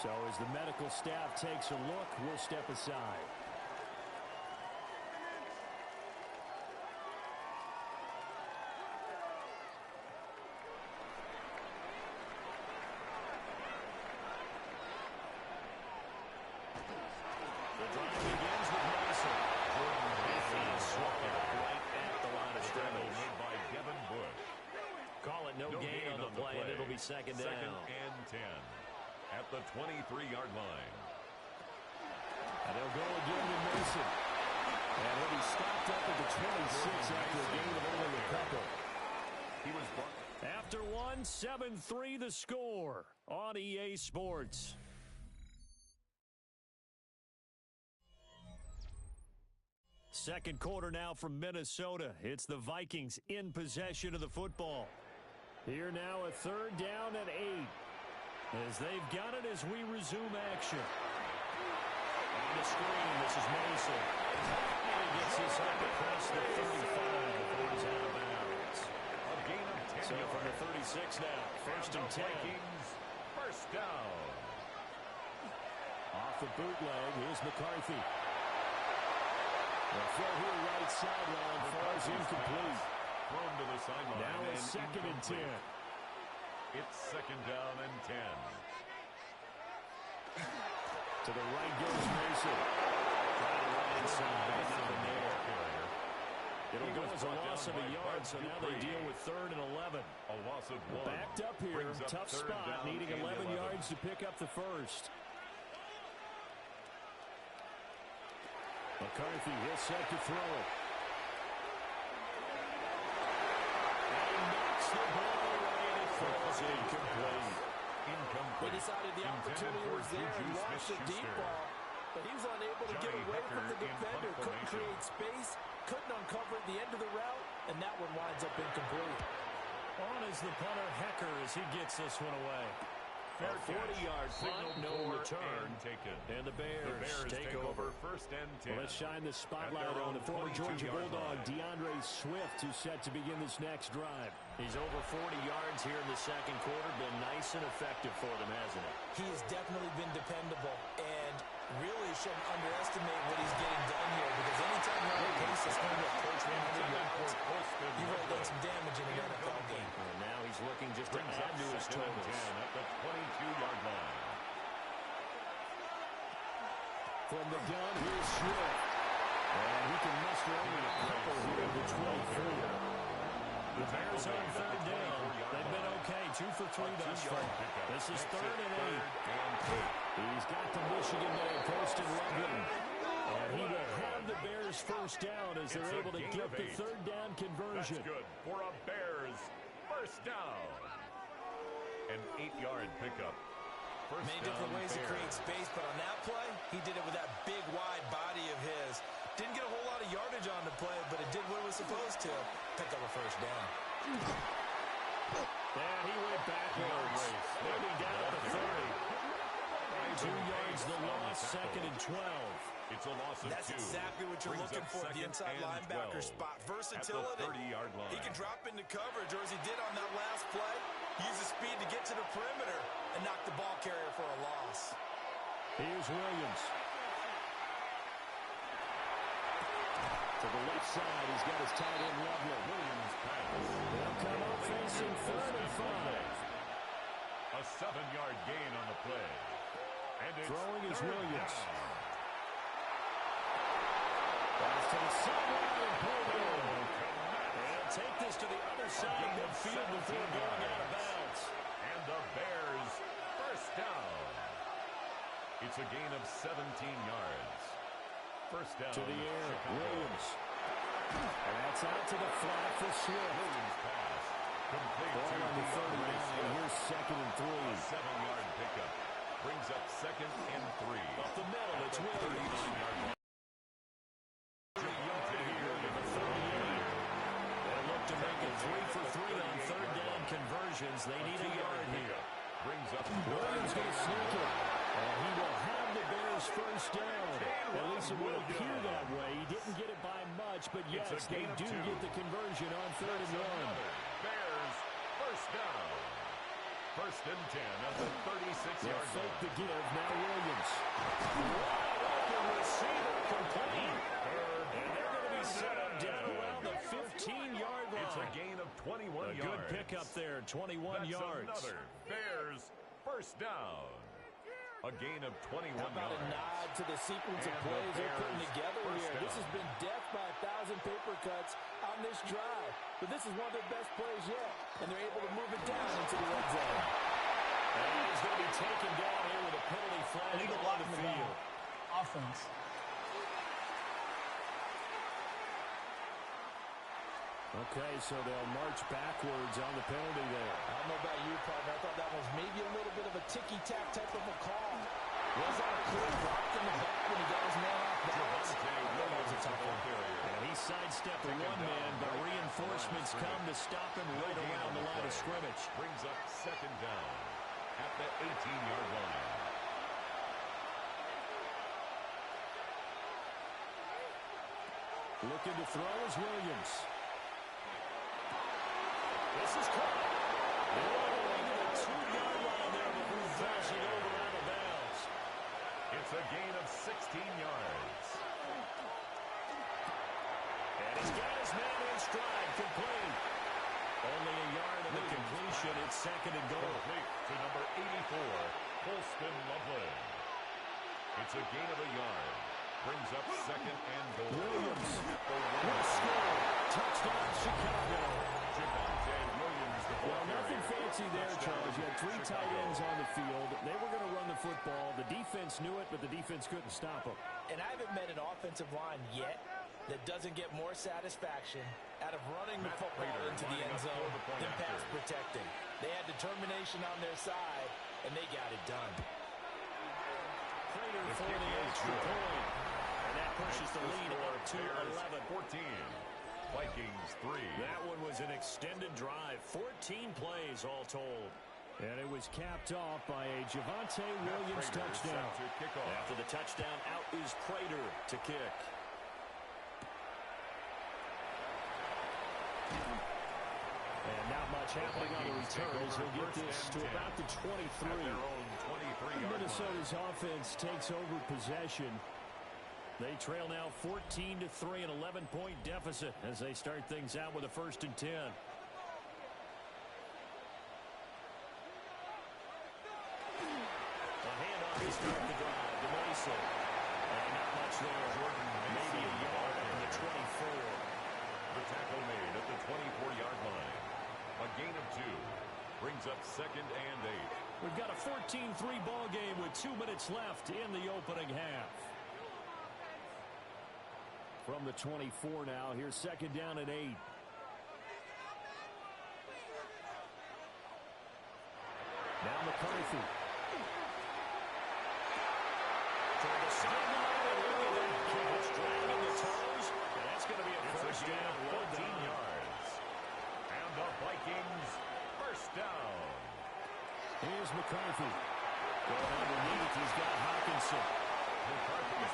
[SPEAKER 1] So as the medical staff takes a look, we'll step aside. The drive begins with Mason. He's swung right at the line of scrimmage.
[SPEAKER 3] Made by Devin Bush.
[SPEAKER 1] Call it no gain on the play, and it'll be second down.
[SPEAKER 3] 2nd and 10 at the 23-yard line.
[SPEAKER 1] And they'll go again with Mason. And he'll be stopped up at the 26 after a gain of only a couple.
[SPEAKER 3] He was brought.
[SPEAKER 1] After one, 7-3 the score on EA Sports.
[SPEAKER 4] second quarter now from Minnesota. It's the Vikings in possession of the football. Here now a third down and 8. As they've got it as we resume action. On the screen, this is Mason. And he gets this up across the 35. He's out of bounds.
[SPEAKER 3] A gain of 10
[SPEAKER 4] So
[SPEAKER 3] yards.
[SPEAKER 4] from the 36 now, first and 10.
[SPEAKER 3] Vikings, first down.
[SPEAKER 1] Off the bootleg, here's McCarthy. The throw here right sideline falls incomplete.
[SPEAKER 3] Thrown to the sideline.
[SPEAKER 1] Now a second and 10.
[SPEAKER 3] It's second down and 10.
[SPEAKER 1] To the right goes Mason. Trying to run inside, but nothing there. It'll go as a loss of a yard, so now they deal with third and 11.
[SPEAKER 3] A loss of 1.
[SPEAKER 1] Backed up here,
[SPEAKER 3] Brings up
[SPEAKER 1] tough
[SPEAKER 3] third
[SPEAKER 1] spot,
[SPEAKER 3] down
[SPEAKER 1] needing
[SPEAKER 3] and
[SPEAKER 1] 11 yards to pick up the first. McCarthy, he'll set to throw it. And knocks the ball away, and it falls incomplete.
[SPEAKER 2] He decided the opportunity was there and launched a deep ball, but he was unable to get away from the defender. Couldn't create space, couldn't uncover the end of the route, and that one winds up incomplete.
[SPEAKER 4] On is the punter Hecker as he gets this one away.
[SPEAKER 3] Fair
[SPEAKER 4] A 40-yard punt, no return. And the Bears take over.
[SPEAKER 3] First and 10.
[SPEAKER 1] Well, let's shine the spotlight on the former Georgia Bulldog, DeAndre Swift, who's set to begin this next drive.
[SPEAKER 4] He's over 40 yards here in the second quarter. Been nice and effective for them, hasn't he?
[SPEAKER 2] He has definitely been dependable and really shouldn't underestimate what he's getting done here, because anytime you're on pace that's going to approach 100 yards, you've really done some damage in an NFL game.
[SPEAKER 4] And now he's looking just to add to his totals.
[SPEAKER 3] At the 22-yard line.
[SPEAKER 1] From the gun, here's Swift. And he can muster only a couple here at the 24.
[SPEAKER 4] The Bears on third down. They've been okay, 2 for 3 thus far. This is third and 8.
[SPEAKER 1] He's got the Michigan man posted Loveland. And he will have the Bears first down as they're able to get the third down conversion.
[SPEAKER 3] That's good for a Bears first down. An 8-yard pickup.
[SPEAKER 2] Many different ways to create space, but on that play, he did it with that big, wide body of his. Didn't get a whole lot of yardage on the play, but it did what it was supposed to. Pick up a first down.
[SPEAKER 1] And he went backwards. They'll be down at the 30. 2 yards the loss, second and 12.
[SPEAKER 3] It's a loss of 2.
[SPEAKER 2] That's exactly what you're
[SPEAKER 3] Brings
[SPEAKER 2] looking
[SPEAKER 3] up
[SPEAKER 2] for at the
[SPEAKER 3] second
[SPEAKER 2] inside
[SPEAKER 3] and
[SPEAKER 2] linebacker
[SPEAKER 3] 12.
[SPEAKER 2] spot.
[SPEAKER 3] At
[SPEAKER 2] Versatility.
[SPEAKER 3] the 30-yard line.
[SPEAKER 2] He can drop into coverage, or as he did on that last play, use his speed to get to the perimeter and knock the ball carrier for a loss.
[SPEAKER 1] Here's Williams. To the left side, he's got his tight end Loveland.
[SPEAKER 3] Williams pass.
[SPEAKER 1] They'll come up facing third and 5.
[SPEAKER 3] A 7-yard gain on the play. And it's
[SPEAKER 1] Throwing is
[SPEAKER 3] third
[SPEAKER 1] Williams.
[SPEAKER 3] down.
[SPEAKER 1] Pass to the sideline and pulled in.
[SPEAKER 4] And take this to the other side of midfield before going out of bounds.
[SPEAKER 3] And the Bears first down. It's a gain of 17 yards. First down.
[SPEAKER 1] To the air,
[SPEAKER 3] Chicago.
[SPEAKER 1] Williams. And that's out to the flat for Swift.
[SPEAKER 3] Williams pass. Complete
[SPEAKER 1] Ball
[SPEAKER 3] to
[SPEAKER 1] on the
[SPEAKER 3] DeAndre
[SPEAKER 1] 39.
[SPEAKER 3] Swift.
[SPEAKER 1] Here's second and 3.
[SPEAKER 3] A 7-yard pickup. Brings up second and 3.
[SPEAKER 4] Up the middle, it's Williams.
[SPEAKER 3] 39-yard line.
[SPEAKER 4] They'll look to make it 3 for 3 on third down conversions. They need a yard here.
[SPEAKER 3] Brings up
[SPEAKER 1] Williams going to sneak it. And he will have the Bears first down. At least it will appear that way. He didn't get it by much, but yes, they do get the conversion on third and 1.
[SPEAKER 3] Bears first down. First and 10 at the 36-yard
[SPEAKER 1] They'll fake
[SPEAKER 3] line.
[SPEAKER 1] the give. Now Williams.
[SPEAKER 4] Wide open receiver complete. And they're going to be set up down around the 15-yard line.
[SPEAKER 3] It's a gain of 21 yards.
[SPEAKER 4] A good pickup there, 21
[SPEAKER 3] That's
[SPEAKER 4] yards.
[SPEAKER 3] another Bears first down. A gain of 21
[SPEAKER 2] How about
[SPEAKER 3] yards.
[SPEAKER 2] a nod to the sequence of
[SPEAKER 3] And the
[SPEAKER 2] plays they're putting
[SPEAKER 3] Bears
[SPEAKER 2] together
[SPEAKER 3] first
[SPEAKER 2] here? This
[SPEAKER 3] down.
[SPEAKER 2] has been death by 1,000 paper cuts on this drive. But this is one of their best plays yet, and they're able to move it down into the red zone.
[SPEAKER 4] And he's going to be taken down here with a penalty flag on the field.
[SPEAKER 9] Offense.
[SPEAKER 1] Okay, so they'll march backwards on the penalty there.
[SPEAKER 2] I don't know about you, partner. I thought that was maybe a little bit of a ticky-tack type of a call. Was that a clear block in the back when he got his man off balance? That was a tough one.
[SPEAKER 4] And he sidestepped the one man, but reinforcements come to stop him right around the line of scrimmage.
[SPEAKER 3] Brings up second down at the 18-yard line.
[SPEAKER 4] Looking to throw is Williams. This is caught. Into the 2-yard line there before flashing over out of bounds.
[SPEAKER 3] It's a gain of 16 yards.
[SPEAKER 4] And he's got his man in stride, complete. Only a yard of the completion. It's second and goal.
[SPEAKER 3] Complete to number 84, Colston Loveland. It's a gain of a yard. Brings up second and goal.
[SPEAKER 4] Williams will score. Touchdown, Chicago.
[SPEAKER 3] Javonte Williams, the ball
[SPEAKER 4] Well, nothing
[SPEAKER 3] carrier.
[SPEAKER 4] fancy there, Charles. You had 3 tight ends on the field. They were going to run the football. The defense knew it, but the defense couldn't stop them.
[SPEAKER 2] And I haven't met an offensive line yet that doesn't get more satisfaction out of running the football into the end zone than pass protecting. They had determination on their side, and they got it done.
[SPEAKER 4] Prater for the extra point. And that pushes the lead up to 11.
[SPEAKER 3] 14. Vikings 3.
[SPEAKER 4] That one was an extended drive. 14 plays all told. And it was capped off by a Javonte Williams touchdown. After the touchdown, out is Prater to kick. And not much happening on the return as he'll get this to about the 23. Minnesota's offense takes over possession. They trail now 14-3, an 11-point deficit as they start things out with a 1st and 10. A handoff to start the drive to Mason. And not much there. Jordan, maybe a yard from the 24.
[SPEAKER 3] The tackle made at the 24-yard line. A gain of 2. Brings up second and 8.
[SPEAKER 4] We've got a 14-3 ball game with 2 minutes left in the opening half. From the 24 now, here's second down and 8. Now McCarthy. Trying to sideline and look at that catch, dragging the toes. And that's going to be a first down.
[SPEAKER 3] 14 yards. And the Vikings first down.
[SPEAKER 4] Here's McCarthy. Going underneath, he's got Hawkinson.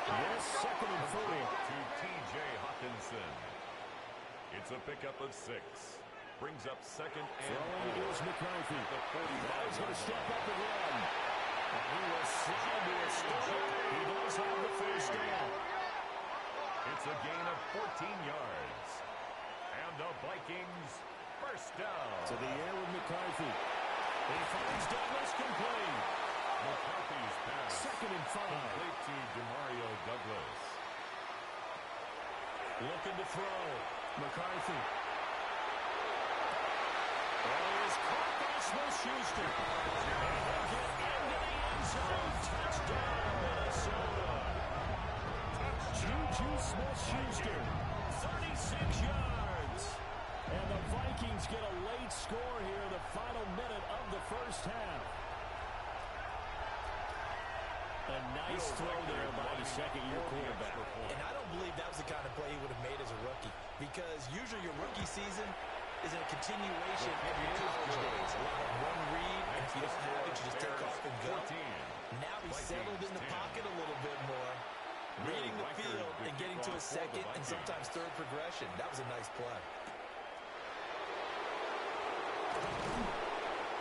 [SPEAKER 4] Yes, second and 4.
[SPEAKER 3] To T.J. Hawkinson. It's a pickup of 6. Brings up second and
[SPEAKER 4] Throwing
[SPEAKER 3] 4.
[SPEAKER 4] is McCarthy.
[SPEAKER 3] The 45.
[SPEAKER 4] He's going to step up and run. And he will slide to a stop. He does have the first down.
[SPEAKER 3] It's a gain of 14 yards. And the Vikings first down.
[SPEAKER 4] To the air with McCarthy. He finds Douglas, complete.
[SPEAKER 3] McCarthy's pass.
[SPEAKER 4] Second and 5.
[SPEAKER 3] Complete to Demario Douglas.
[SPEAKER 4] Looking to throw. McCarthy. Oh, is caught by Smith-Schuster. And he'll get into the end zone. Touchdown, Minnesota. Juju Smith-Schuster. 36 yards. And the Vikings get a late score here, the final minute of the first half. A nice throw there by the second-year quarterback.
[SPEAKER 2] And I don't believe that was the kind of play he would have made as a rookie, because usually your rookie season is a continuation of your college days. A lot of one read, and if you don't have it, you just take off and go. Now he's settled in the pocket a little bit more, reading the field and getting to a second and sometimes third progression. That was a nice play.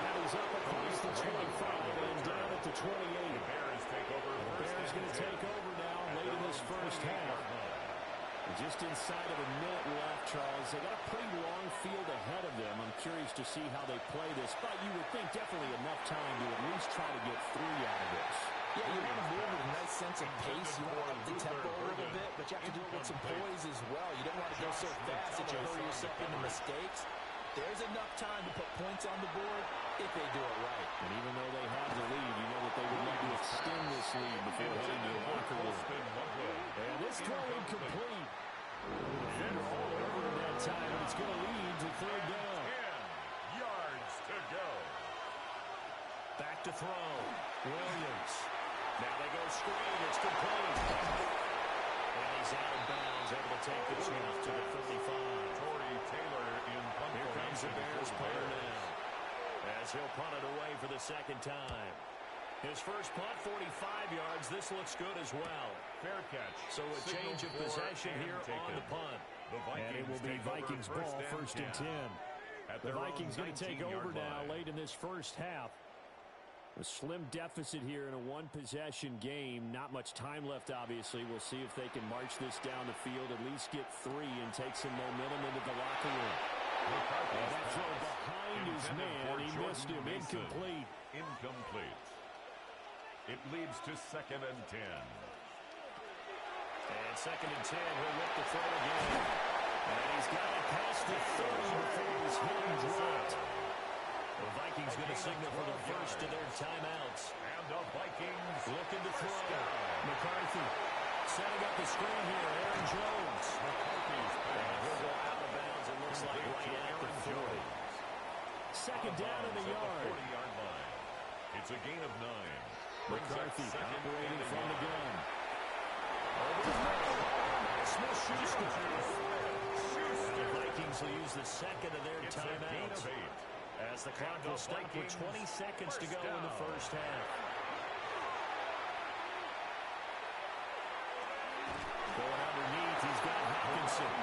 [SPEAKER 4] That is up across the 25 and down at the 28.
[SPEAKER 3] The Bears take over.
[SPEAKER 4] The Bears going to take over now late in this first half. Just inside of a minute left, Charles. They got a pretty long field ahead of them. I'm curious to see how they play this, but you would think definitely enough time to at least try to get 3 out of this.
[SPEAKER 2] Yeah, you want to move with a nice sense of pace. You want to up the tempo a little bit, but you have to do it with some poise as well. You don't want to go so fast that you hurry yourself into mistakes. There's enough time to put points on the board if they do it right.
[SPEAKER 4] And even though they have the lead, you know that they would need to extend this lead before heading to the locker room. And this throw incomplete. Defender all over at that time, and it's going to lead to third down.
[SPEAKER 3] 10 yards to go.
[SPEAKER 4] Back to throw. Williams. Now they go screen. It's complete. And he's out of bounds, able to take the chance to the 35.
[SPEAKER 3] Torrey Taylor in punt.
[SPEAKER 4] Here comes the Bears punter now, as he'll punt it away for the second time. His first punt, 45 yards. This looks good as well.
[SPEAKER 3] Fair catch.
[SPEAKER 4] So a change of possession here on the punt. And it will be Vikings ball, first and 10. The Vikings going to take over now late in this first half. A slim deficit here in a one-possession game. Not much time left, obviously. We'll see if they can march this down the field, at least get 3 and take some momentum into the locker room. And that throw behind his man. He missed him. Incomplete.
[SPEAKER 3] Incomplete. It leads to second and 10.
[SPEAKER 4] And second and 10. He'll whip the throw again. And he's got it past the 30 before he's hit and dropped. The Vikings going to signal for the first of their timeouts.
[SPEAKER 3] And the Vikings
[SPEAKER 4] looking to throw. McCarthy setting up the screen here. Aaron Jones.
[SPEAKER 3] McCarthy's
[SPEAKER 4] and he'll go out of bounds. It looks like right at the 40. Second down in the yard.
[SPEAKER 3] 40-yard line. It's a gain of 9.
[SPEAKER 4] McCarthy operating from the gun. Over the middle. Smith-Schuster. The Vikings will use the second of their timeouts, as the clock will stop with 20 seconds to go in the first half. Going underneath, he's got Hopkinson.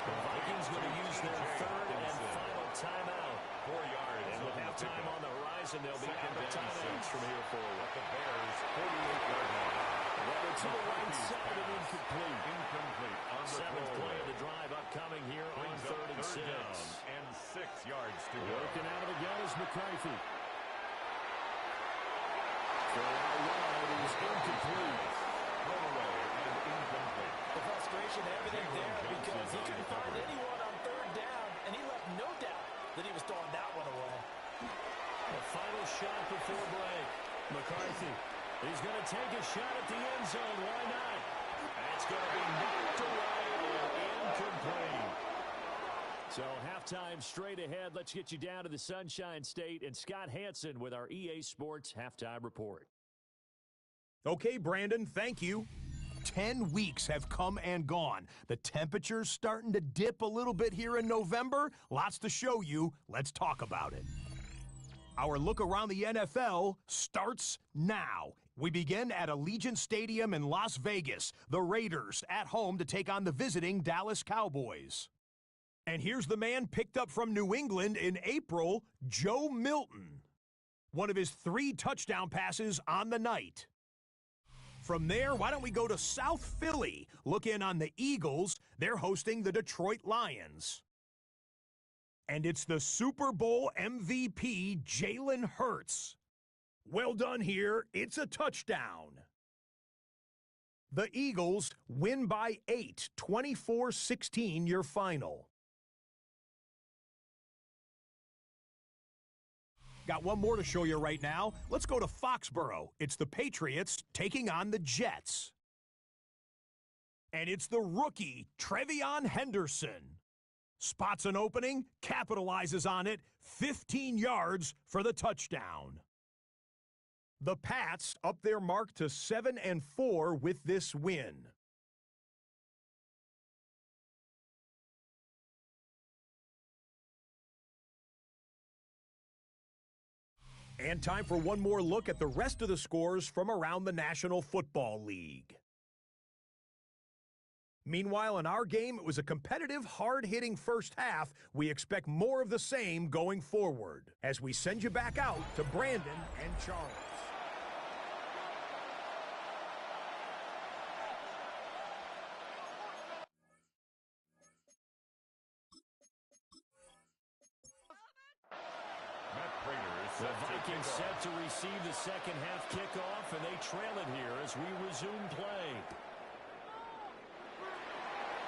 [SPEAKER 4] The Vikings going to use their third and final timeout.
[SPEAKER 3] 4 yards.
[SPEAKER 4] And with halftime on the horizon, they'll be out of timeouts from here forward.
[SPEAKER 3] The Bears, 48-yard line.
[SPEAKER 4] Rather to the right side and incomplete.
[SPEAKER 3] Incomplete on the
[SPEAKER 4] Seventh
[SPEAKER 3] throw.
[SPEAKER 4] play of the drive upcoming here on third and 6.
[SPEAKER 3] Down and 6 yards to go.
[SPEAKER 4] Working out of the gun is McCarthy. Throw out wide is incomplete.
[SPEAKER 3] Throw away and incomplete.
[SPEAKER 2] The frustration, everything there, because he couldn't find anyone on third down, and he left no doubt that he was throwing that one away.
[SPEAKER 4] The final shot before break. McCarthy. He's going to take a shot at the end zone. Why not? That's going to be knocked away and incomplete. So halftime straight ahead. Let's get you down to the Sunshine State and Scott Hansen with our EA Sports Halftime Report.
[SPEAKER 5] Okay, Brandon, thank you. 10 weeks have come and gone. The temperature's starting to dip a little bit here in November. Lots to show you. Let's talk about it. Our look around the NFL starts now. We begin at Allegiant Stadium in Las Vegas. The Raiders at home to take on the visiting Dallas Cowboys. And here's the man picked up from New England in April, Joe Milton. One of his 3 touchdown passes on the night. From there, why don't we go to South Philly? Look in on the Eagles. They're hosting the Detroit Lions. And it's the Super Bowl MVP, Jalen Hurts. Well done here. It's a touchdown. The Eagles win by 8, 24-16 your final. Got one more to show you right now. Let's go to Foxborough. It's the Patriots taking on the Jets. And it's the rookie, Trevion Henderson. Spots an opening, capitalizes on it, 15 yards for the touchdown. The Pats up their mark to 7-4 with this win. And time for one more look at the rest of the scores from around the National Football League. Meanwhile, in our game, it was a competitive, hard-hitting first half. We expect more of the same going forward as we send you back out to Brandon and Charles.
[SPEAKER 4] The Vikings set to receive the second half kickoff, and they trail it here as we resume play.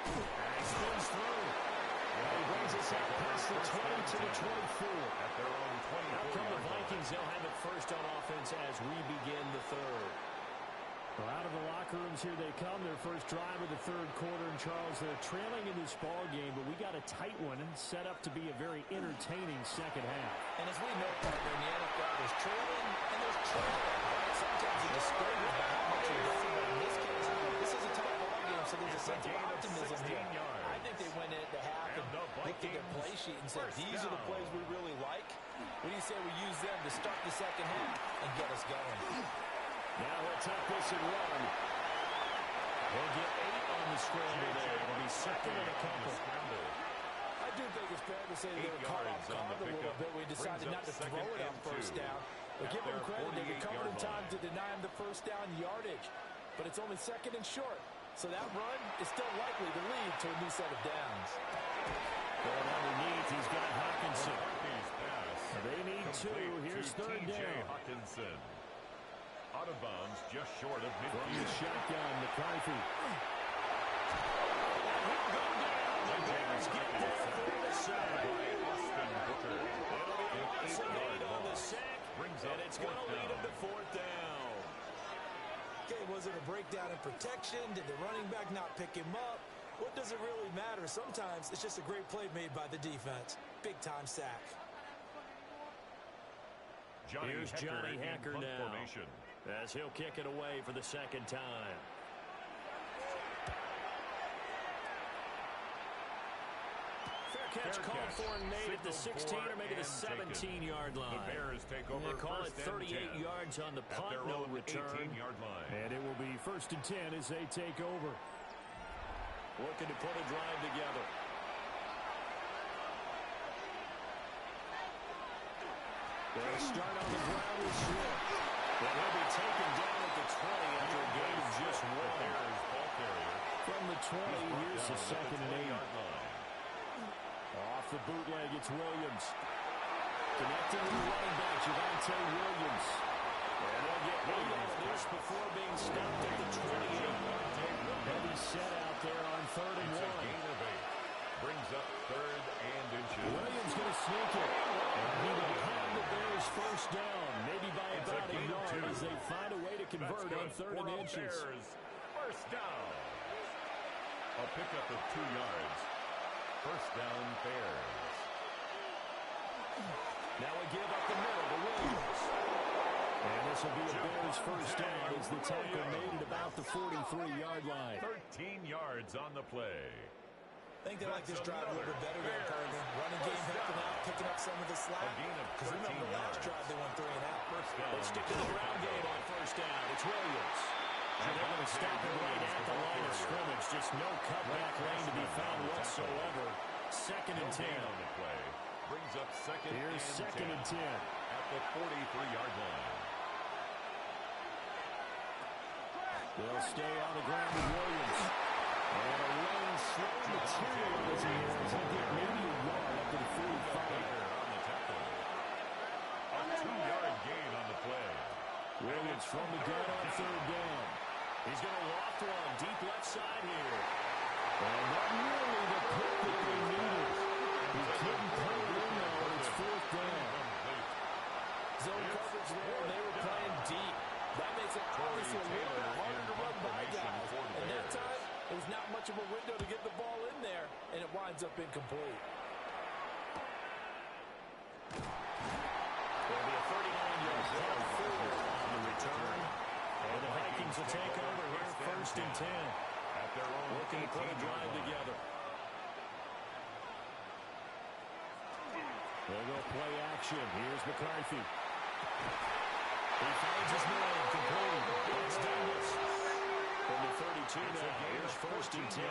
[SPEAKER 4] And he spins through. And he brings us out past the 20 to the 24.
[SPEAKER 3] At their own 24.
[SPEAKER 4] Out come the Vikings. They'll have it first on offense as we begin the third. Well, out of the locker rooms here they come. Their first drive of the third quarter. And Charles, they're trailing in this ball game, but we got a tight one and set up to be a very entertaining second half.
[SPEAKER 2] And as we know, partner, in the NFL, there's trailing and there's trailing. Right? sometimes you discourage by how much you're doing, but in this case, this is a tough ball game, so there's a sense of optimism here. I think they went into half and looked at their play sheet and said, these are the plays we really like. What do you say we use them to start the second half and get us going?
[SPEAKER 4] Now he'll take this and run. He'll get 8 on the scramble there. It'll be second and a couple.
[SPEAKER 2] I do think it's fair to say they were caught off guard a little bit. We decided not to throw it on first down. But give them credit, they recovered in time to deny him the first down yardage. But it's only second and short. So that run is still likely to lead to a new set of downs.
[SPEAKER 4] Going underneath, he's got Hawkinson. They need 2. Here's third down.
[SPEAKER 3] Hawkinson. Out of bounds, just short of midfield.
[SPEAKER 4] From the shotgun, McCarthy.
[SPEAKER 3] The Bears get there for the sack. Austin Booker.
[SPEAKER 4] It's a lead on the sack, and it's going to lead him to fourth down.
[SPEAKER 2] Okay, was it a breakdown in protection? Did the running back not pick him up? What does it really matter? Sometimes it's just a great play made by the defense. Big-time sack.
[SPEAKER 4] Here's Johnny Hacker now, as he'll kick it away for the second time. Fair catch called for and made at the 16 or maybe the 17-yard line.
[SPEAKER 3] The Bears take over.
[SPEAKER 4] They call it 38 yards on the punt, no return.
[SPEAKER 3] 18-yard line.
[SPEAKER 4] And it will be first and 10 as they take over. Looking to put a drive together. They'll start on the ground with Smith. But he'll be taken down at the 20 after a gain of just 1. From the 20, here's the second and 8. Off the bootleg, it's Williams. Connecting with the running back, Javonte Williams. And they'll get 8 on this before being stopped at the 28. Heavy set out there on third and 1.
[SPEAKER 3] It's a gain of 8. Brings up third and inches.
[SPEAKER 4] Williams going to sneak it. And he will have the Bears first down, maybe by about 8 yards as they find a way to convert on third and inches.
[SPEAKER 3] Bears. First down. A pickup of 2 yards. First down, Bears.
[SPEAKER 4] Now we give up the middle to Williams. And this will be a Bears first down as the tackle made it about the 43-yard line.
[SPEAKER 3] 13 yards on the play.
[SPEAKER 2] I think they like this drive a little bit better there, partner. Running game helping out, picking up some of the slack. Because remember, last drive they went 3 and out.
[SPEAKER 4] They stick to the ground game on first down. It's Williams. And they're going to stop it right at the line of scrimmage. Just no cutback lane to be found whatsoever. Second and 10
[SPEAKER 3] on the play. Brings up second
[SPEAKER 4] Here's second and 10
[SPEAKER 3] at the 43-yard line.
[SPEAKER 4] They'll stay on the ground with Williams. And a lane slow material as he is. He'll get maybe a yard up to the 45.
[SPEAKER 3] On the tackle. A 2-yard gain on the play.
[SPEAKER 4] Williams from the gun on third down. He's going to loft one deep left side here. And not nearly the pick that they needed. He couldn't put it in though, and it's fourth down.
[SPEAKER 2] Zone coverage there, and they were playing deep. That makes it obviously a little bit harder to run by guys. And that time, it was not much of a window to get the ball in there, and it winds up incomplete.
[SPEAKER 4] There'll be a 39-yard punt forward on the return. And the Vikings will take over here first and 10. Looking to put a drive together. They'll go play action. Here's McCarthy. He finds his man complete. It's Douglas. From the 32 now. Here's first and 10.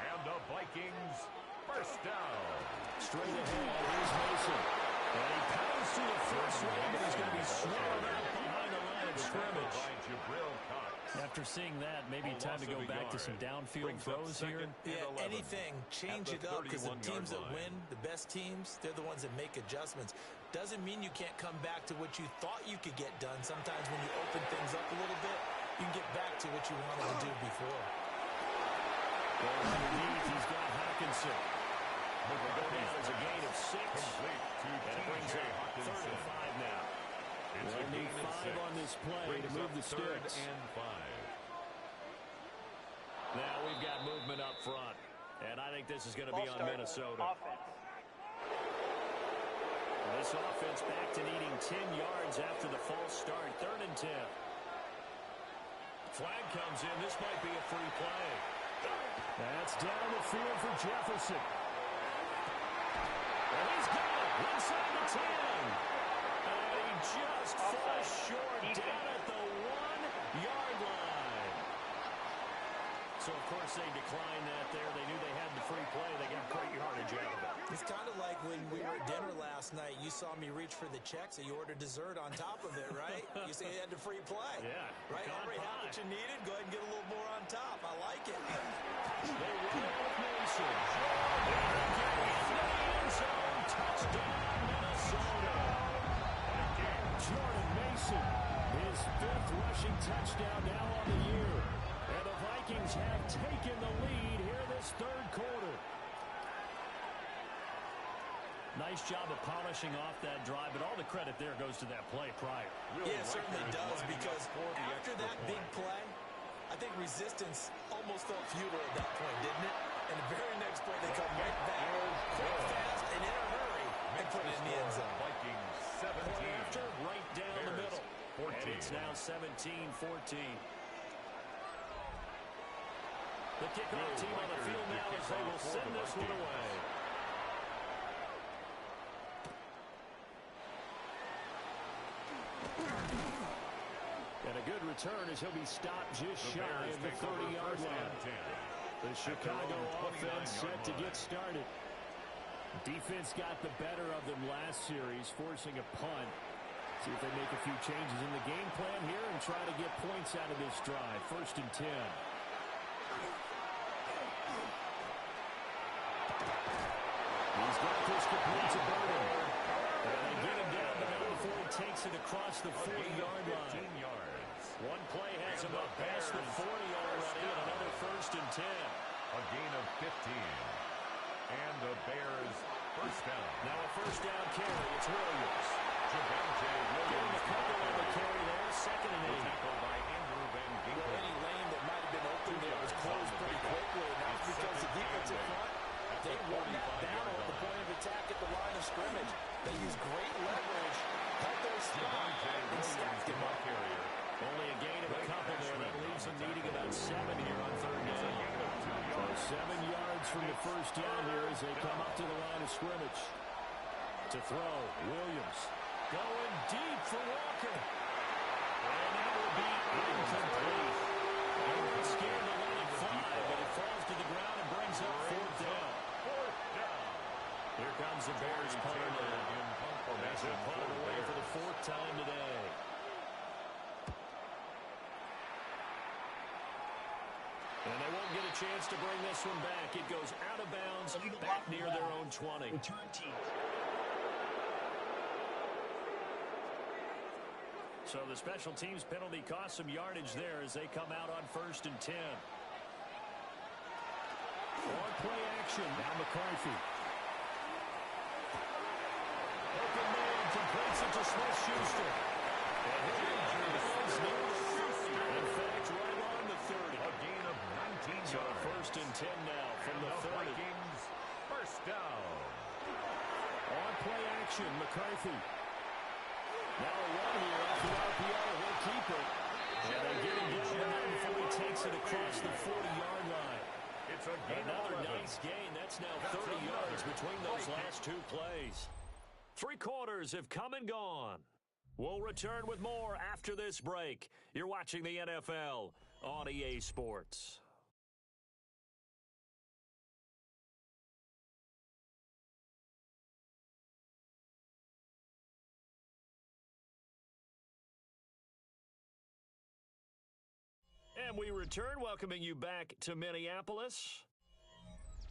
[SPEAKER 3] And the Vikings first down.
[SPEAKER 4] Straight ahead. Here's Mason. And he pounds to the first one, but he's going to be swallowed out behind the line of scrimmage. After seeing that, maybe time to go back to some downfield throws here.
[SPEAKER 2] Yeah, anything, change it up, because the teams that win, the best teams, they're the ones that make adjustments. Doesn't mean you can't come back to what you thought you could get done. Sometimes when you open things up a little bit, you can get back to what you wanted to do before.
[SPEAKER 4] Well, underneath, he's got Hawkinson. Will go down as a gain of 6. And it brings up third and 5 now. They'll need 5 on this play to move the sticks. Now we've got movement up front. And I think this is going to be on Minnesota. This offense back to needing 10 yards after the false start. 3rd and 10. Flag comes in. This might be a free play.
[SPEAKER 1] That's down the field for Jefferson. And he's got it inside the 10. And he just falls short down at the 1-yard line.
[SPEAKER 4] So, of course, they declined that there. They knew they had the free play. They got great yardage out of it.
[SPEAKER 2] It's kind of like when we were at dinner last night. You saw me reach for the check, so you ordered dessert on top of it, right? You say you had the free play.
[SPEAKER 4] Yeah.
[SPEAKER 2] Right? Already had what you needed. Go ahead and get a little more on top. I like it.
[SPEAKER 1] They run it with Mason. End zone. Touchdown, Minnesota. Jordan Mason, his 5th rushing touchdown now on the year. And the Vikings have taken the lead here this 3rd quarter.
[SPEAKER 4] Nice job of polishing off that drive, but all the credit there goes to that play prior.
[SPEAKER 2] Yeah, it certainly does, because after that big play, I think resistance almost felt futile at that point, didn't it? And the very next play, they come right back, quick, fast, and in a hurry, and put it in the end zone.
[SPEAKER 3] Vikings 17.
[SPEAKER 4] After, right down the middle.
[SPEAKER 3] 14.
[SPEAKER 4] And it's now 17-14. The kickoff team on the field now as they will send this one away.
[SPEAKER 1] And a good return as he'll be stopped just shy of the 30-yard line. The Chicago offense set to get started. Defense got the better of them last series, forcing a punt. See if they make a few changes in the game plan here and try to get points out of this drive. 1st and 10. He's got this complete to Burden. And they get him down the middle before he takes it across the 40-yard line.
[SPEAKER 3] 15 yards.
[SPEAKER 1] One play has him up past the 40 already, and another 1st and 10.
[SPEAKER 3] A gain of 15. And the Bears first down.
[SPEAKER 1] Now a first down carry. It's Williams.
[SPEAKER 3] Javonte
[SPEAKER 1] Getting a couple on the carry there. 2nd and 8.
[SPEAKER 3] Tackled by Andrew Van
[SPEAKER 2] Well,
[SPEAKER 3] Ginkel.
[SPEAKER 2] any lane that might have been open there was closed pretty quickly, and that's because the defensive front, they won that battle at the point of attack at the line of scrimmage. They used great leverage, held their spot, and stacked him up.
[SPEAKER 1] Only a gain of a couple there. That leaves them needing about 7 here on 3rd down. So 7 yards from the first down here as they come up to the line of scrimmage. To throw, Williams. Going deep for Walker. And that will be incomplete. They were scared to let it fly, but it falls to the ground and brings up 4th down. Here comes the Bears punter now. As they punt it away for the 4th time today. And they won't get a chance to bring this one back. It goes out of bounds, back near their own 20. So the special teams penalty cost some yardage there as they come out on 1st and 10. On play action, now McCarthy. Open man completes it to Smith-Schuster. And in fact, right on the 30.
[SPEAKER 3] A gain of 19
[SPEAKER 1] So
[SPEAKER 3] yards.
[SPEAKER 1] 1st and 10 now from the 30.
[SPEAKER 3] Vikings first down.
[SPEAKER 1] On play action, McCarthy. Now a run here off the RPO. He'll keep it. And they get him down the line before he takes it across the 40-yard line.
[SPEAKER 3] It's a gain of
[SPEAKER 1] Another
[SPEAKER 3] 11.
[SPEAKER 1] nice gain. That's now 30 yards between those last 2 plays. 3 quarters have come and gone. We'll return with more after this break. You're watching the NFL on EA Sports. And we return, welcoming you back to Minneapolis.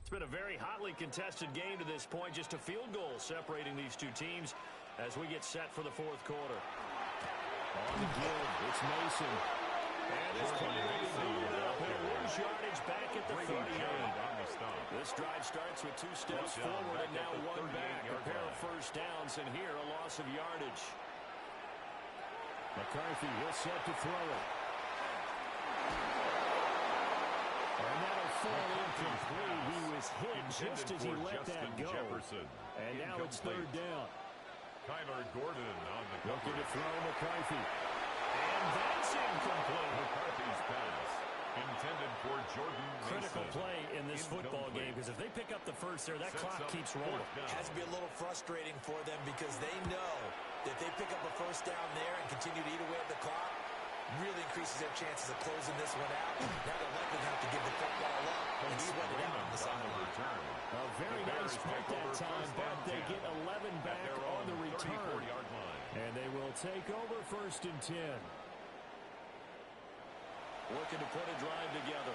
[SPEAKER 1] It's been a very hotly contested game to this point. Just a field goal separating these two teams as we get set for the 4th quarter. On the give, it's Mason. And this play will be moved up and lose yardage back at the 38. This drive starts with 2 steps forward and now 1 back. A pair of first downs, and here a loss of yardage. McCarthy, he'll set to throw it. And that'll fall incomplete. He was hit just as he let that go. And now it's 3rd down.
[SPEAKER 3] Kyler Gordon on the
[SPEAKER 4] Looking
[SPEAKER 3] cover.
[SPEAKER 4] to throw McCarthy. And that's incomplete.
[SPEAKER 3] McCarthy's pass intended for Jordan
[SPEAKER 4] Critical
[SPEAKER 3] Mason.
[SPEAKER 4] play in this football game,
[SPEAKER 3] Incomplete.
[SPEAKER 4] because if they pick up the first there, that
[SPEAKER 3] Sets
[SPEAKER 4] clock
[SPEAKER 3] up
[SPEAKER 4] keeps
[SPEAKER 3] fourth
[SPEAKER 4] rolling.
[SPEAKER 3] down.
[SPEAKER 2] Has to be a little frustrating for them because they know that if they pick up a first down there and continue to eat away at the clock, really increases their chances of closing this one out. Now they're likely going to have to give the football up and sweat it out on the sideline.
[SPEAKER 3] Return.
[SPEAKER 4] A very nice punt that time, but they get 11 back on the return. And they will take over 1st and 10. Looking to put a drive together.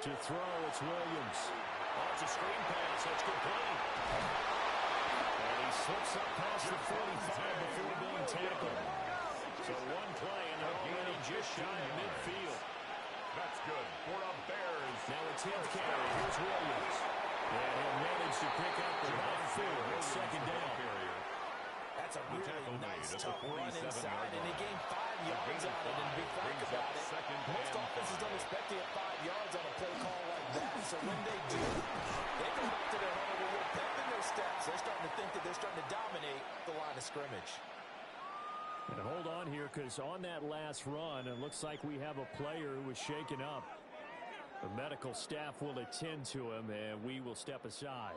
[SPEAKER 4] To throw, it's Williams. Oh, it's a screen pass. That's complete. And he slips up past the 45 before being tackled. So one play, and they're already just shy of midfield.
[SPEAKER 3] That's good for a Bears.
[SPEAKER 4] Now it's his carry. Here's Williams. And he'll manage to pick up about 4. It's 2nd down.
[SPEAKER 2] That's a really nice, tough run inside, and he gained 5 yards on it. And to be frank about it, most offenses don't expect to get 5 yards on a play call like that. So when they do, they go back to their huddle with a little pep in their steps. They're starting to think that they're starting to dominate the line of scrimmage.
[SPEAKER 4] And hold on here, because on that last run, it looks like we have a player who was shaken up. The medical staff will attend to him, and we will step aside.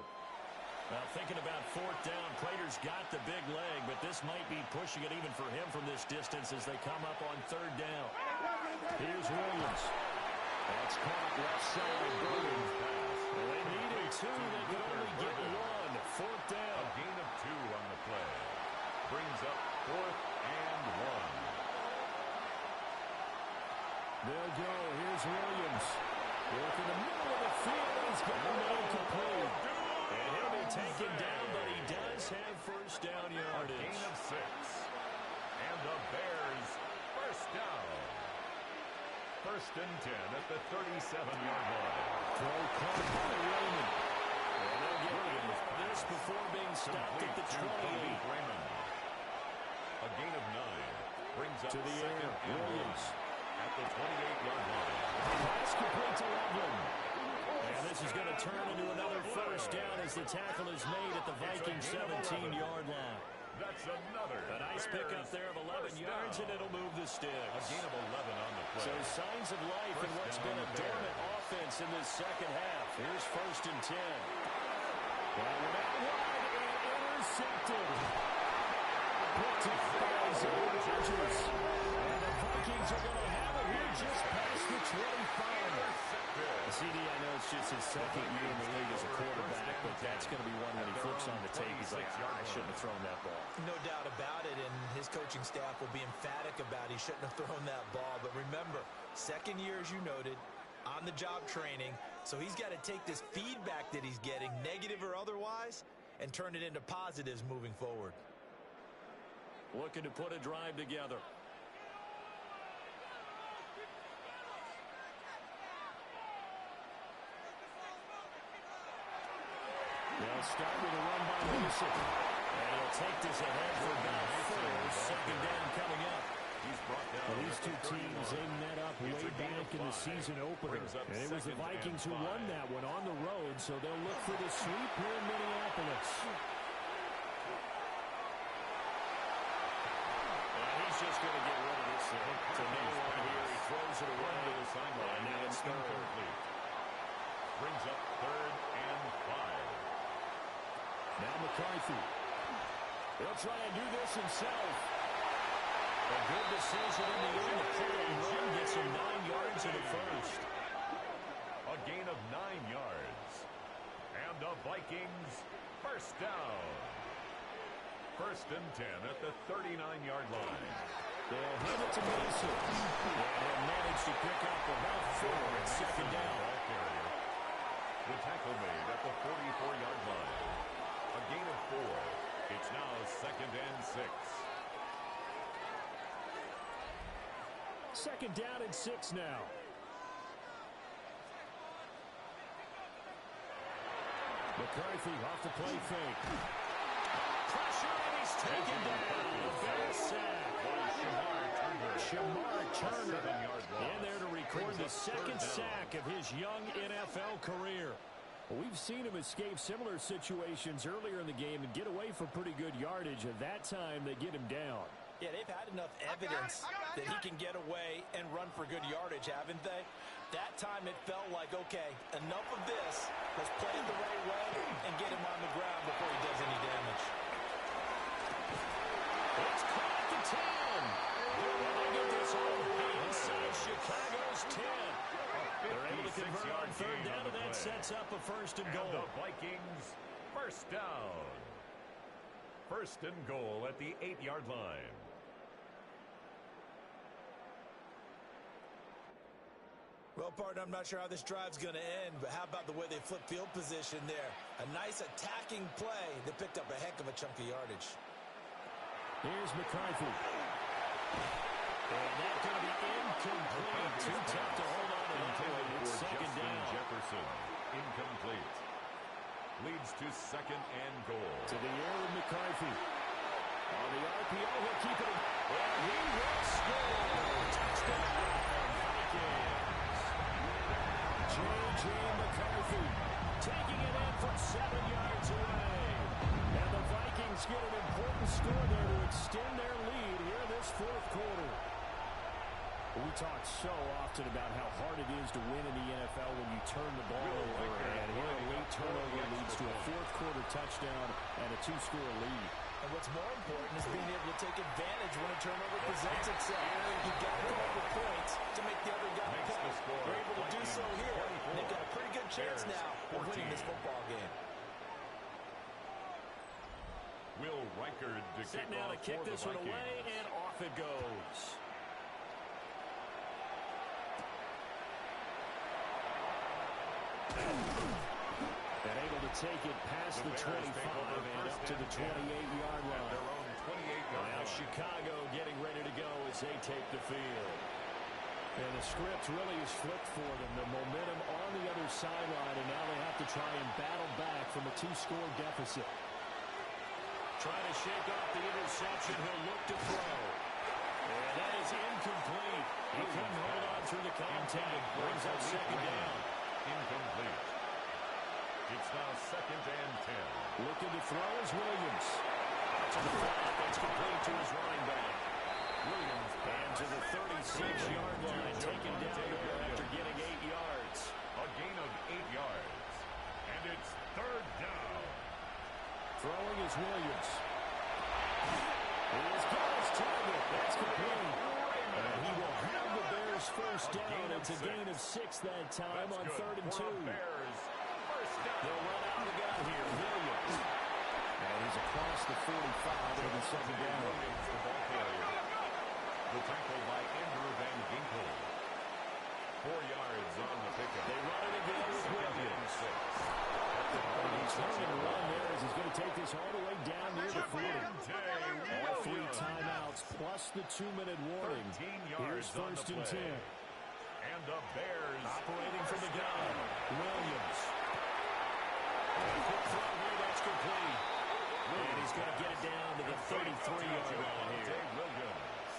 [SPEAKER 4] Well, thinking about 4th down, Prater's got the big leg, but this might be pushing it even for him from this distance as they come up on 3rd down. Here's Williams. That's caught left side. Burden. Well, they needed 2. They could only get 1. 4th down.
[SPEAKER 3] A gain of 2 on the play. Brings up 4th and 1.
[SPEAKER 4] They'll go. Here's Williams. Work in the middle of the field. He's got a man complete. And he'll be taken down, but he does have 1st down yardage.
[SPEAKER 3] A gain of 6. And the Bears 1st down. 1st and 10 at the 37-yard line.
[SPEAKER 4] Throw caught by Raymond. And they'll get this before being stopped at the 28.
[SPEAKER 3] Raymond. A gain of 9. Brings up
[SPEAKER 4] To the air. Williams.
[SPEAKER 3] At the 28-yard line.
[SPEAKER 4] Pass complete to Loveland. And this is going to turn into another 1st down as the tackle is made at the Vikings 17-yard line.
[SPEAKER 3] That's another.
[SPEAKER 4] A nice pickup there of 11 yards, and it'll move the sticks.
[SPEAKER 3] A gain of 11 on the play.
[SPEAKER 4] So signs of life in what's been a dormant offense in this 2nd half. Here's 1st and 10. Well, without wide and intercepted. Picked up by Zay Rodgers. And the Vikings are going to have it here just past the 25. CD, I know it's just his 2nd year in the league as a quarterback, but that's going to be one when he flips on the tape. He's like, I shouldn't have thrown that ball.
[SPEAKER 2] No doubt about it, and his coaching staff will be emphatic about he shouldn't have thrown that ball. But remember, 2nd year, as you noted, on-the-job training, so he's got to take this feedback that he's getting, negative or otherwise, and turn it into positives moving forward.
[SPEAKER 4] Looking to put a drive together. They'll start with a run by Mason. And he'll take this ahead for about 4. 2nd down coming up.
[SPEAKER 3] He's brought down.
[SPEAKER 4] Well, these two teams, they met up way back in the season opener. And it was the Vikings who won that one on the road, so they'll look for the sweep here in Minneapolis. And he's just going to get rid of this to no one here. He throws it away to the sideline. Now it's 3rd.
[SPEAKER 3] Brings up 3rd and 5.
[SPEAKER 4] Now McCarthy. He'll try and do this himself. A good decision in the end to pull and run. Gets him 9 yards in the 1st.
[SPEAKER 3] A gain of 9 yards. And the Vikings 1st down. 1st and 10 at the 39-yard line.
[SPEAKER 4] They'll hand it to Mason. And he'll manage to pick up about 4 at 2nd down.
[SPEAKER 3] The tackle made at the 44-yard line. A gain of 4. It's now 2nd and 6.
[SPEAKER 4] 2nd down and 6 now. McCarthy off the play fake. Pressure, and he's taken down. A bad sack. Shamar Turner in there to record the 2nd sack of his young NFL career.
[SPEAKER 1] Well, we've seen him escape similar situations earlier in the game and get away for pretty good yardage. At that time, they get him down.
[SPEAKER 2] Yeah, they've had enough evidence that he can get away and run for good yardage, haven't they? That time it felt like, okay, enough of this. Let's play it the right way and get him on the ground before he does any damage.
[SPEAKER 1] It's caught at the 10. They get this home inside Chicago's 10. They're able to convert on third down, and that sets up a first and goal.
[SPEAKER 3] And the Vikings, first down. First and goal at the 8-yard line.
[SPEAKER 2] Well, partner, I'm not sure how this drive's going to end, but how about the way they flip field position there? A nice attacking play that picked up a heck of a chunk of yardage.
[SPEAKER 1] Here's McCarthy. And that's going to be incomplete. Too tough to hold on to that one. It's second down.
[SPEAKER 3] Jefferson, incomplete. Leads to second and goal.
[SPEAKER 1] To the air with McCarthy. On the RPO, he'll keep it. And he will score. Touchdown, Vikings. J.J. McCarthy taking it in from 7 yards away. And the Vikings get an important score there to extend their lead here this fourth quarter. We talk so often about how hard it is to win in the NFL when you turn the ball over. And here a late turnover leads to a fourth quarter touchdown and a 2-score lead.
[SPEAKER 2] And what's more important is being able to take advantage when a turnover presents itself. You've got to come up with points to make the other guy pay. They're able to do so here. And they've got a pretty good chance now of winning this football game.
[SPEAKER 3] Will Reichard to
[SPEAKER 1] Setting out to kick this one away, and off it goes. And able to take it past the 25 and up to the 28-yard line. Now Chicago getting ready to go as they take the field. And the script really is flipped for them. The momentum on the other sideline, and now they have to try and battle back from a 2-score deficit. Trying to shake off the interception. He'll look to throw. And that is incomplete. He couldn't hold on through the contact. Brings up second down.
[SPEAKER 3] Incomplete. It's now second and 10.
[SPEAKER 1] Looking to throw is Williams. To the flat. That's complete to his running back. Williams. And to the 36-yard line. Taken down there after getting 8 yards.
[SPEAKER 3] A gain of 8 yards. And it's third down.
[SPEAKER 1] Throwing is Williams. He's got his target. That's complete. And he will have the Bears first down. It's a gain of 6 that time on third and 2. They'll run out of the gun here. Williams. And he's across the 45 into the second down.
[SPEAKER 3] Williams, the ball carrier. The tackle by Andrew Van Ginkel. 4 yards on the pickup.
[SPEAKER 1] They run it again with Williams. He's turning the run there as he's going to take this all the way down near the 40. All 3 timeouts plus the 2-minute warning. Here's first and 10.
[SPEAKER 3] And the Bears
[SPEAKER 1] operating from the gun. Williams. Quick throw here, that's complete. And he's going to get it down to the 33-yard line here.
[SPEAKER 3] Williams.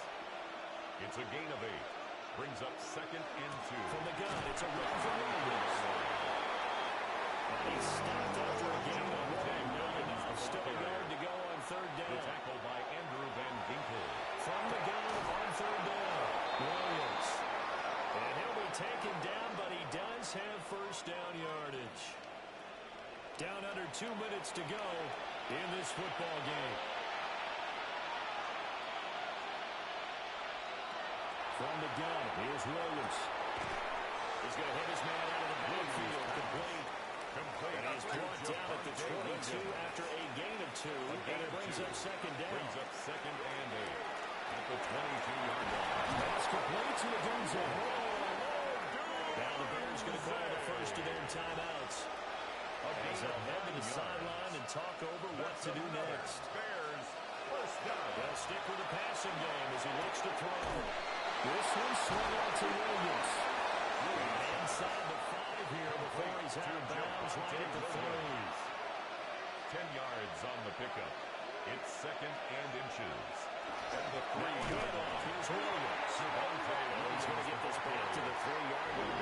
[SPEAKER 3] It's a gain of 8. Brings up second and 2.
[SPEAKER 1] From the gun, it's a run for Williams. And he's stopped after a gain of 1. Williams still a yard to go on third down.
[SPEAKER 3] The tackle by Andrew Van Ginkel.
[SPEAKER 1] From the gun on third down. Williams. And he'll be taken down, but he does have first down yardage. Down under 2 minutes to go in this football game. From the gun, here's Williams. He's going to hit his man out of the backfield. Complete. And he's brought down at the 22 after a gain of 2. And it brings up second down.
[SPEAKER 3] Brings up second and 8 at the 22-yard line.
[SPEAKER 1] Pass complete to Adunze. Now the Bears going to call the first of their timeouts. As they'll head to the sideline and talk over what to do next.
[SPEAKER 3] Bears, first down.
[SPEAKER 1] They'll stick with the passing game as he looks to throw. This one swung out to Williams. Inside the 5 here before he's out of bounds right at the 3.
[SPEAKER 3] 10 yards on the pickup. It's second and inches. And the 3-yard line.
[SPEAKER 1] Here's Williams. He's going to get this back to the 3-yard line.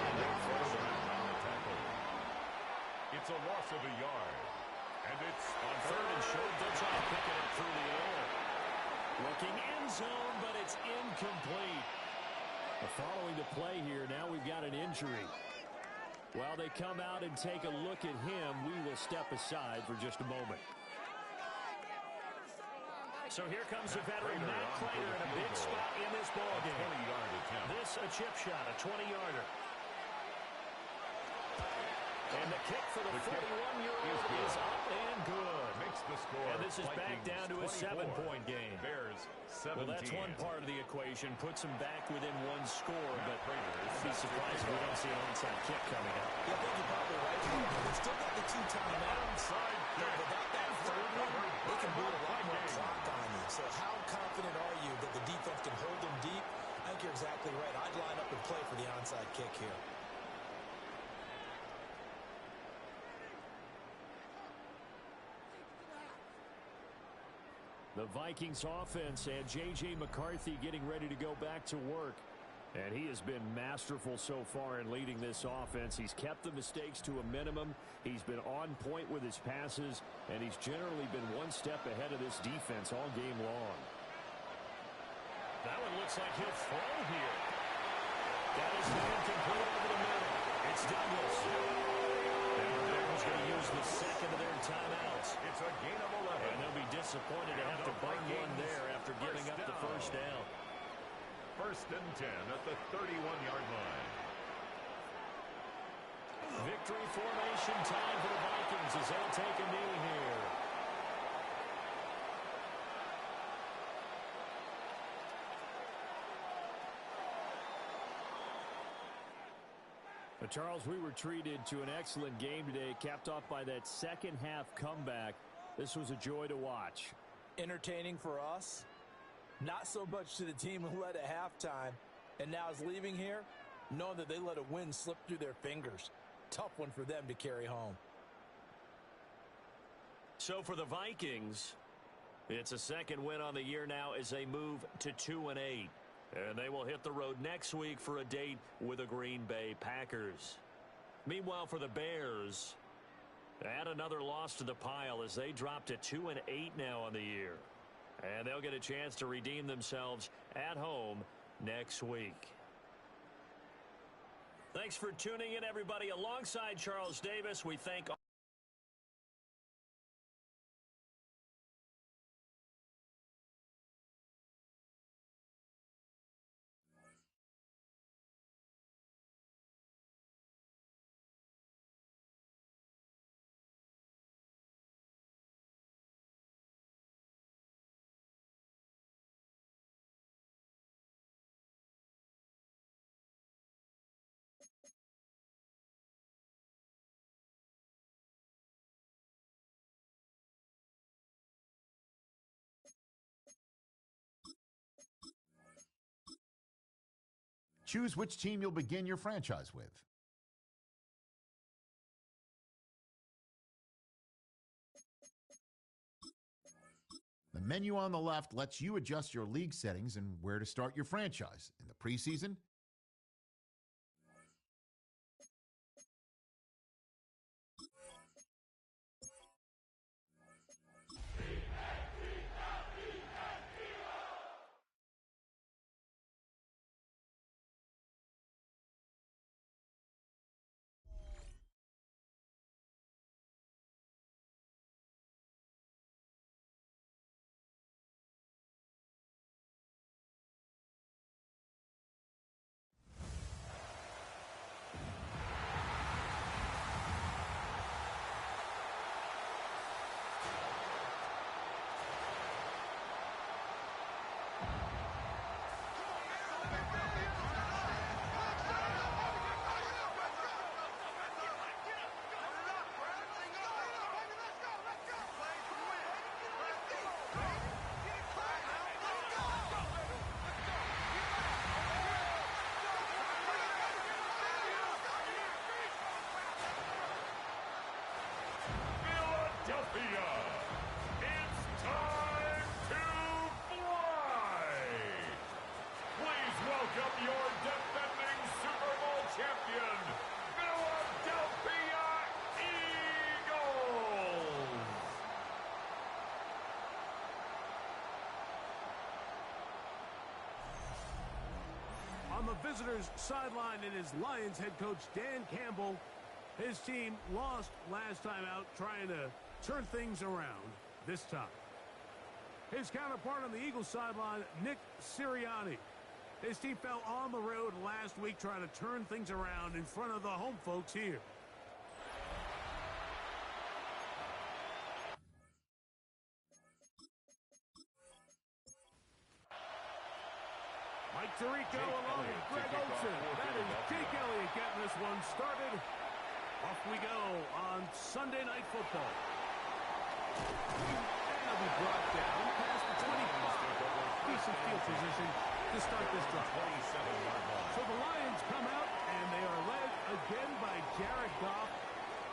[SPEAKER 3] It's a loss of a yard. And it's
[SPEAKER 4] on third and short. They'll try to pick it up through the air. Looking end zone, but it's incomplete. Following the play here, now we've got an injury. While they come out and take a look at him, we will step aside for just a moment. So here comes the veteran Matt Prater in a big spot in this ballgame.
[SPEAKER 3] 20-yard attempt.
[SPEAKER 4] This a chip shot, a 20-yarder. And the kick for the 41-year-old is up and good.
[SPEAKER 3] Makes the score.
[SPEAKER 4] And this is back down to a 7-point game.
[SPEAKER 3] Bears 17.
[SPEAKER 4] Well, that's one part of the equation. Puts them back within one score, but I'd be surprised if we don't see an onside kick coming up.
[SPEAKER 2] Yeah, I think you're probably right. They've still got the 2 timeouts. Without that third one, they can build a lot more clock on you. So how confident are you that the defense can hold them deep? I think you're exactly right. I'd line up and play for the onside kick here.
[SPEAKER 4] The Vikings offense and J.J. McCarthy getting ready to go back to work. And he has been masterful so far in leading this offense. He's kept the mistakes to a minimum. He's been on point with his passes. And he's generally been one step ahead of this defense all game long. That one looks like he'll throw here. That is incomplete over the middle. It's Douglas. And the Bears going to use the second of their timeouts.
[SPEAKER 3] It's a gain of 11.
[SPEAKER 4] And they'll be disappointed to have to bring one there after giving up the first down.
[SPEAKER 3] First and 10 at the 31-yard line.
[SPEAKER 4] Victory formation time for the Vikings as they'll take a knee here. But Charles, we were treated to an excellent game today, capped off by that second half comeback. This was a joy to watch.
[SPEAKER 2] Entertaining for us. Not so much to the team who led at halftime and now is leaving here, knowing that they let a win slip through their fingers. Tough one for them to carry home.
[SPEAKER 4] So for the Vikings, it's a second win on the year now as they move to 2-8. And they will hit the road next week for a date with the Green Bay Packers. Meanwhile, for the Bears, add another loss to the pile as they drop to 2-8 now on the year. And they'll get a chance to redeem themselves at home next week. Thanks for tuning in, everybody. Alongside Charles Davis, we thank all.
[SPEAKER 6] Choose which team you'll begin your franchise with. The menu on the left lets you adjust your league settings and where to start your franchise in the preseason,
[SPEAKER 3] Philadelphia, it's time to fly! Please welcome your defending Super Bowl champion, Philadelphia Eagles!
[SPEAKER 8] visitors' sideline, it is Lions head coach Dan Campbell. His team lost last time out, trying to turn things around this time. His counterpart on the Eagles sideline, Nick Sirianni. His team fell on the road last week trying to turn things around in front of the home folks here. Mike Tirico along with Greg Olsen. That is Jake Elliott getting this one started. Off we go on Sunday Night Football. And he'll be brought down past the 25. Decent field position to start this drive. So the Lions come out, and they are led again by Jared Goff.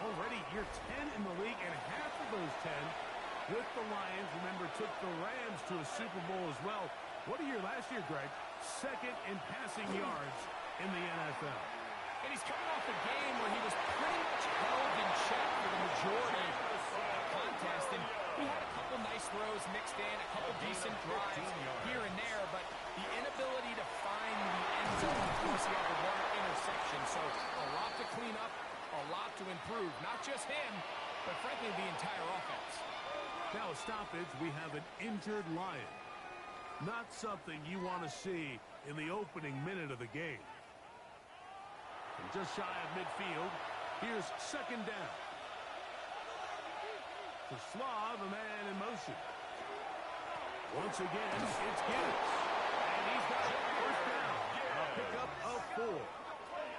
[SPEAKER 8] Already year 10 in the league, and half of those 10 with the Lions. Remember, took the Rams to a Super Bowl as well. What a year last year, Greg. Second in passing yards in the NFL.
[SPEAKER 7] And he's coming off a game where he was pretty much held in check for the majority of the contest. And he had a couple nice throws mixed in, a couple decent drives here and there. But the inability to find the end zone, of course, he had the one interception. So a lot to clean up, a lot to improve. Not just him, but frankly the entire offense.
[SPEAKER 8] Now a stoppage, we have an injured Lion. Not something you want to see in the opening minute of the game. And just shy of midfield, here's second down. To Slav, a man in motion. Once again, it's Gibbs. And he's got it first down. A pickup of 4.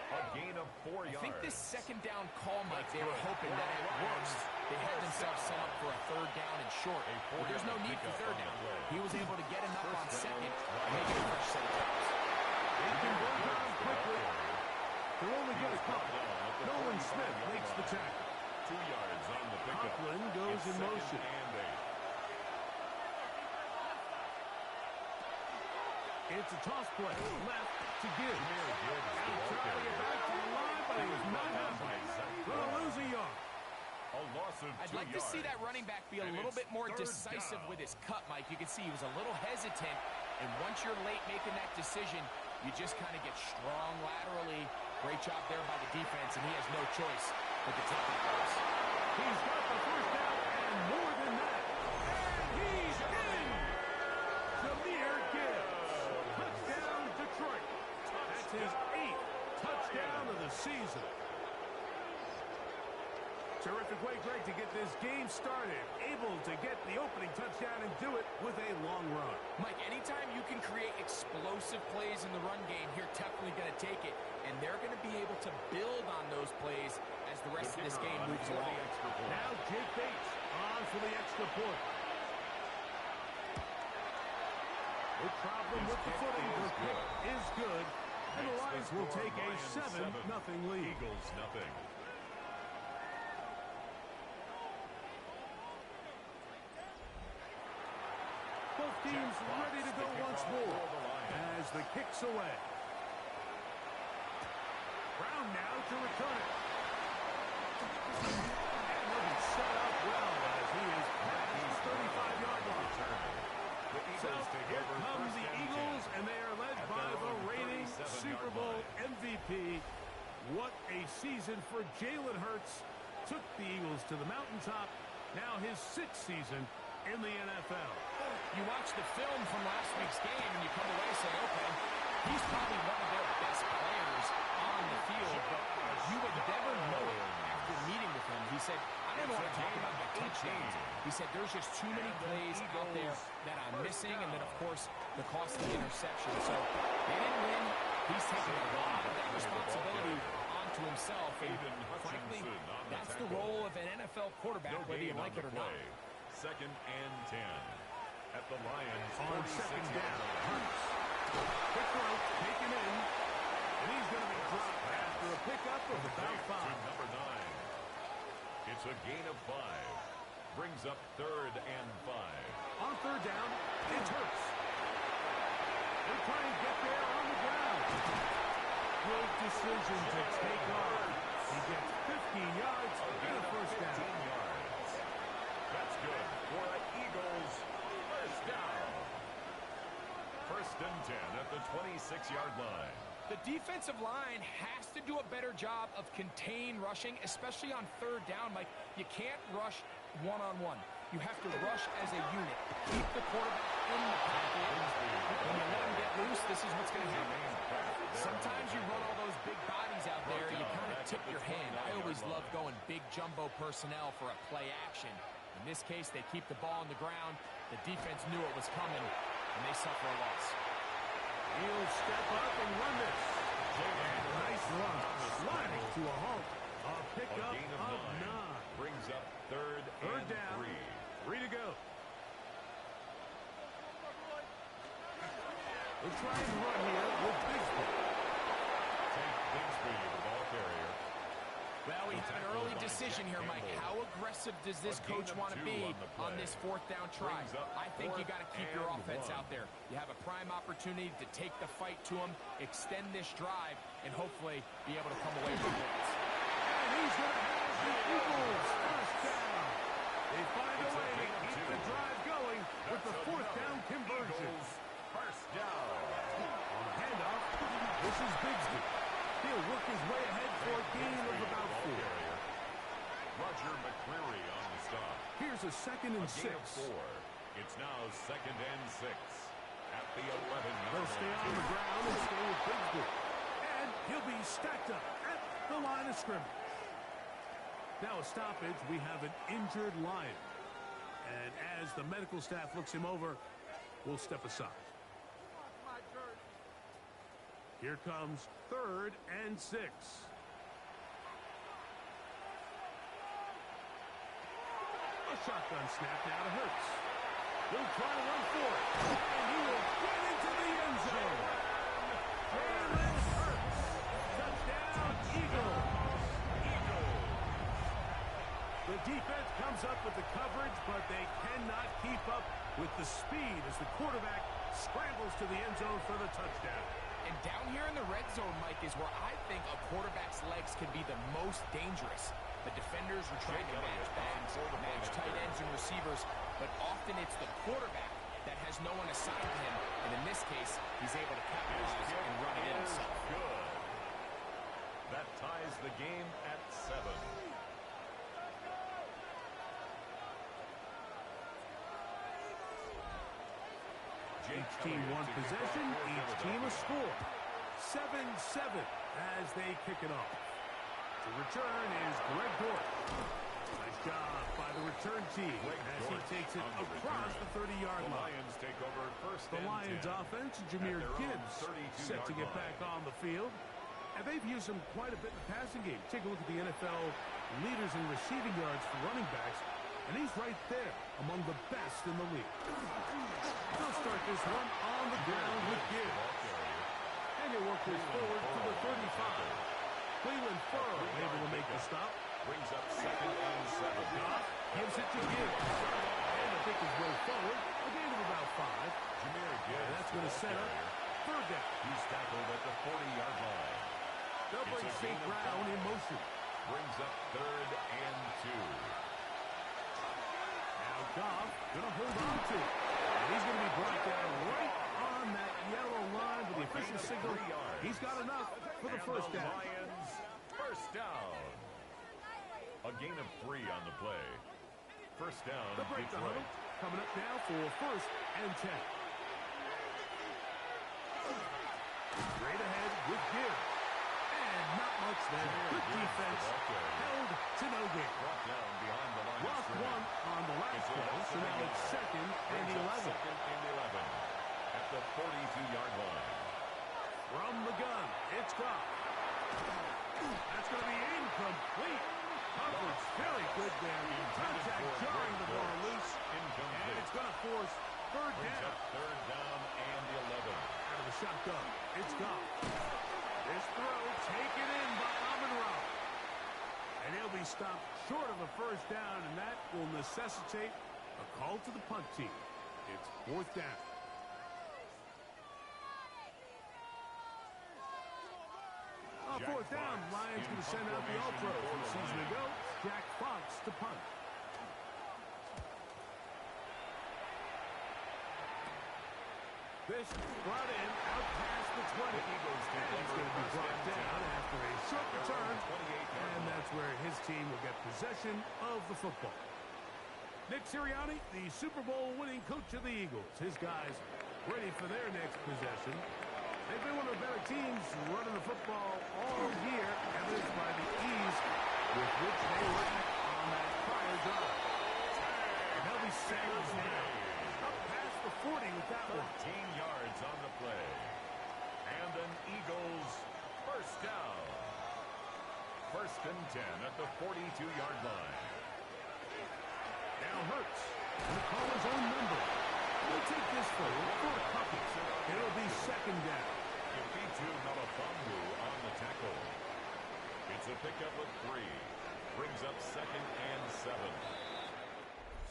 [SPEAKER 3] A gain of 4 yards.
[SPEAKER 7] I think this second down call, Mike, they were hoping that at worst they had themselves set up for a third down and short. But there's no need for third down. He was able to get enough on second and make it a fresh set of downs.
[SPEAKER 8] He can go down quickly. They'll only get a couple. Nolan Smith makes the tackle.
[SPEAKER 3] 2 yards on the pickup.
[SPEAKER 8] Coughlin goes in motion. It's a toss play. Left to Gibbs. And trying to get back to the line, but he was not happy. Gonna lose a yard.
[SPEAKER 3] A loss of 2
[SPEAKER 7] I'd like to see that running back be a little bit more decisive with his cut, Mike. You can see he was a little hesitant, and once you're late making that decision, you just kind of get strong laterally. Great job there by the defense, and he has no choice but to take that pass.
[SPEAKER 8] He's got the first down and more than that. And he's in! Jahmyr Gibbs. Touchdown, Detroit. That's his 8th touchdown of the season. Terrific way, Greg, to get this game started. Able to get the opening touchdown and do it with a long run.
[SPEAKER 7] Mike, anytime you can create explosive plays in the run game, you're definitely going to take it. And they're going to be able to build on those plays as the rest of this game moves along.
[SPEAKER 8] Now Jake Bates on for the extra point. No problem with the footing. The kick is good. And the Lions will take a 7-0 lead.
[SPEAKER 3] Eagles nothing.
[SPEAKER 8] Both teams ready to go once more as the kick's away. Brown now to return it. And he'll be set up well as he is past the 35-yard line. So here come the Eagles, and they are led by the reigning Super Bowl MVP. What a season for Jalen Hurts. Took the Eagles to the mountaintop. Now his 6th season in the NFL.
[SPEAKER 7] You watch the film from last week's game, and you come away saying, okay, he's probably one of their best players on the field, but you would never know it after meeting with him. He said, I don't want to talk about my touchdowns. He said, there's just too many plays out there that I'm missing, and then, of course, the costly interception. So they didn't win. He's taking a lot of that responsibility onto himself, and frankly, that's the role of an NFL quarterback, whether you like it or not.
[SPEAKER 3] 2nd and 10 at the Lions.
[SPEAKER 8] On second down, Hurts. Quick throw, taken in, and he's going to be dropped after a pickup of about 5.
[SPEAKER 3] Number 9. It's a gain of 5. Brings up 3rd and 5.
[SPEAKER 8] On third down, it's Hurts. They're trying to get there on the ground. Good decision to take off. He gets 15 yards and a first down.
[SPEAKER 3] That's good for an Eagles first down. 1st and 10 at the 26-yard line.
[SPEAKER 7] The defensive line has to do a better job of contain rushing, especially on third down. Mike, you can't rush one-on-one. You have to rush as a unit. Keep the quarterback in the pocket. When you let him get loose, this is what's going to happen. Sometimes you run all those big bodies out there, you kind of tip your hand. I always love going big jumbo personnel for a play action. In this case, they keep the ball on the ground. The defense knew it was coming, and they suffer a loss.
[SPEAKER 8] He'll step up and run this. And a nice run, sliding to a halt. A pickup of 9.
[SPEAKER 3] Brings up third
[SPEAKER 8] down. 3 to go. We'll try and run here with Bigsby.
[SPEAKER 3] Take Bigsby, the ball carrier.
[SPEAKER 7] Well, we have an early decision here, Mike. How aggressive does this coach want to be on this fourth down try? I think you got to keep your offense out there. You have a prime opportunity to take the fight to him, extend this drive, and hopefully be able to come away with points.
[SPEAKER 8] And he's going to have the Eagles first down. They find a way to keep the drive going with the fourth down conversion.
[SPEAKER 3] First down.
[SPEAKER 8] On the handoff, this is Bigsby. He'll work his way ahead for a gain of about 4.
[SPEAKER 3] Roger McCreary on the stop.
[SPEAKER 8] Here's a 2nd and 6.
[SPEAKER 3] 4. It's now 2nd and 6 at the 11.
[SPEAKER 8] They'll stay on the ground and stay with Bigsby. And he'll be stacked up at the line of scrimmage. Now a stoppage, we have an injured Lion. And as the medical staff looks him over, we'll step aside. Here comes 3rd and 6. A shotgun snap now to Hurts. He'll try to run for it. And he will get into the end zone. Jalen Hurts. Touchdown, Eagles. The defense comes up with the coverage, but they cannot keep up with the speed as the quarterback scrambles to the end zone for the touchdown.
[SPEAKER 7] And down here in the red zone, Mike, is where I think a quarterback's legs can be the most dangerous. The defenders are trying to match backs, match tight ends and receivers, but often it's the quarterback that has no one assigned to him, and in this case, he's able to capitalize and run it in himself.
[SPEAKER 3] Good. That ties the game at 7.
[SPEAKER 8] Each team one possession, each team a score. 7-7 as they kick it off. The return is Greg Dortch. Nice job by the return team as he takes it across the 30-yard line.
[SPEAKER 3] Lions take over first
[SPEAKER 8] The Lions offense, Jahmyr Gibbs, set to get back on the field. And they've used him quite a bit in the passing game. Take a look at the NFL leaders in receiving yards for running backs, and he's right there among the best in the league. They'll start this one on the ground with Gibbs. And he'll work this forward to the 35. Cleveland Furr able to make the stop.
[SPEAKER 3] Brings up 2nd and 7.
[SPEAKER 8] Goff gives it to Gibbs. And to pick his way forward, a gain of about 5.
[SPEAKER 3] Jahmyr Gibbs.
[SPEAKER 8] And that's going to set up 3rd down.
[SPEAKER 3] He's tackled at the 40-yard line.
[SPEAKER 8] They'll bring St. Brown in motion.
[SPEAKER 3] Brings up 3rd and 2.
[SPEAKER 8] Now Goff going to hold on to it. And he's going to be brought down right on that yellow line with the official signal. He's got enough for the first down.
[SPEAKER 3] Lions first down. A gain of 3 on the play. First down,
[SPEAKER 8] The break the
[SPEAKER 3] Detroit.
[SPEAKER 8] huddle coming up now for 1st and 10. Straight ahead with Gibbs. And not much there. Good defense. Held to no gain.
[SPEAKER 3] Brought down behind the line.
[SPEAKER 8] Lost one on the last play, so now it's 2nd and 11.
[SPEAKER 3] 2nd and 11 at the 42-yard line.
[SPEAKER 8] From the gun, it's Goff. That's going to be incomplete. Coverage very good there. Contact jarring the ball loose. And it's going to force 3rd
[SPEAKER 3] Brings
[SPEAKER 8] down.
[SPEAKER 3] up 3rd down and 11.
[SPEAKER 8] Out of the shotgun, it's Goff. This throw taken in by Amon-Ra. And he'll be stopped short of a first down, and that will necessitate a call to the punt team. It's 4th down. On 4th down, Lions going to send out the All-Pro from a season ago, Jack Fox to punt. This brought in out past the 20. And he's going to be brought down after a short return. And that's where his team will get possession of the football. Nick Sirianni, the Super Bowl winning coach of the Eagles. His guys ready for their next possession. They've been one of the better teams running the football all year, evidenced by the ease with which they ran on that prior drive. And they'll be sagged now. Up past the 40 with that
[SPEAKER 3] 13 yards on the play. And an Eagles first down. First and 10 at the 42-yard line.
[SPEAKER 8] Now Hurts will call his own number. He'll take this forward for a couple. It'll be second down.
[SPEAKER 3] Yafitu Melifonwu on the tackle. It's a pickup of 3. Brings up second and 7.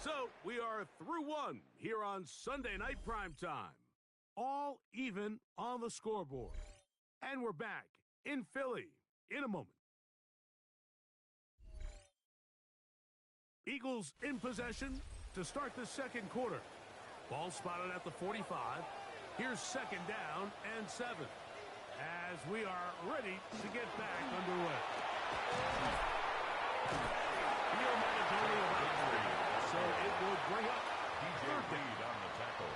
[SPEAKER 8] So we are through one here on Sunday Night Primetime. All even on the scoreboard. And we're back in Philly in a moment. Eagles in possession to start the second quarter. Ball spotted at the 45. Here's second down and 7 as we are ready to get back underway. Field mandatory about 3, so it will bring up
[SPEAKER 3] DJ Reed on the tackle.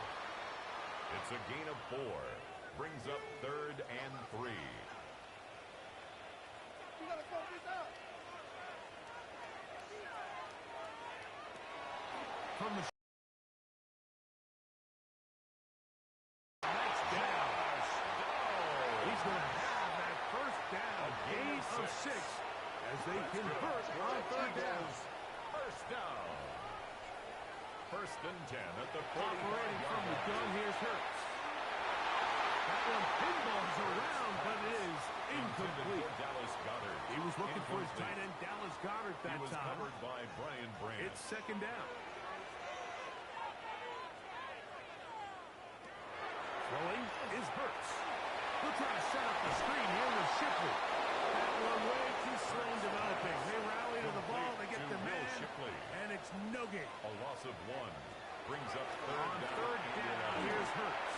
[SPEAKER 3] It's a gain of 4. Brings up third and 3.
[SPEAKER 8] From the he's going to have that first down. A gain of 6 as they convert on third down.
[SPEAKER 3] First down. First and 10 at the 40.
[SPEAKER 8] Operating from the gun, here's Hurts. That one pinballs around, but it is incomplete.
[SPEAKER 3] Dallas Goedert.
[SPEAKER 8] He was looking for his tight end, Dallas Goedert, that
[SPEAKER 3] time. He was
[SPEAKER 8] time.
[SPEAKER 3] covered by Brian Brandt.
[SPEAKER 8] It's second down. Throwing is Hurts. He'll try to set up the screen here with Shipley. That one way too slow in developing. They rally to the ball, they get the man, and it's no gain.
[SPEAKER 3] A loss of 1. Brings up
[SPEAKER 8] third down. Here's Hurts.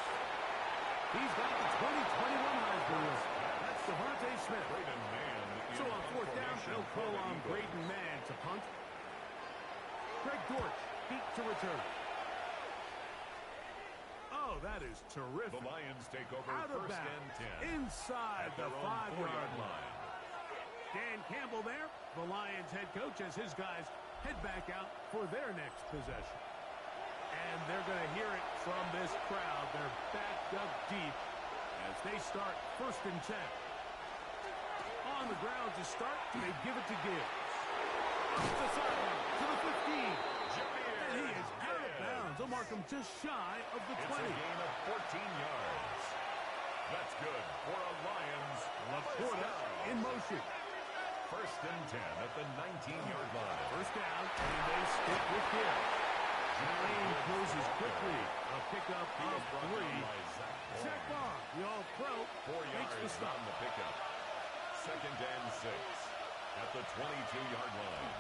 [SPEAKER 8] He's got the 2021 Heisman list. That's Devontae Smith. So on fourth down, they'll call on Braden Mann to punt. Greg Dortch, deep to return. Oh, that is terrific.
[SPEAKER 3] The Lions take over
[SPEAKER 8] out of
[SPEAKER 3] first
[SPEAKER 8] bounds,
[SPEAKER 3] and 10.
[SPEAKER 8] inside the 5-yard line. Dan Campbell there, the Lions head coach, as his guys head back out for their next possession. And they're going to hear it from this crowd. They're backed up deep as they start first and 10. On the ground to start, they give it to Gibbs. Off the sideline to the 15. And he is out of bounds. They'll mark him just shy of the 20.
[SPEAKER 3] It's a gain of 14 yards. That's good for a Lions.
[SPEAKER 8] Laporta in motion.
[SPEAKER 3] First and 10 at the 19-yard line.
[SPEAKER 8] First down, and they stick with Gibbs. Lane closes quickly. A pickup of 3. Zach Bond, the All-Pro,
[SPEAKER 3] 4
[SPEAKER 8] makes the
[SPEAKER 3] yards
[SPEAKER 8] stop.
[SPEAKER 3] on the pickup. Second and 6 at the 22-yard line.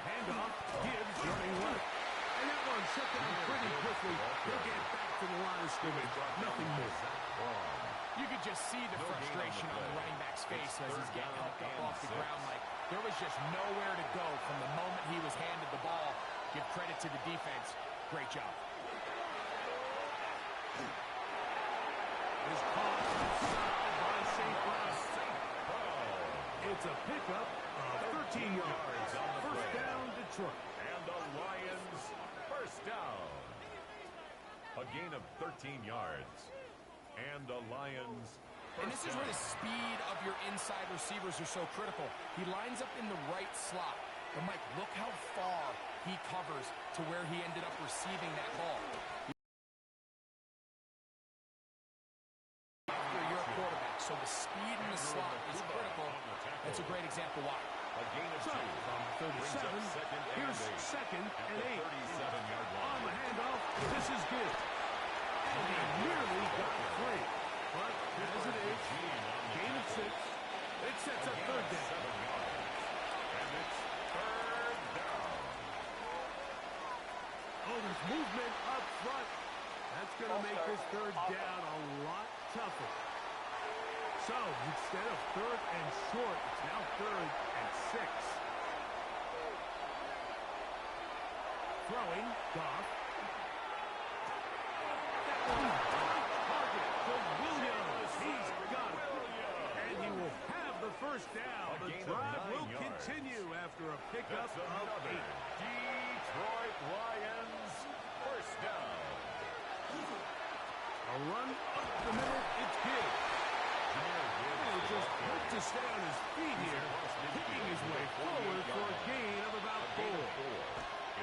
[SPEAKER 8] Handoff, Gibbs running left. And that one shut down pretty quickly. He'll get back to the line of scrimmage. Nothing more.
[SPEAKER 7] You could just see the frustration on the running back's face as he's getting helped up off the ground. Like there was just nowhere to go from the moment he was handed the ball. Give credit to the defense. Great job.
[SPEAKER 8] Is caught outside by St. Brown. It's a pickup of 13 yards. First down, Detroit.
[SPEAKER 3] And the Lions first down. A gain of 13 yards. And the Lions
[SPEAKER 7] And this is where the speed of your inside receivers are so critical. He lines up in the right slot. But, Mike, look how far he covers to where he ended up receiving that ball. After your quarterback, so the speed in the slot is critical. That's a great example why.
[SPEAKER 3] A gain of 2
[SPEAKER 8] from 37. Here's second and 8.
[SPEAKER 3] 37-yard line.
[SPEAKER 8] On the handoff, this is good. And he nearly got free. But as it is, gain of 6. It sets up third down.
[SPEAKER 3] And it's third down.
[SPEAKER 8] Oh, there's movement up front. That's going to make this third down a lot tougher. So, instead of 3rd and short, it's now 3rd and 6. Throwing, Goff. That one on target for Williams. He's got it. And he will have the first down. The drive will continue after a pickup of 8.
[SPEAKER 3] Detroit Lions, first down.
[SPEAKER 8] A run up the middle, it's big. He just hoped to stay on his feet here, kicking his way forward for a gain of about 4.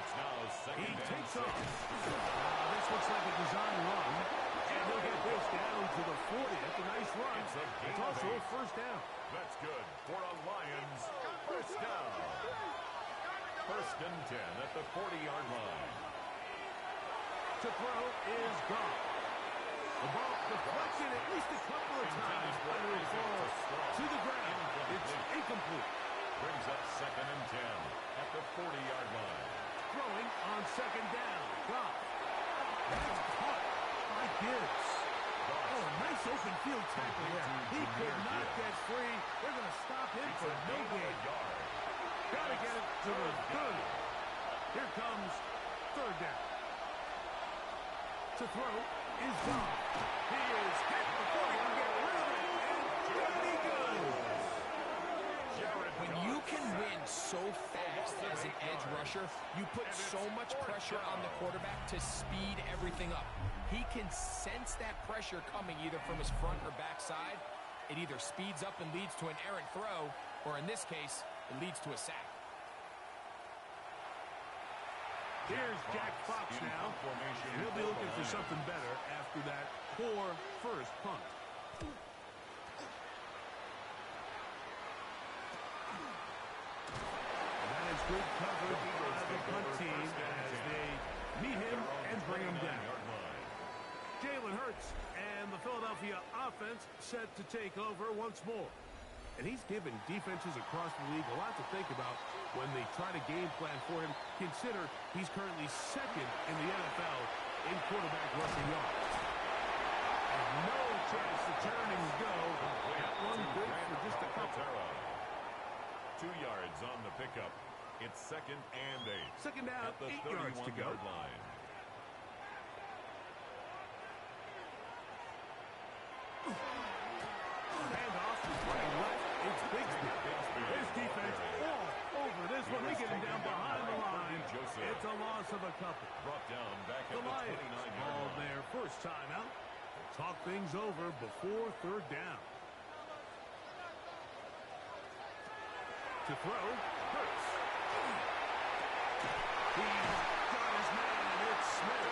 [SPEAKER 3] It's now second.
[SPEAKER 8] He takes off. This looks like a design run, and he'll get this down to the 40. That's a nice run. It's also a first down.
[SPEAKER 3] That's good for a Lions first down. First and 10 at the 40-yard line.
[SPEAKER 8] To throw is Goff. The ball deflected at least a couple of times, but it will fall to the ground. It's incomplete.
[SPEAKER 3] Brings up second and 10 at the 40-yard line.
[SPEAKER 8] Throwing on second down. Goff. That's caught by Gibbs. Oh, a nice open field tackle there. He could not get free. They're going to stop him for no gain. Got to get it to the 30. Here comes third down. To throw is Goff. He is hit before he can get rid of it. And down he goes.
[SPEAKER 2] When you can win so fast as an edge rusher, you put so much pressure on the quarterback to speed everything up. He can sense that pressure coming either from his front or back side. It either speeds up and leads to an errant throw, or in this case, it leads to a sack.
[SPEAKER 8] Here's Jack Fox now, and he'll be looking for something better after that poor first punt. And that is good coverage by the punt team as they meet him and bring him down. Jalen Hurts and the Philadelphia offense set to take over once more. And he's given defenses across the league a lot to think about when they try to game plan for him. Consider he's currently second in the NFL in quarterback rushing yards. And no chance to turn and go. That one good for just a couple.
[SPEAKER 3] 2 yards on the pickup. It's second and 8.
[SPEAKER 8] Second down,
[SPEAKER 3] at the
[SPEAKER 8] 8 yards to go.
[SPEAKER 3] line.
[SPEAKER 8] Handoff, running left, it's Bigsby. His defense all over this one. They get him down behind the line. It's a loss of a couple.
[SPEAKER 3] Brought down back at
[SPEAKER 8] The
[SPEAKER 3] the
[SPEAKER 8] Lions
[SPEAKER 3] 29-yard
[SPEAKER 8] called
[SPEAKER 3] line.
[SPEAKER 8] their first timeout. Talk things over before third down. To throw, Hurts. He's got his man, and it's Smith.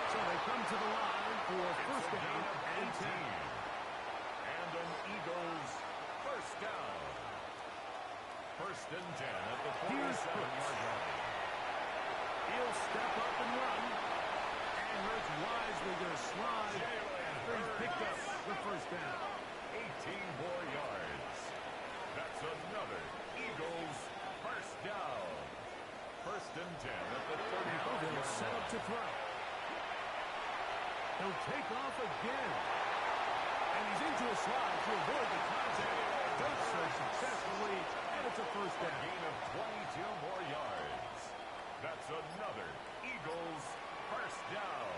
[SPEAKER 8] So they come to the line for first down and 10.
[SPEAKER 3] And an Eagles first down. First and 10 at the 47-yard line.
[SPEAKER 8] He'll step up and run. And Hurts wisely going to slide after he's picked up the first down.
[SPEAKER 3] 18 more yards. That's another Eagles first down. First and 10 at the 35-yard
[SPEAKER 8] They'll
[SPEAKER 3] line.
[SPEAKER 8] set up to throw. He'll take off again. And he's into a slide to avoid the contact. Does so successfully, and it's a first down.
[SPEAKER 3] Gain of 22 more yards. That's another Eagles first down.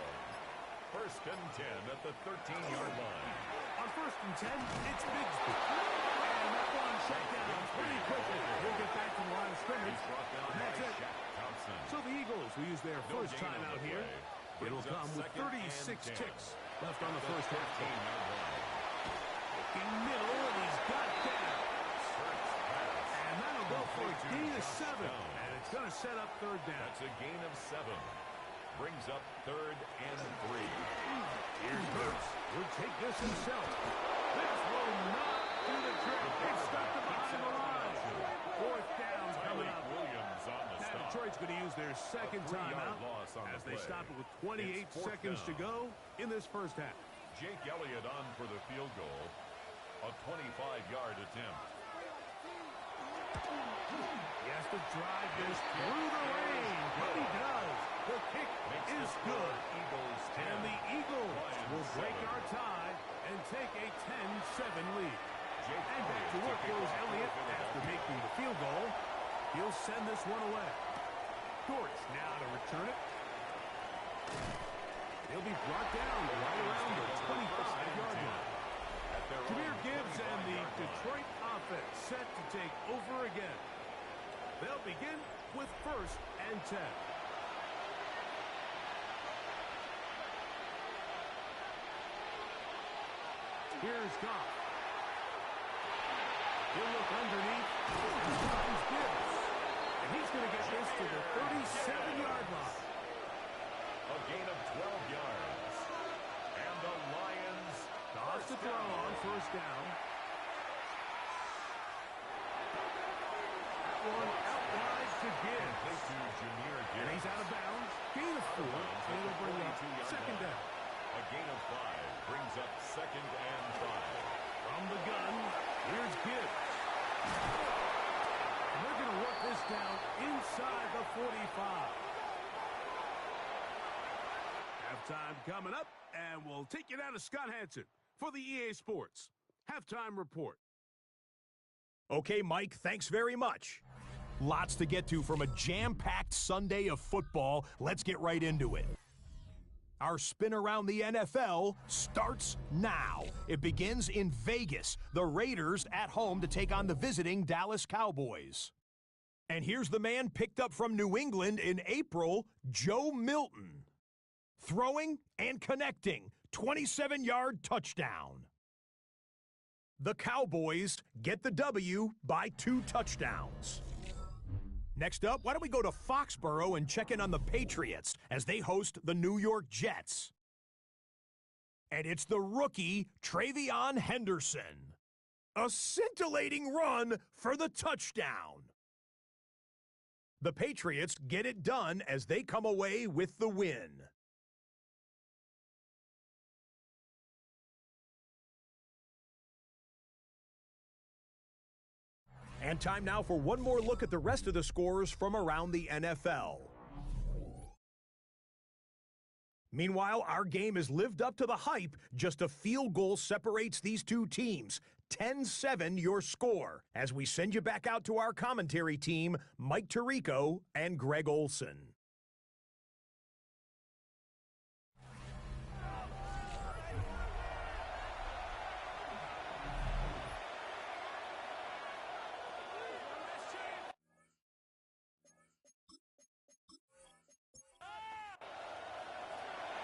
[SPEAKER 3] First and 10 at the 13-yard line.
[SPEAKER 8] On first and 10, it's Bigsby. And that one shut down pretty quickly. He'll get back to the line of scrimmage.
[SPEAKER 3] Brought down
[SPEAKER 8] And that's
[SPEAKER 3] by
[SPEAKER 8] it.
[SPEAKER 3] Shaq Thompson.
[SPEAKER 8] So the Eagles will use their
[SPEAKER 3] No
[SPEAKER 8] first
[SPEAKER 3] gain on
[SPEAKER 8] timeout
[SPEAKER 3] the
[SPEAKER 8] here.
[SPEAKER 3] play.
[SPEAKER 8] It'll
[SPEAKER 3] Brings up
[SPEAKER 8] come with
[SPEAKER 3] second and
[SPEAKER 8] 36
[SPEAKER 3] 10.
[SPEAKER 8] ticks left on the first half.
[SPEAKER 3] 13-yard line.
[SPEAKER 8] In middle, and he's got down.
[SPEAKER 3] Hurts pass.
[SPEAKER 8] And that'll go for a gain of 7.
[SPEAKER 3] Touchdown.
[SPEAKER 8] And it's going to set up third down.
[SPEAKER 3] That's a gain of 7. Brings up third and 3.
[SPEAKER 8] Here's Hurts. He'll take this himself. This will not do the trick. It's stuck to behind the line. Fourth down coming up.
[SPEAKER 3] Williams on the
[SPEAKER 8] Now
[SPEAKER 3] stop.
[SPEAKER 8] Detroit's going to use their second
[SPEAKER 3] 3-yard
[SPEAKER 8] timeout
[SPEAKER 3] loss on
[SPEAKER 8] as
[SPEAKER 3] the
[SPEAKER 8] they
[SPEAKER 3] play.
[SPEAKER 8] stop it with 28
[SPEAKER 3] It's fourth
[SPEAKER 8] seconds to
[SPEAKER 3] down.
[SPEAKER 8] go in this first half.
[SPEAKER 3] Jake Elliott on for the field goal. A 25-yard attempt.
[SPEAKER 8] He has to drive this through the rain, but he does. The kick is good. And the Eagles will break our tie and take a 10-7 lead. And back to work goes Elliott after making the field goal. He'll send this one away. Dortch now to return it. He'll be brought down right around the 25-yard line. Jahmyr Gibbs and the Detroit offense set to take over again. They'll begin with 1st and 10. Here's Goff. He'll look underneath. Finds Gibbs. And he's going to get this to the 37-yard line.
[SPEAKER 3] A gain of 12 yards. And the Lions
[SPEAKER 8] Goff to throw on 1st down. That one out wide to Gibbs. And he's out of bounds. Gain of 4. And it'll bring up 2nd down.
[SPEAKER 3] A gain of 5 brings up 2nd and 5.
[SPEAKER 8] From the gun, here's Gibbs. And they're going to work this down inside the 45. Halftime coming up, and we'll take you down to Scott Hansen for the EA Sports Halftime Report.
[SPEAKER 5] Okay, Mike, thanks very much. Lots to get to from a jam-packed Sunday of football. Let's get right into it. Our spin around the NFL starts now. It begins in Vegas. The Raiders at home to take on the visiting Dallas Cowboys. And here's the man picked up from New England in April, Joe Milton. Throwing and connecting, 27-yard touchdown. The Cowboys get the W by 2 touchdowns. Next up, why don't we go to Foxborough and check in on the Patriots as they host the New York Jets. And it's the rookie, Travion Henderson. A scintillating run for the touchdown. The Patriots get it done as they come away with the win. And time now for one more look at the rest of the scores from around the NFL. Meanwhile, our game has lived up to the hype. Just a field goal separates these two teams. 10-7 your score, as we send you back out to our commentary team, Mike Tirico and Greg Olson.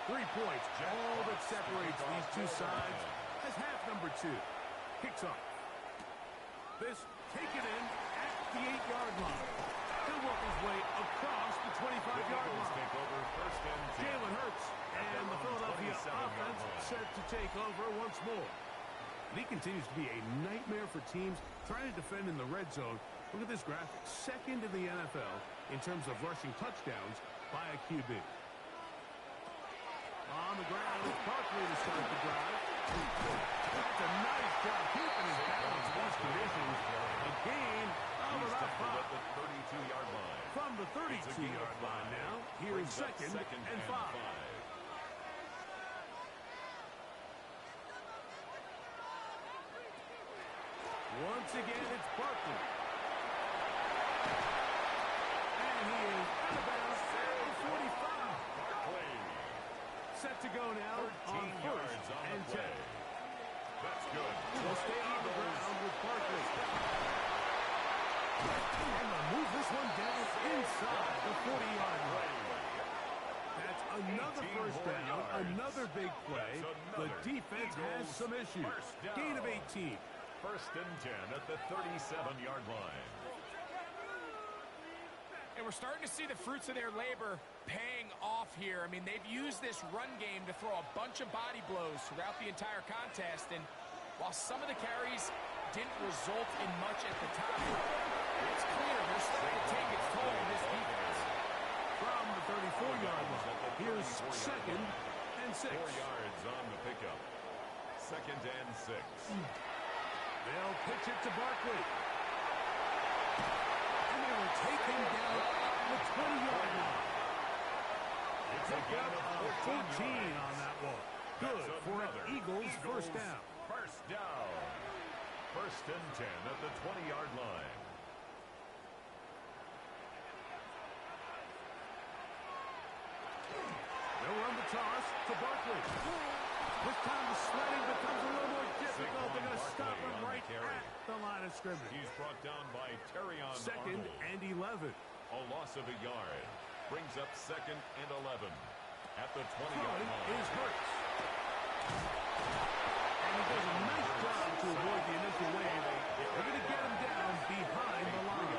[SPEAKER 8] 3 points, all that separates these two sides as half number 2 kicks off. This taken in at the 8-yard line. He'll work his way across the 25-yard line. Jalen Hurts and the Philadelphia offense set to take over once more. And he continues to be a nightmare for teams trying to defend in the red zone. Look at this graphic. 2nd in the NFL in terms of rushing touchdowns by a QB. On the ground, it's Barkley to start the drive. That's a nice job keeping his balance in these conditions. A gain of about 5.
[SPEAKER 3] At the 32-yard line.
[SPEAKER 8] From the 32-yard line now, here's 2nd and 5. Once again, it's Barkley. And he is out of bounds at the 45. Set to go now on 1st and 10.
[SPEAKER 3] That's good.
[SPEAKER 8] We'll stay on the ground with Barkley. And they'll move this one down inside the 40-yard line. That's another 1st down, another big play. The defense has some issues. Gain of 18.
[SPEAKER 3] 1st and 10 at the 37-yard line.
[SPEAKER 7] And we're starting to see the fruits of their labor paying off here. I mean, they've used this run game to throw a bunch of body blows throughout the entire contest. And while some of the carries didn't result in much at the time, it's clear they're starting to take its toll in this defense.
[SPEAKER 8] From the 34-yard line, here's 2nd and 6.
[SPEAKER 3] 4 yards on the pickup. 2nd and 6.
[SPEAKER 8] They'll pitch it to Barkley. And they will take him down at the 20-yard line. on that one. Good for an Eagles first down.
[SPEAKER 3] First down. First and 10 at the 20-yard line.
[SPEAKER 8] They'll run the toss to Barkley. This time the sledding becomes a little more difficult. They're going to stop him right at the line of scrimmage.
[SPEAKER 3] He's brought down by Terrion
[SPEAKER 8] Second and 11.
[SPEAKER 3] A loss of a yard. Brings up second and 11 at the 20-yard line.
[SPEAKER 8] Is Hurts. And he does a nice job to avoid the initial wave. They're going to get him down behind the line.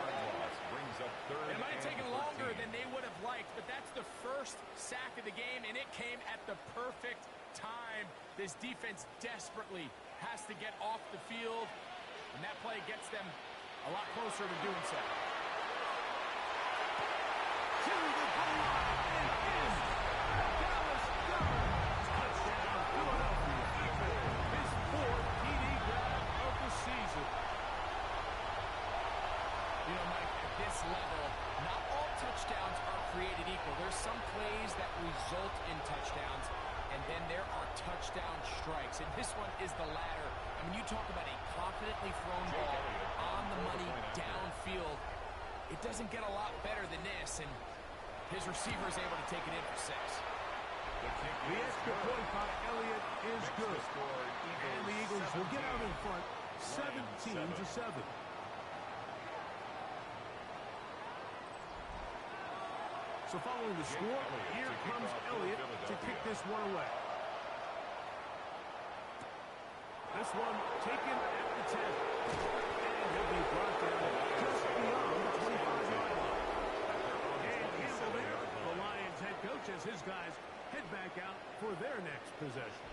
[SPEAKER 3] Brings up third.
[SPEAKER 7] It might have taken longer than they would have liked, but that's the first sack of the game, and it came at the perfect time. This defense desperately has to get off the field, and that play gets them a lot closer to doing so.
[SPEAKER 8] To the goal line and in. Dallas Goedert. Touchdown, Philadelphia. His fourth TD grab of the season.
[SPEAKER 7] You know, Mike, at this level, not all touchdowns are created equal. There's some plays that result in touchdowns, and then there are touchdown strikes. And this one is the latter. I mean, you talk about a confidently thrown ball on the money downfield. It doesn't get a lot better than this, and his receiver is able to take it in for 6.
[SPEAKER 8] The extra point by Elliott is good. And the Eagles will get out in front 17-7. So following the score, here comes Elliott to kick this one away. This one taken at the 10. And he'll be brought down just beyond the 25-yard line. And handle there. The Lions head coach as his guys head back out for their next possession.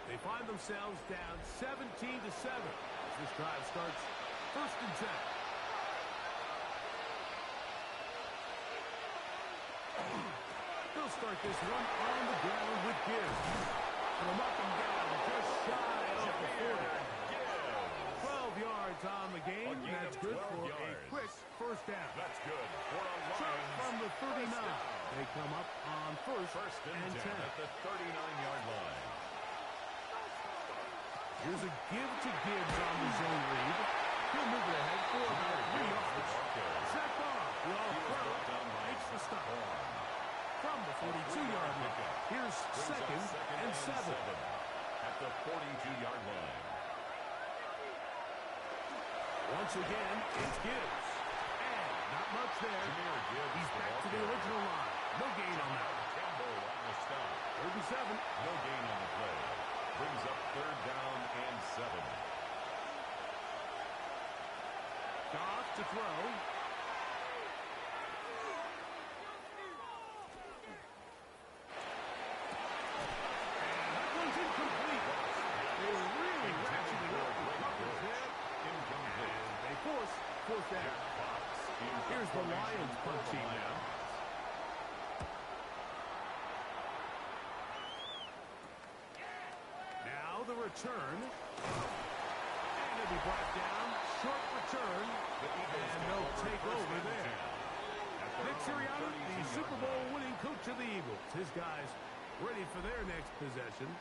[SPEAKER 8] They find themselves down 17-7 as this drive starts first and 10. They'll start this one on the ground with Gibbs. They'll knock him down just shy of the 40. 12 yards on the game. That's good for a quick first down.
[SPEAKER 3] That's good for a
[SPEAKER 8] Shot
[SPEAKER 3] Lions
[SPEAKER 8] from the 39. They come up on first and 10.
[SPEAKER 3] at the 39-yard line.
[SPEAKER 8] Here's a give to Gibbs on the zone read. He'll move it ahead for about 3 yards. Zach Barr will makes the stop. From the 42-yard line. Here's second and 7.
[SPEAKER 3] At the 42-yard line.
[SPEAKER 8] Once again, it's Gibbs. And not much there. He's back to the original line. No gain on that.
[SPEAKER 3] Campbell on the stop.
[SPEAKER 8] 37.
[SPEAKER 3] No gain on the play. Brings up third down and 7.
[SPEAKER 8] Goff to throw. And that one's incomplete. They were really ratcheting up the coverage there.
[SPEAKER 3] Incomplete.
[SPEAKER 8] And they force fourth down. Here's the Lions punt team now. Now the return. And it'll be brought down. Short return. And they'll take over there. Nick Sirianni, the Super Bowl winning coach of the Eagles. His guys ready for their next possession.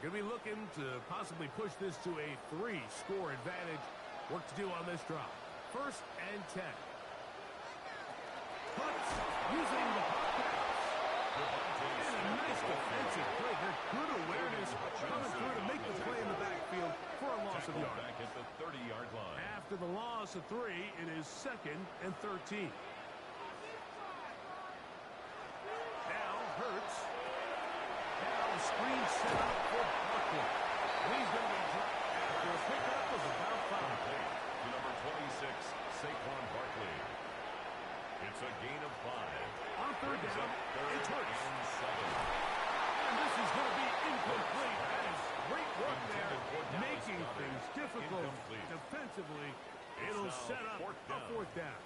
[SPEAKER 8] They're going to be looking to possibly push this to a 3-score advantage. Work to do on this drive. First and 10. Hutz using the pop pass. And a nice defensive play. Good awareness coming through to make the play in the backfield for a loss of yards.
[SPEAKER 3] Back at the 30-yard line.
[SPEAKER 8] After the loss of 3, it is second and 13. Now Hurts. Now the screen set up for Barkley. He's going to be dropped after a pickup of about 5.
[SPEAKER 3] To number 26, Saquon Barkley. It's a gain of 5.
[SPEAKER 8] On third down, it's Hurts.
[SPEAKER 3] And 7.
[SPEAKER 8] And this is going to be incomplete. That is great work there, making things difficult defensively. It'll set up a fourth down.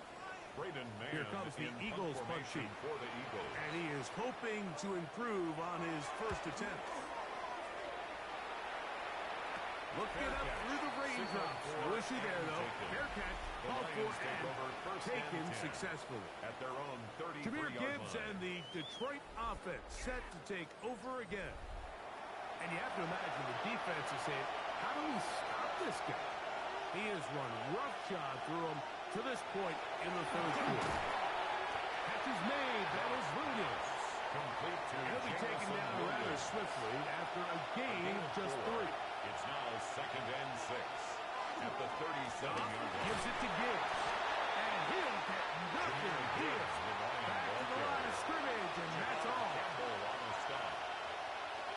[SPEAKER 8] Here comes the Eagles punt sheet.
[SPEAKER 3] For the Eagles.
[SPEAKER 8] And he is hoping to improve on his first attempt. Looking up through the raindrops. No issue there, though. Fair catch, called for and taken successfully.
[SPEAKER 3] At their own 33-yard
[SPEAKER 8] Jahmyr Gibbs
[SPEAKER 3] line.
[SPEAKER 8] and the Detroit offense set to take over again. And you have to imagine the defense is saying, how do we stop this guy? He has run roughshod through him to this point in the third quarter. Catch is made. That is Williams.
[SPEAKER 3] Complete to
[SPEAKER 8] He'll be taken down rather swiftly after a gain of just 3.
[SPEAKER 3] It's now 2nd and 6 at the 37-yard line.
[SPEAKER 8] Gives it to Gibbs. And he'll get nothing here. Back to the line of scrimmage, and that's all.
[SPEAKER 3] Campbell on the stop.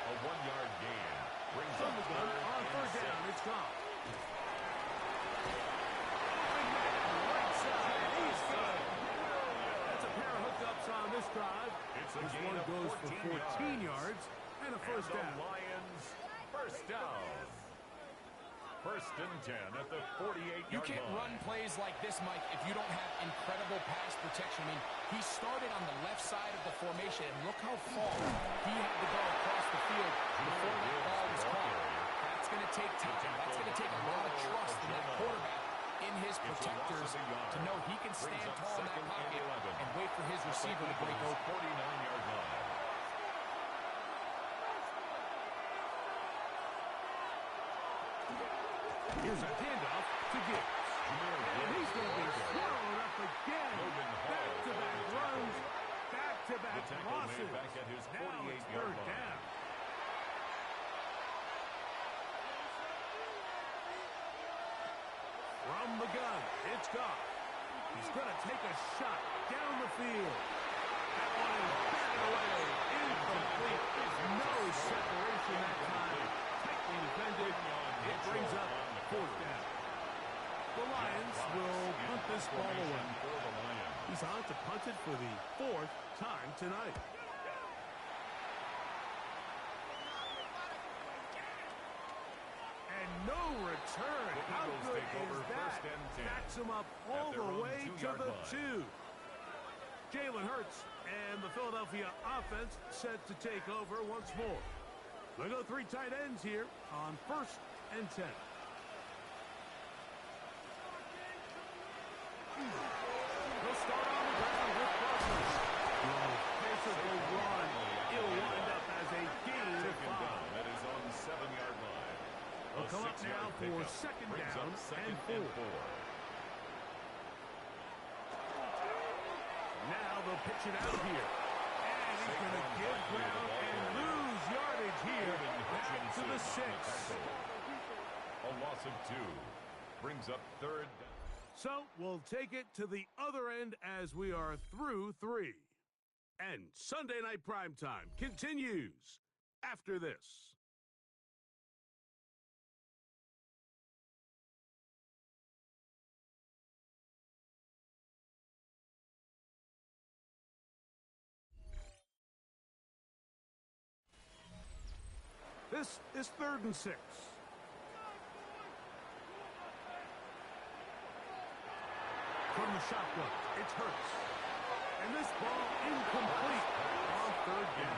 [SPEAKER 3] A 1-yard gain. Brings
[SPEAKER 8] From
[SPEAKER 3] up
[SPEAKER 8] the gun on third down, it's gone. Right side, he's got it. That's a pair of hookups on this drive. This one goes for 14 yards and a first down.
[SPEAKER 3] The Lions first down. 1st and 10 at the 48-yard line.
[SPEAKER 7] You can't run plays like this, Mike, if you don't have incredible pass protection. I mean, he started on the left side of the formation, and look how far he had to go across the field before that ball was caught. That's going to take time. That's going to take a lot of trust in that quarterback, in his protectors, to know he can stand tall in that pocket and wait for his receiver to break open.
[SPEAKER 3] 49-yard line.
[SPEAKER 8] Here's a handoff to Gibbs. And he's going to be swallowed up again. Back-to-back runs, back-to-back losses.
[SPEAKER 3] Back at his
[SPEAKER 8] Now it's 3rd down. From the gun, it's gone. He's going to take a shot down the field. That one is batted away. Incomplete. There's no separation that time. Tightly defended. It brings up 4th down. The Lions will punt this ball away. He's on to punt it for the 4th time tonight. And no return. How good is that? Backs him up all the way to the 2. Jalen Hurts and the Philadelphia offense set to take over once more. They go 3 tight ends here on 1st and 10. He'll start on the ground with Parsons. Pace of the run. It'll wind up as a gain of 5.
[SPEAKER 3] That is on the 7-yard line.
[SPEAKER 8] They'll come up now for 2nd down and 4. Now they'll pitch it out here. And he's going to give ground and lose yardage here. Back to the 6.
[SPEAKER 3] A loss of 2. Brings up 3rd.
[SPEAKER 8] So we'll take it to the other end as we are through 3. And Sunday Night Primetime continues after this. This is 3rd and 6. From the shotgun, it's Hurts. And this ball incomplete on 3rd down.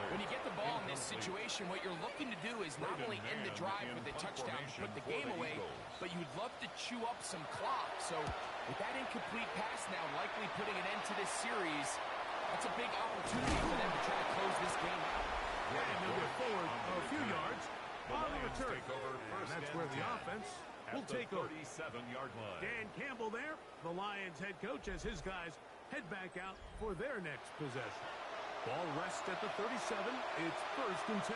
[SPEAKER 7] When you get the ball in this situation, what you're looking to do is not only end the drive with a touchdown to put the game away, but you'd love to chew up some clock. So with that incomplete pass now likely putting an end to this series, that's a big opportunity for them to try to close this game out.
[SPEAKER 8] And they'll get forward a few yards on the return. And that's where the offense will take over.
[SPEAKER 3] 37-yard line.
[SPEAKER 8] Dan Campbell there, the Lions head coach, as his guys head back out for their next possession. Ball rests at the 37. It's 1st and 10.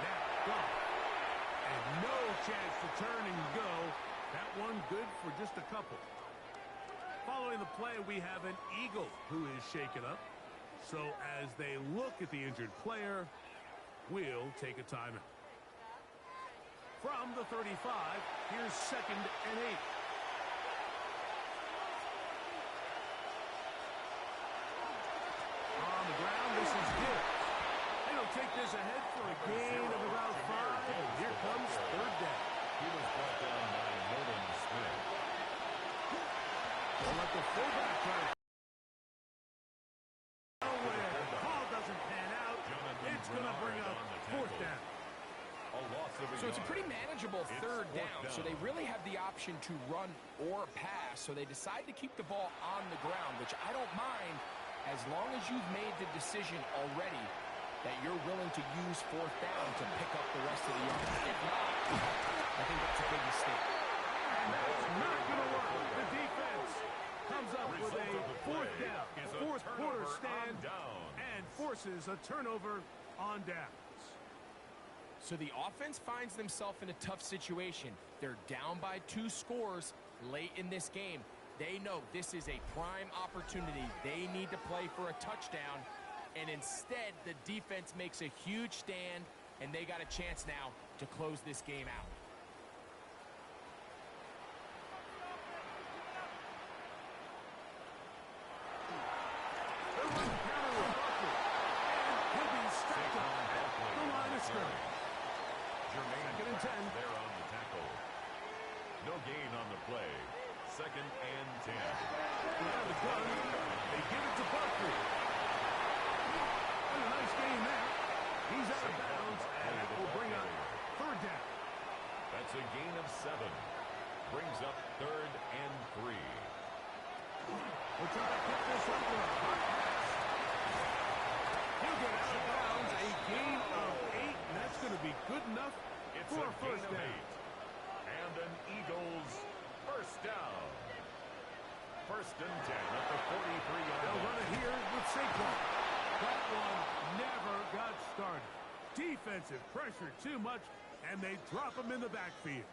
[SPEAKER 8] Now, gone. And no chance to turn and go. That one good for just a couple. Following the play, we have an Eagle who is shaken up. So as they look at the injured player, we'll take a timeout. From the 35, here's 2nd and 8. On the ground, this is Gibbs. And he'll take this ahead for a gain of about 5. And here comes 3rd down.
[SPEAKER 3] He was brought down by Nolan Smith.
[SPEAKER 8] They'll let the fullback try to nowhere. The ball doesn't pan out. It's going to bring up 4th down.
[SPEAKER 7] So it's a pretty manageable third down, so they really have the option to run or pass, so they decide to keep the ball on the ground, which I don't mind as long as you've made the decision already that you're willing to use fourth down to pick up the rest of the yard. If not, I think that's a big mistake.
[SPEAKER 8] And that's not going to work. The defense comes up with a fourth down, fourth quarter stand, and forces a turnover on downs.
[SPEAKER 7] So the offense finds themselves in a tough situation. They're down by 2 scores late in this game. They know this is a prime opportunity. They need to play for a touchdown, and instead the defense makes a huge stand, and they got a chance now to close this game out.
[SPEAKER 8] They're running counter with Buckley, and he'll be strapped up at the line of scrimmage. Second and 10.
[SPEAKER 3] There on the tackle. No gain on the play. Second and 10.
[SPEAKER 8] Out of the gun, they give it to Buckley. And a nice gain there. He's out of bounds, and that will bring up third down.
[SPEAKER 3] That's a gain of 7. Brings up third and 3.
[SPEAKER 8] We'll try to pick this up with a hot pass. He'll get out of bounds. A gain of 8, and that's going to be good enough for a first down.
[SPEAKER 3] And an Eagles first down. First and 10 at the 43-yard
[SPEAKER 8] They'll
[SPEAKER 3] line.
[SPEAKER 8] run it here with Saquon. That one never got started. Defensive pressure too much, and they drop him in the backfield.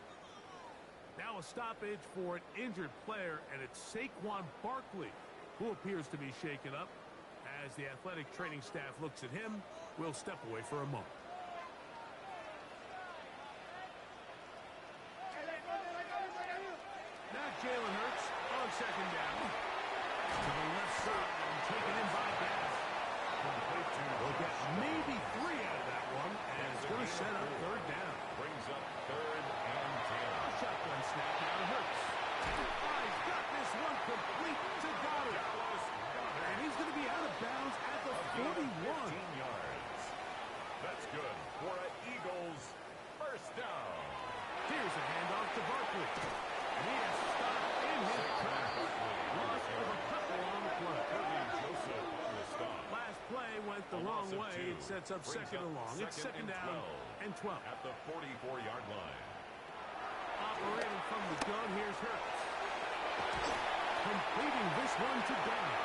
[SPEAKER 8] Now a stoppage for an injured player, and it's Saquon Barkley who appears to be shaken up. As the athletic training staff looks at him, we'll step away for a moment. Now Jalen Hurts on second down. To the left side and taken in by Bass. We'll get maybe 3 out of that one, and it's going to set up third down.
[SPEAKER 3] Brings up third and 10.
[SPEAKER 8] Shotgun snap now to Hurts. He's got this one complete to Goddard. And he's going to be out of bounds at the 41.
[SPEAKER 3] 15 yards. That's good for an Eagles first down.
[SPEAKER 8] Here's a handoff to Barkley. And he has stopped in his tracks. Loss of a couple on the play.
[SPEAKER 3] Joseph on the stop.
[SPEAKER 8] Last play went the wrong way. It sets up second and long. It's second down and 12.
[SPEAKER 3] At the 44-yard line.
[SPEAKER 8] Operating from the gun, here's Hurts. Completing this one to down.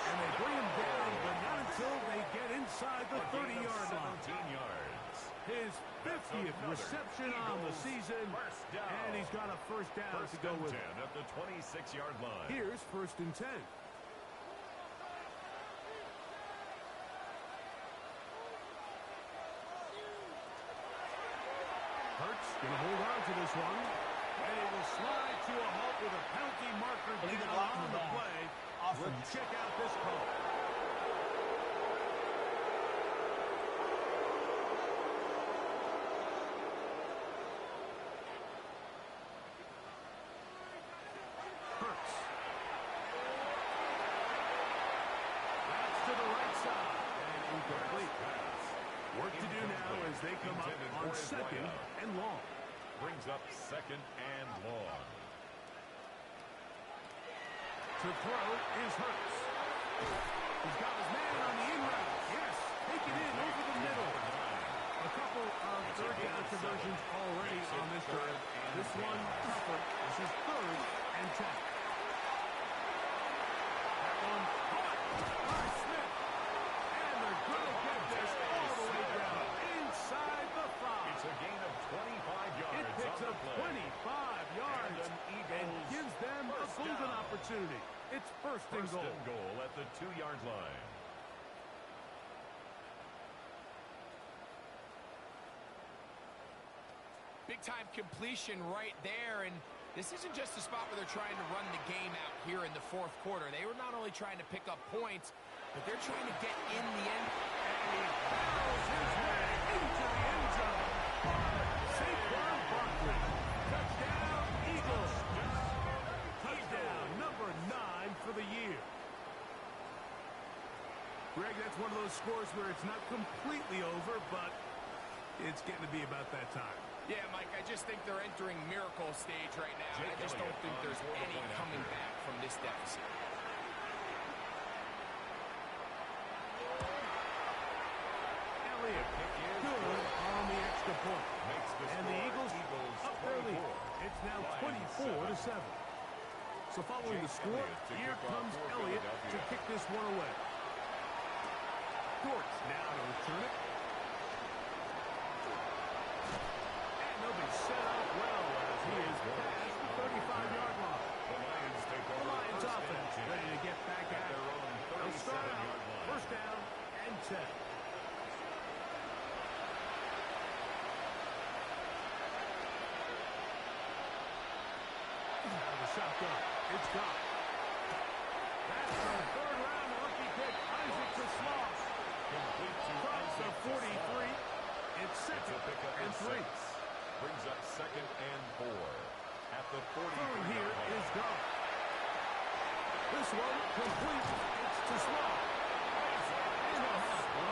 [SPEAKER 8] And they bring him down, but not until they get inside the 30-yard line.
[SPEAKER 3] 17 yards.
[SPEAKER 8] His 50th reception on the season, and he's got a first down to go with.
[SPEAKER 3] 10 at the 26-yard line.
[SPEAKER 8] Here's first and 10. Hurts going to hold on to this one, and it will slide to a halt with a penalty marker given on the play. Let's check out this call. Hurts. That's to the right side, and incomplete. Work to do now as they come up on second and long.
[SPEAKER 3] Brings up second and long.
[SPEAKER 8] To throw is Hurts. He's got his man on the in route. Yes, take it in over the middle. A couple of third down conversions already on this drive. This one tougher. This is third and 10. That one caught by Smith. And they're going to get this all the way down inside the 5.
[SPEAKER 3] It's a gain of 25 yards.
[SPEAKER 8] It picks up 25 yards and gives them a golden opportunity. It's first and goal.
[SPEAKER 3] First and goal at the 2-yard line.
[SPEAKER 7] Big-time completion right there, and this isn't just a spot where they're trying to run the game out here in the fourth quarter. They were not only trying to pick up points, but they're trying to get in the end.
[SPEAKER 8] And he barrels his way into the end zone. Saquon Barkley. Touchdown, Eagles. Touchdown number 9 for the year. Greg, that's one of those scores where it's not completely over, but It's getting to be about that time.
[SPEAKER 7] Yeah, Mike, I just think they're entering miracle stage right now. I just don't think there's any coming back from this deficit.
[SPEAKER 8] Elliott, good on the extra point. And the Eagles up their lead. It's now 24-7. So following the score, here comes Elliott to kick this one away. Dortch now to return it. And they'll be set up well as he is past the 35-yard line. The Lions offense ready to get back at it. They'll start out first down and 10. Out of the shotgun. It's gone. That's a third-round rookie pick, Isaac Tesloss. Across the 43. It's second and 3.
[SPEAKER 3] Brings up second and 4 at the 40.
[SPEAKER 8] Throwing here is gone. This one complete. It's Tesloss.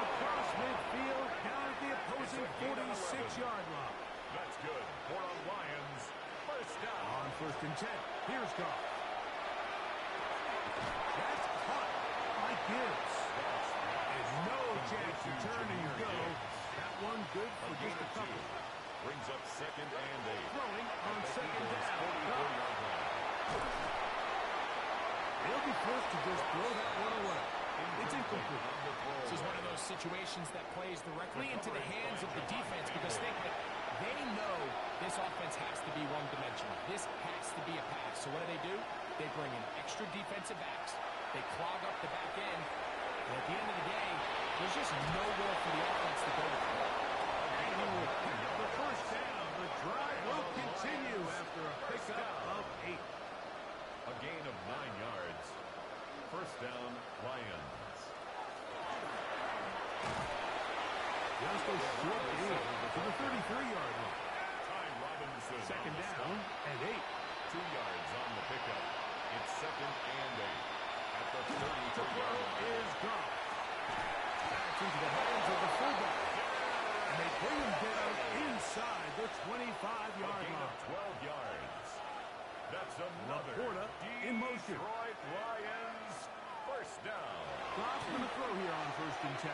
[SPEAKER 8] Across midfield, down at the opposing 46-yard line.
[SPEAKER 3] That's good. For the Lions. First down.
[SPEAKER 8] On first and 10. Here's Goff. That's caught by Gibbs. And no chance to turn and go. That one good for just a couple.
[SPEAKER 3] Brings up second and 8.
[SPEAKER 8] Throwing on second down. They'll be forced to just throw that one away. It's incomplete.
[SPEAKER 7] This is one of those situations that plays directly into the hands of the defense because they know this offense has to be one-dimensional. This has to be a pass. So what do? They bring in extra defensive backs. They clog up the back end. And at the end of the day, there's just nowhere for the offense to go with it.
[SPEAKER 8] The first down. The drive will continue after a pickup of 8.
[SPEAKER 3] A gain of 9 yards. First down, Lions.
[SPEAKER 8] Just a short gain to the 33-yard line. Second down and 8.
[SPEAKER 3] 2 yards on the pickup. It's second and 8 at the 33-yard line.
[SPEAKER 8] Is gone. Back into the hands of the fullback. And they bring him down inside the 25-yard line.
[SPEAKER 3] 12 yards. That's another
[SPEAKER 8] Laporta in motion.
[SPEAKER 3] Detroit Lions first down.
[SPEAKER 8] Goff's going to throw here on first and 10.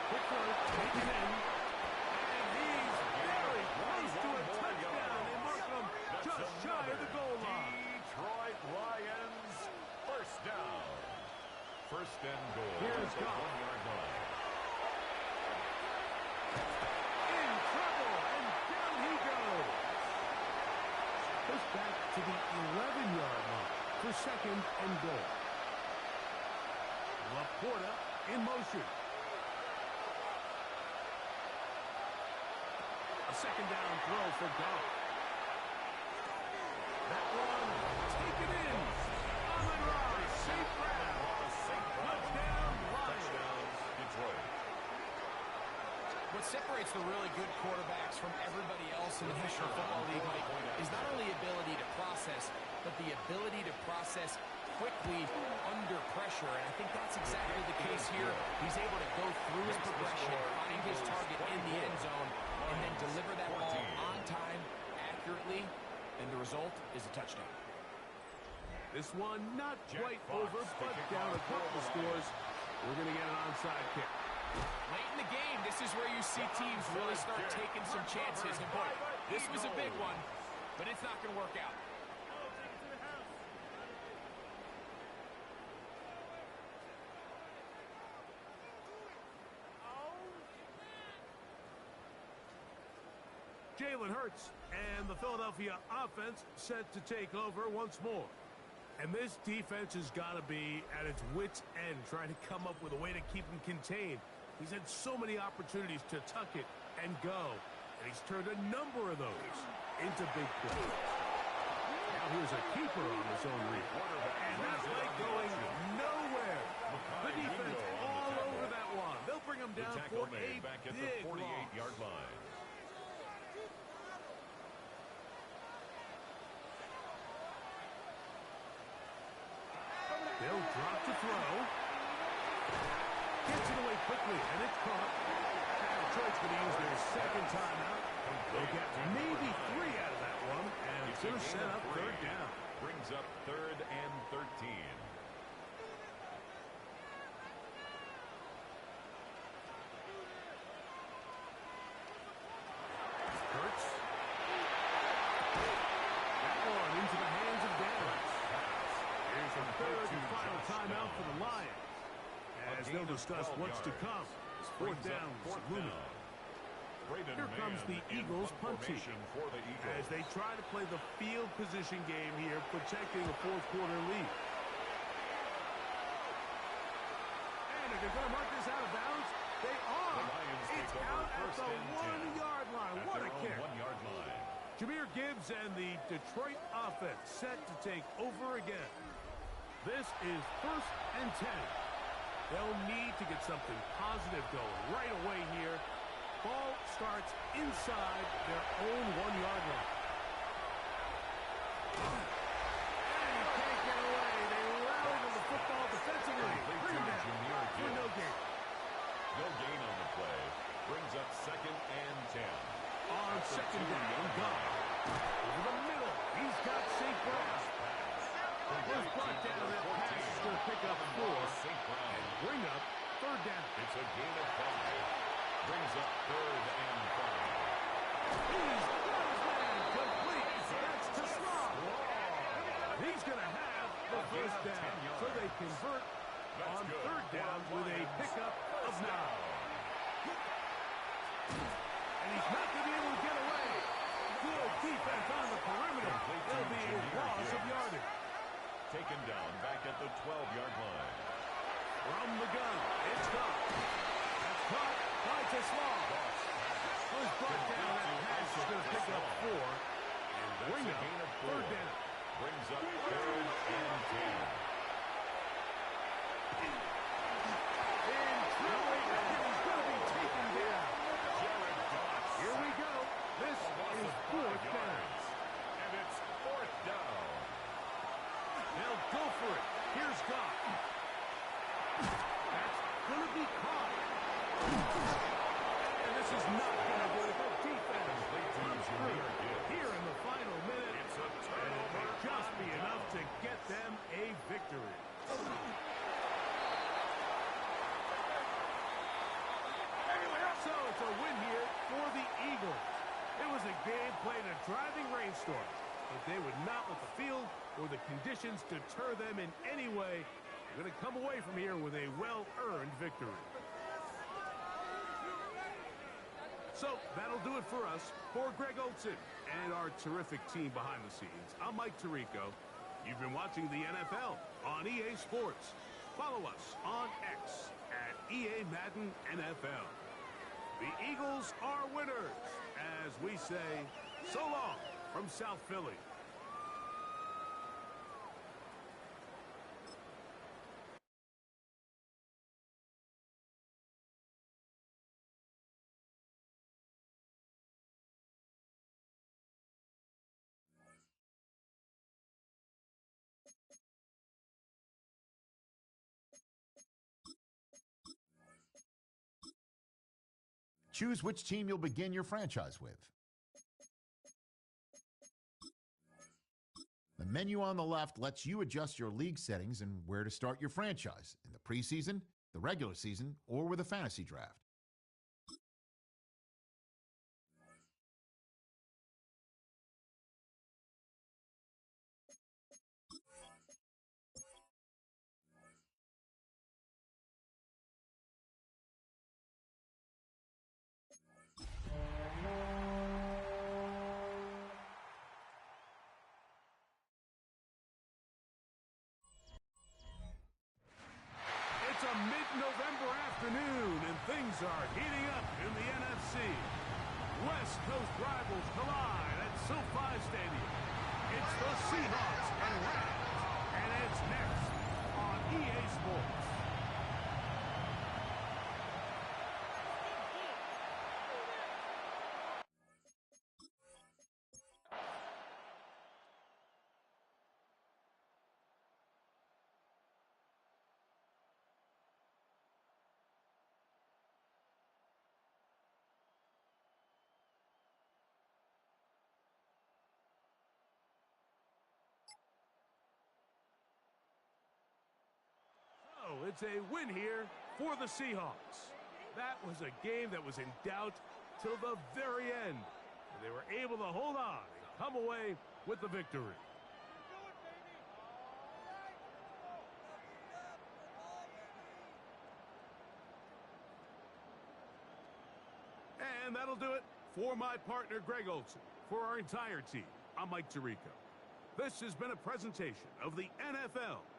[SPEAKER 8] Quick throw, taken in. And he's very close to a touchdown. They mark him just shy of the goal line.
[SPEAKER 3] Detroit Lions first down. First and goal.
[SPEAKER 8] Here's
[SPEAKER 3] the
[SPEAKER 8] Goff.
[SPEAKER 3] 1-yard line.
[SPEAKER 8] In trouble, and down he goes. Pushed back to the 11-yard line for second and goal. Laporta in motion. A second down throw for Goff. That one taken in. Amon-Ra, safe grab. Touchdown, Lions.
[SPEAKER 3] Detroit.
[SPEAKER 7] What separates the really good quarterbacks from everybody else in the National Football League, Mike, is not only ability to process, but the ability to process quickly under pressure. And I think that's exactly the case here. He's able to go through his progression, find his target in the end zone, and then deliver that ball on time, accurately, and the result is a touchdown.
[SPEAKER 8] This one not quite over, but down a couple scores. We're going to get an onside kick.
[SPEAKER 7] Late in the game, this is where you see teams really start taking some chances. And boy, this was a big one, but it's not going to work out.
[SPEAKER 8] Jalen Hurts and the Philadelphia offense set to take over once more. And this defense has got to be at its wits' end, trying to come up with a way to keep him contained. He's had so many opportunities to tuck it and go, and he's turned a number of those into big plays. Now here's a keeper on his own read. And that play going nowhere. The defense all over that one. They'll bring him down for a
[SPEAKER 3] back at the
[SPEAKER 8] big
[SPEAKER 3] 48-yard line.
[SPEAKER 8] They'll drop to throw. Gets it away quickly, and it's caught. And Detroit's going to use their second timeout. They'll get maybe 3 out of that one, and it's going to set up third down.
[SPEAKER 3] Brings up 3rd and 13.
[SPEAKER 8] Hurts. That one into the hands of Dallas. Here's a third and final timeout for the Lions, as they'll discuss what's to come. It's fourth down, looming. Here comes the Eagles punt team as they try to play the field position game here, protecting the fourth quarter lead. And if they're going to mark this out of bounds, they are. It's out at the 1-yard line. What a kick.
[SPEAKER 3] 1-yard line.
[SPEAKER 8] Jahmyr Gibbs and the Detroit offense set to take over again. This is 1st and 10. They'll need to get something positive going right away here. Ball starts inside their own 1-yard line. And he can't get away. They rally to the football defensively. Bring him down for no gain.
[SPEAKER 3] No gain on the play. Brings up 2nd and 10.
[SPEAKER 8] On 2nd down, God. Over the middle. He's got St. Brown. Was brought down. That pass is going to pick up 4 and bring up 3rd down.
[SPEAKER 3] It's a gain of 5. Brings up 3rd and 5.
[SPEAKER 8] He's got his man complete. That's to Slaw. He's going to have the first down. So they convert on 3rd down with a pickup of 9. And he's not going to be able to get away. Good defense on the perimeter. There'll be a loss of yardage.
[SPEAKER 3] Taken down back at the 12-yard line.
[SPEAKER 8] From the gun, it's caught. That's caught by Slaw. Was brought down. That pass is going to pick up 4 and bring up 3rd down.
[SPEAKER 3] Brings up 3rd and 10.
[SPEAKER 8] In trouble, and he's going to be taken down. Here we go. This is 4th down.
[SPEAKER 3] And it's 4th down.
[SPEAKER 8] They'll go for it. Here's Goff. That's going to be caught. And this is not going to do it. The defense here in the final minute.
[SPEAKER 3] It's a
[SPEAKER 8] and it may just be enough to get them a victory. So it's a win here for the Eagles. It was a game played in a driving rainstorm, but they would not let the field or the conditions deter them in any way. They're going to come away from here with a well-earned victory. So that'll do it for us. For Greg Olson and our terrific team behind the scenes, I'm Mike Tirico. You've been watching the NFL on EA Sports. Follow us on X at EA Madden NFL. The Eagles are winners, as we say, so long from South Philly.
[SPEAKER 6] Choose which team you'll begin your franchise with. The menu on the left lets you adjust your league settings and where to start your franchise in the preseason, the regular season, or with a fantasy draft.
[SPEAKER 8] It's a mid-November afternoon, and things it's a win here for the Seahawks. That was a game that was in doubt till the very end. And they were able to hold on and come away with the victory. And that'll do it for my partner, Greg Olson. For our entire team, I'm Mike Tirico. This has been a presentation of the NFL